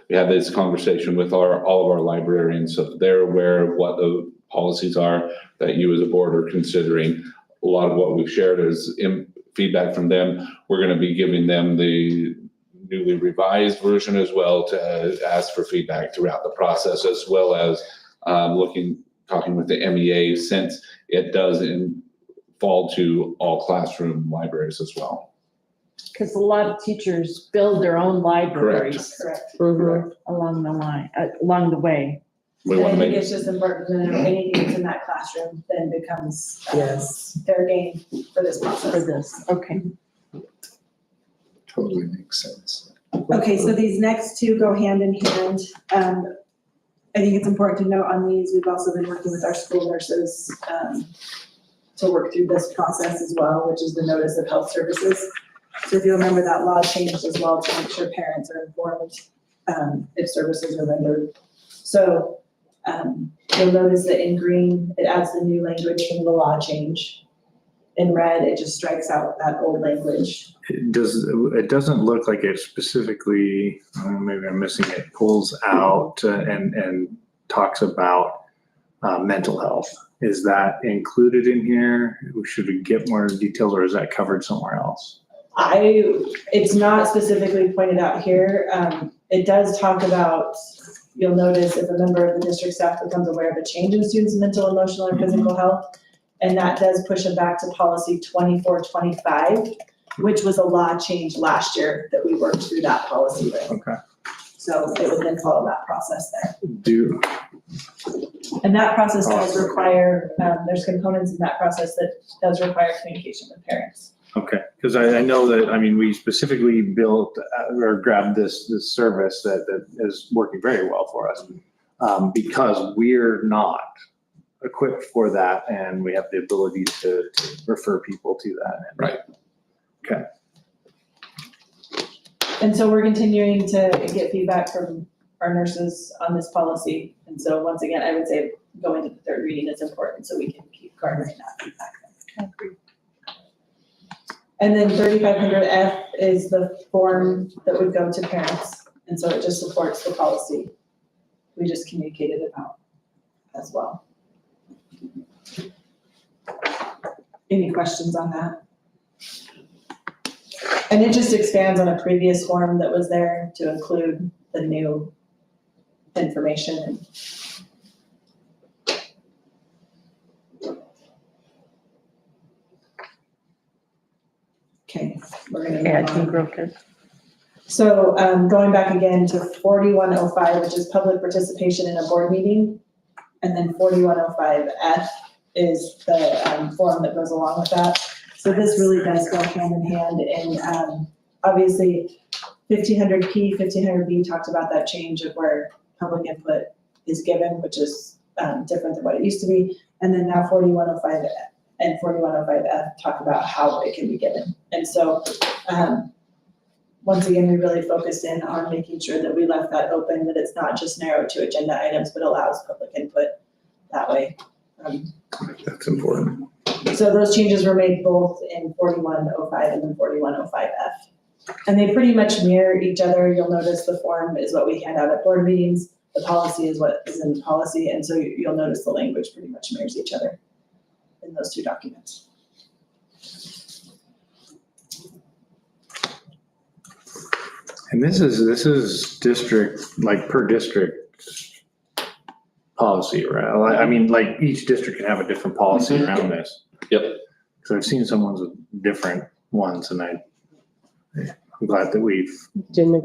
had this conversation with all of our librarians, so they're aware of what the policies are that you as a board are considering. A lot of what we've shared is feedback from them. We're going to be giving them the newly revised version as well to ask for feedback throughout the process, as well as talking with the MEA, since it does fall to all classroom libraries as well. Because a lot of teachers build their own libraries Correct. along the way. We And want I to think make, it's just important to know anything that's in that classroom then becomes Yes. fair game for this For process. this, okay. Totally makes sense. Okay, so these next two go hand in hand. I think it's important to note on these, we've also been working with our school nurses to work through this process as well, which is the notice of health services. So if you remember, that law changed as well to make sure parents are informed if services are rendered. So you'll notice that in green, it adds the new language from the law change. in red, it just strikes out that old language. It doesn't look like it specifically, maybe I'm missing it, pulls out and talks about mental health. Is that included in here? Should we get more details, or is that covered somewhere else? It's not specifically pointed out here. It does talk about, you'll notice if a member of the district staff becomes aware of a change in students' mental, emotional, or physical health, and that does push it back to policy 2425, which was a law change last year that we worked through that policy with. Okay. So it would then follow that process there. Do, And that process does require, there's components in that process that does require communication with parents. okay, because I know that, I mean, we specifically built or grabbed this service that is working very well for us because we're not equipped for that, and we have the ability to refer people to that. Right. Okay. And so we're continuing to get feedback from our nurses on this policy. And so once again, I would say going to the third reading is important so we can keep garnering that feedback. And then 3500F is the form that would go to parents. And so it just supports the policy we just communicated about as well. Any questions on that? And it just expands on a previous form that was there to include the new information. Okay, we're gonna move on. So going back again to 4105, which is public participation in a board meeting. And then 4105F is the form that goes along with that. So this really does go hand in hand, and obviously 1500P, 1500B talked about that change of where public input is given, which is different than what it used to be. And then now 4105 and 4105F talk about how it can be given. And so once again, we really focused in on making sure that we left that open, that it's not just narrowed to agenda items, but allows public input that way. That's important. So those changes were made both in 4105 and then 4105F. And they pretty much mirror each other. You'll notice the form is what we hand out at board meetings. The policy is what is in the policy. And so you'll notice the language pretty much mirrors each other in those two documents. And this is district, like per district policy, right? I mean, like each district can have a different policy around this. Yep. So I've seen some ones with different ones, and I'm glad that we've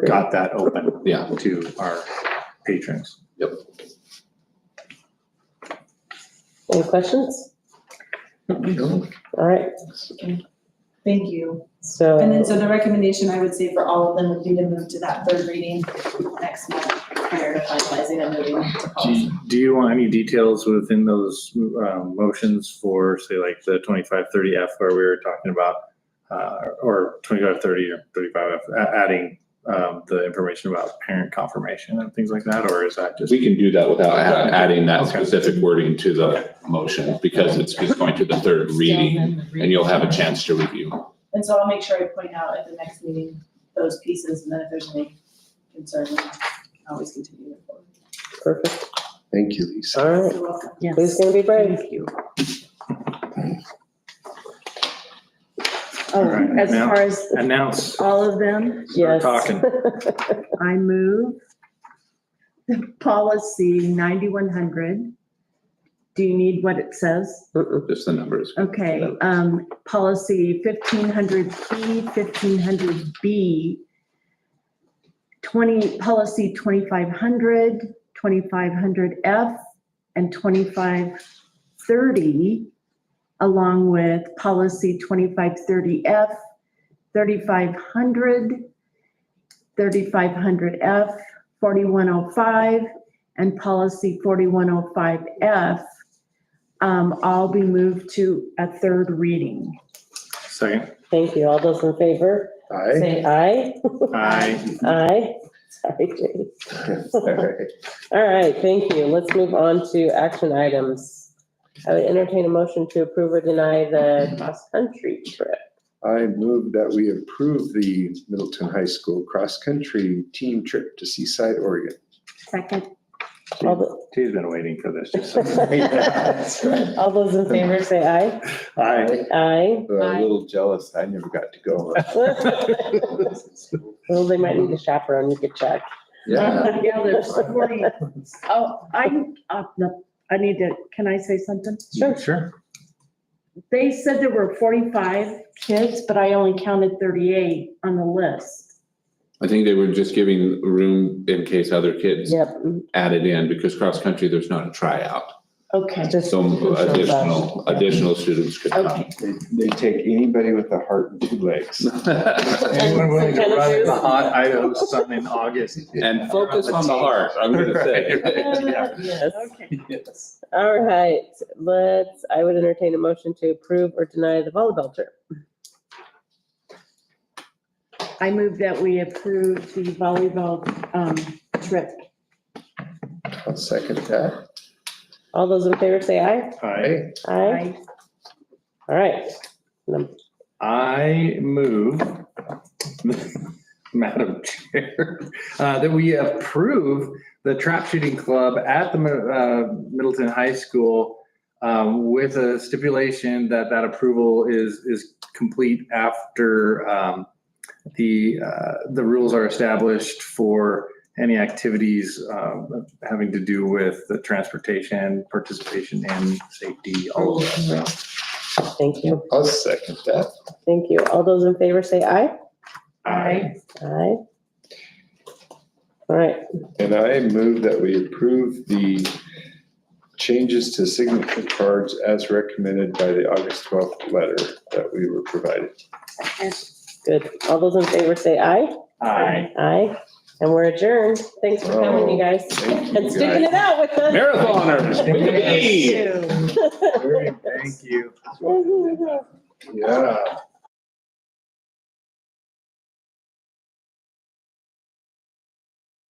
got that open Yeah. to our patrons. Yep. Any questions? All right, Thank you. so. And then so the recommendation I would say for all of them would be to move to that third reading next month prior to finalizing and moving to policy. Do you want any details within those motions for, say, like the 2530F where we were talking about, or 2530 or 35F, adding the information about parent confirmation and things like that, or is that just? We can do that without adding that Okay. specific wording to the motion because it's just going to the third reading and you'll have a chance to review. And so I'll make sure I point out at the next meeting those pieces, and then if there's any concern, we can always continue it forward. Perfect, Thank you, Lisa. all right, You're welcome. who's gonna be brave? Thank you. Oh, Right, as now- far as Announce, all of them, start Yes. talking. I move the policy 9100. Do you need what it says? Just the numbers. Okay, policy 1500P, 1500B, policy 2500, 2500F, and 2530, along with policy 2530F, 3500, 3500F, 4105, and policy 4105F, all be moved to a third reading. Second. Thank you, all those in favor, Aye. say aye. Aye. Aye, sorry, Jay. All right. All right, thank you, let's move on to action items. I would entertain a motion to approve or deny the cross-country trip. I move that we approve the Middleton High School cross-country team trip to Seaside, Oregon. Second. All the- She's been waiting for this. Just so- That's right. All those in favor say aye. Aye. Aye. I'm a little jealous. I never got to go. Well, they might need a chaperone, you could check. Yeah. Yeah, there's 40. Oh, no, I need to, can I say something? Sure. They said there were 45 kids, but I only counted 38 on the list. I think they were just giving room in case other kids Yep. added in, because cross-country, there's not a tryout. Okay. Just So additional students could come. Okay. They take anybody with a heart and 2 legs. Anyone willing to run in the hot Idaho sun in August? And focus on the heart, I'm gonna say. Yeah. Yes. Okay. Yes. All right, I would entertain a motion to approve or deny the volleyball trip. I move that we approve the volleyball trip. I'll second that. All those in favor say aye. Aye. Aye. All right. I move, Madam Chair, that we approve the trap shooting club at the Middleton High School with a stipulation that that approval is complete after the rules are established for any activities having to do with the transportation, participation, and safety, all of that. Thank you. I'll second that. Thank you. All those in favor say aye. Aye. Aye. All right. And I move that we approve the changes to signature cards as recommended by the August 12th letter that we were provided. Good. All those in favor say aye. Aye. Aye. And we're adjourned. Thanks for coming, you guys. Thank you, And sticking it out with us. Marathoners, Thank you. Yeah.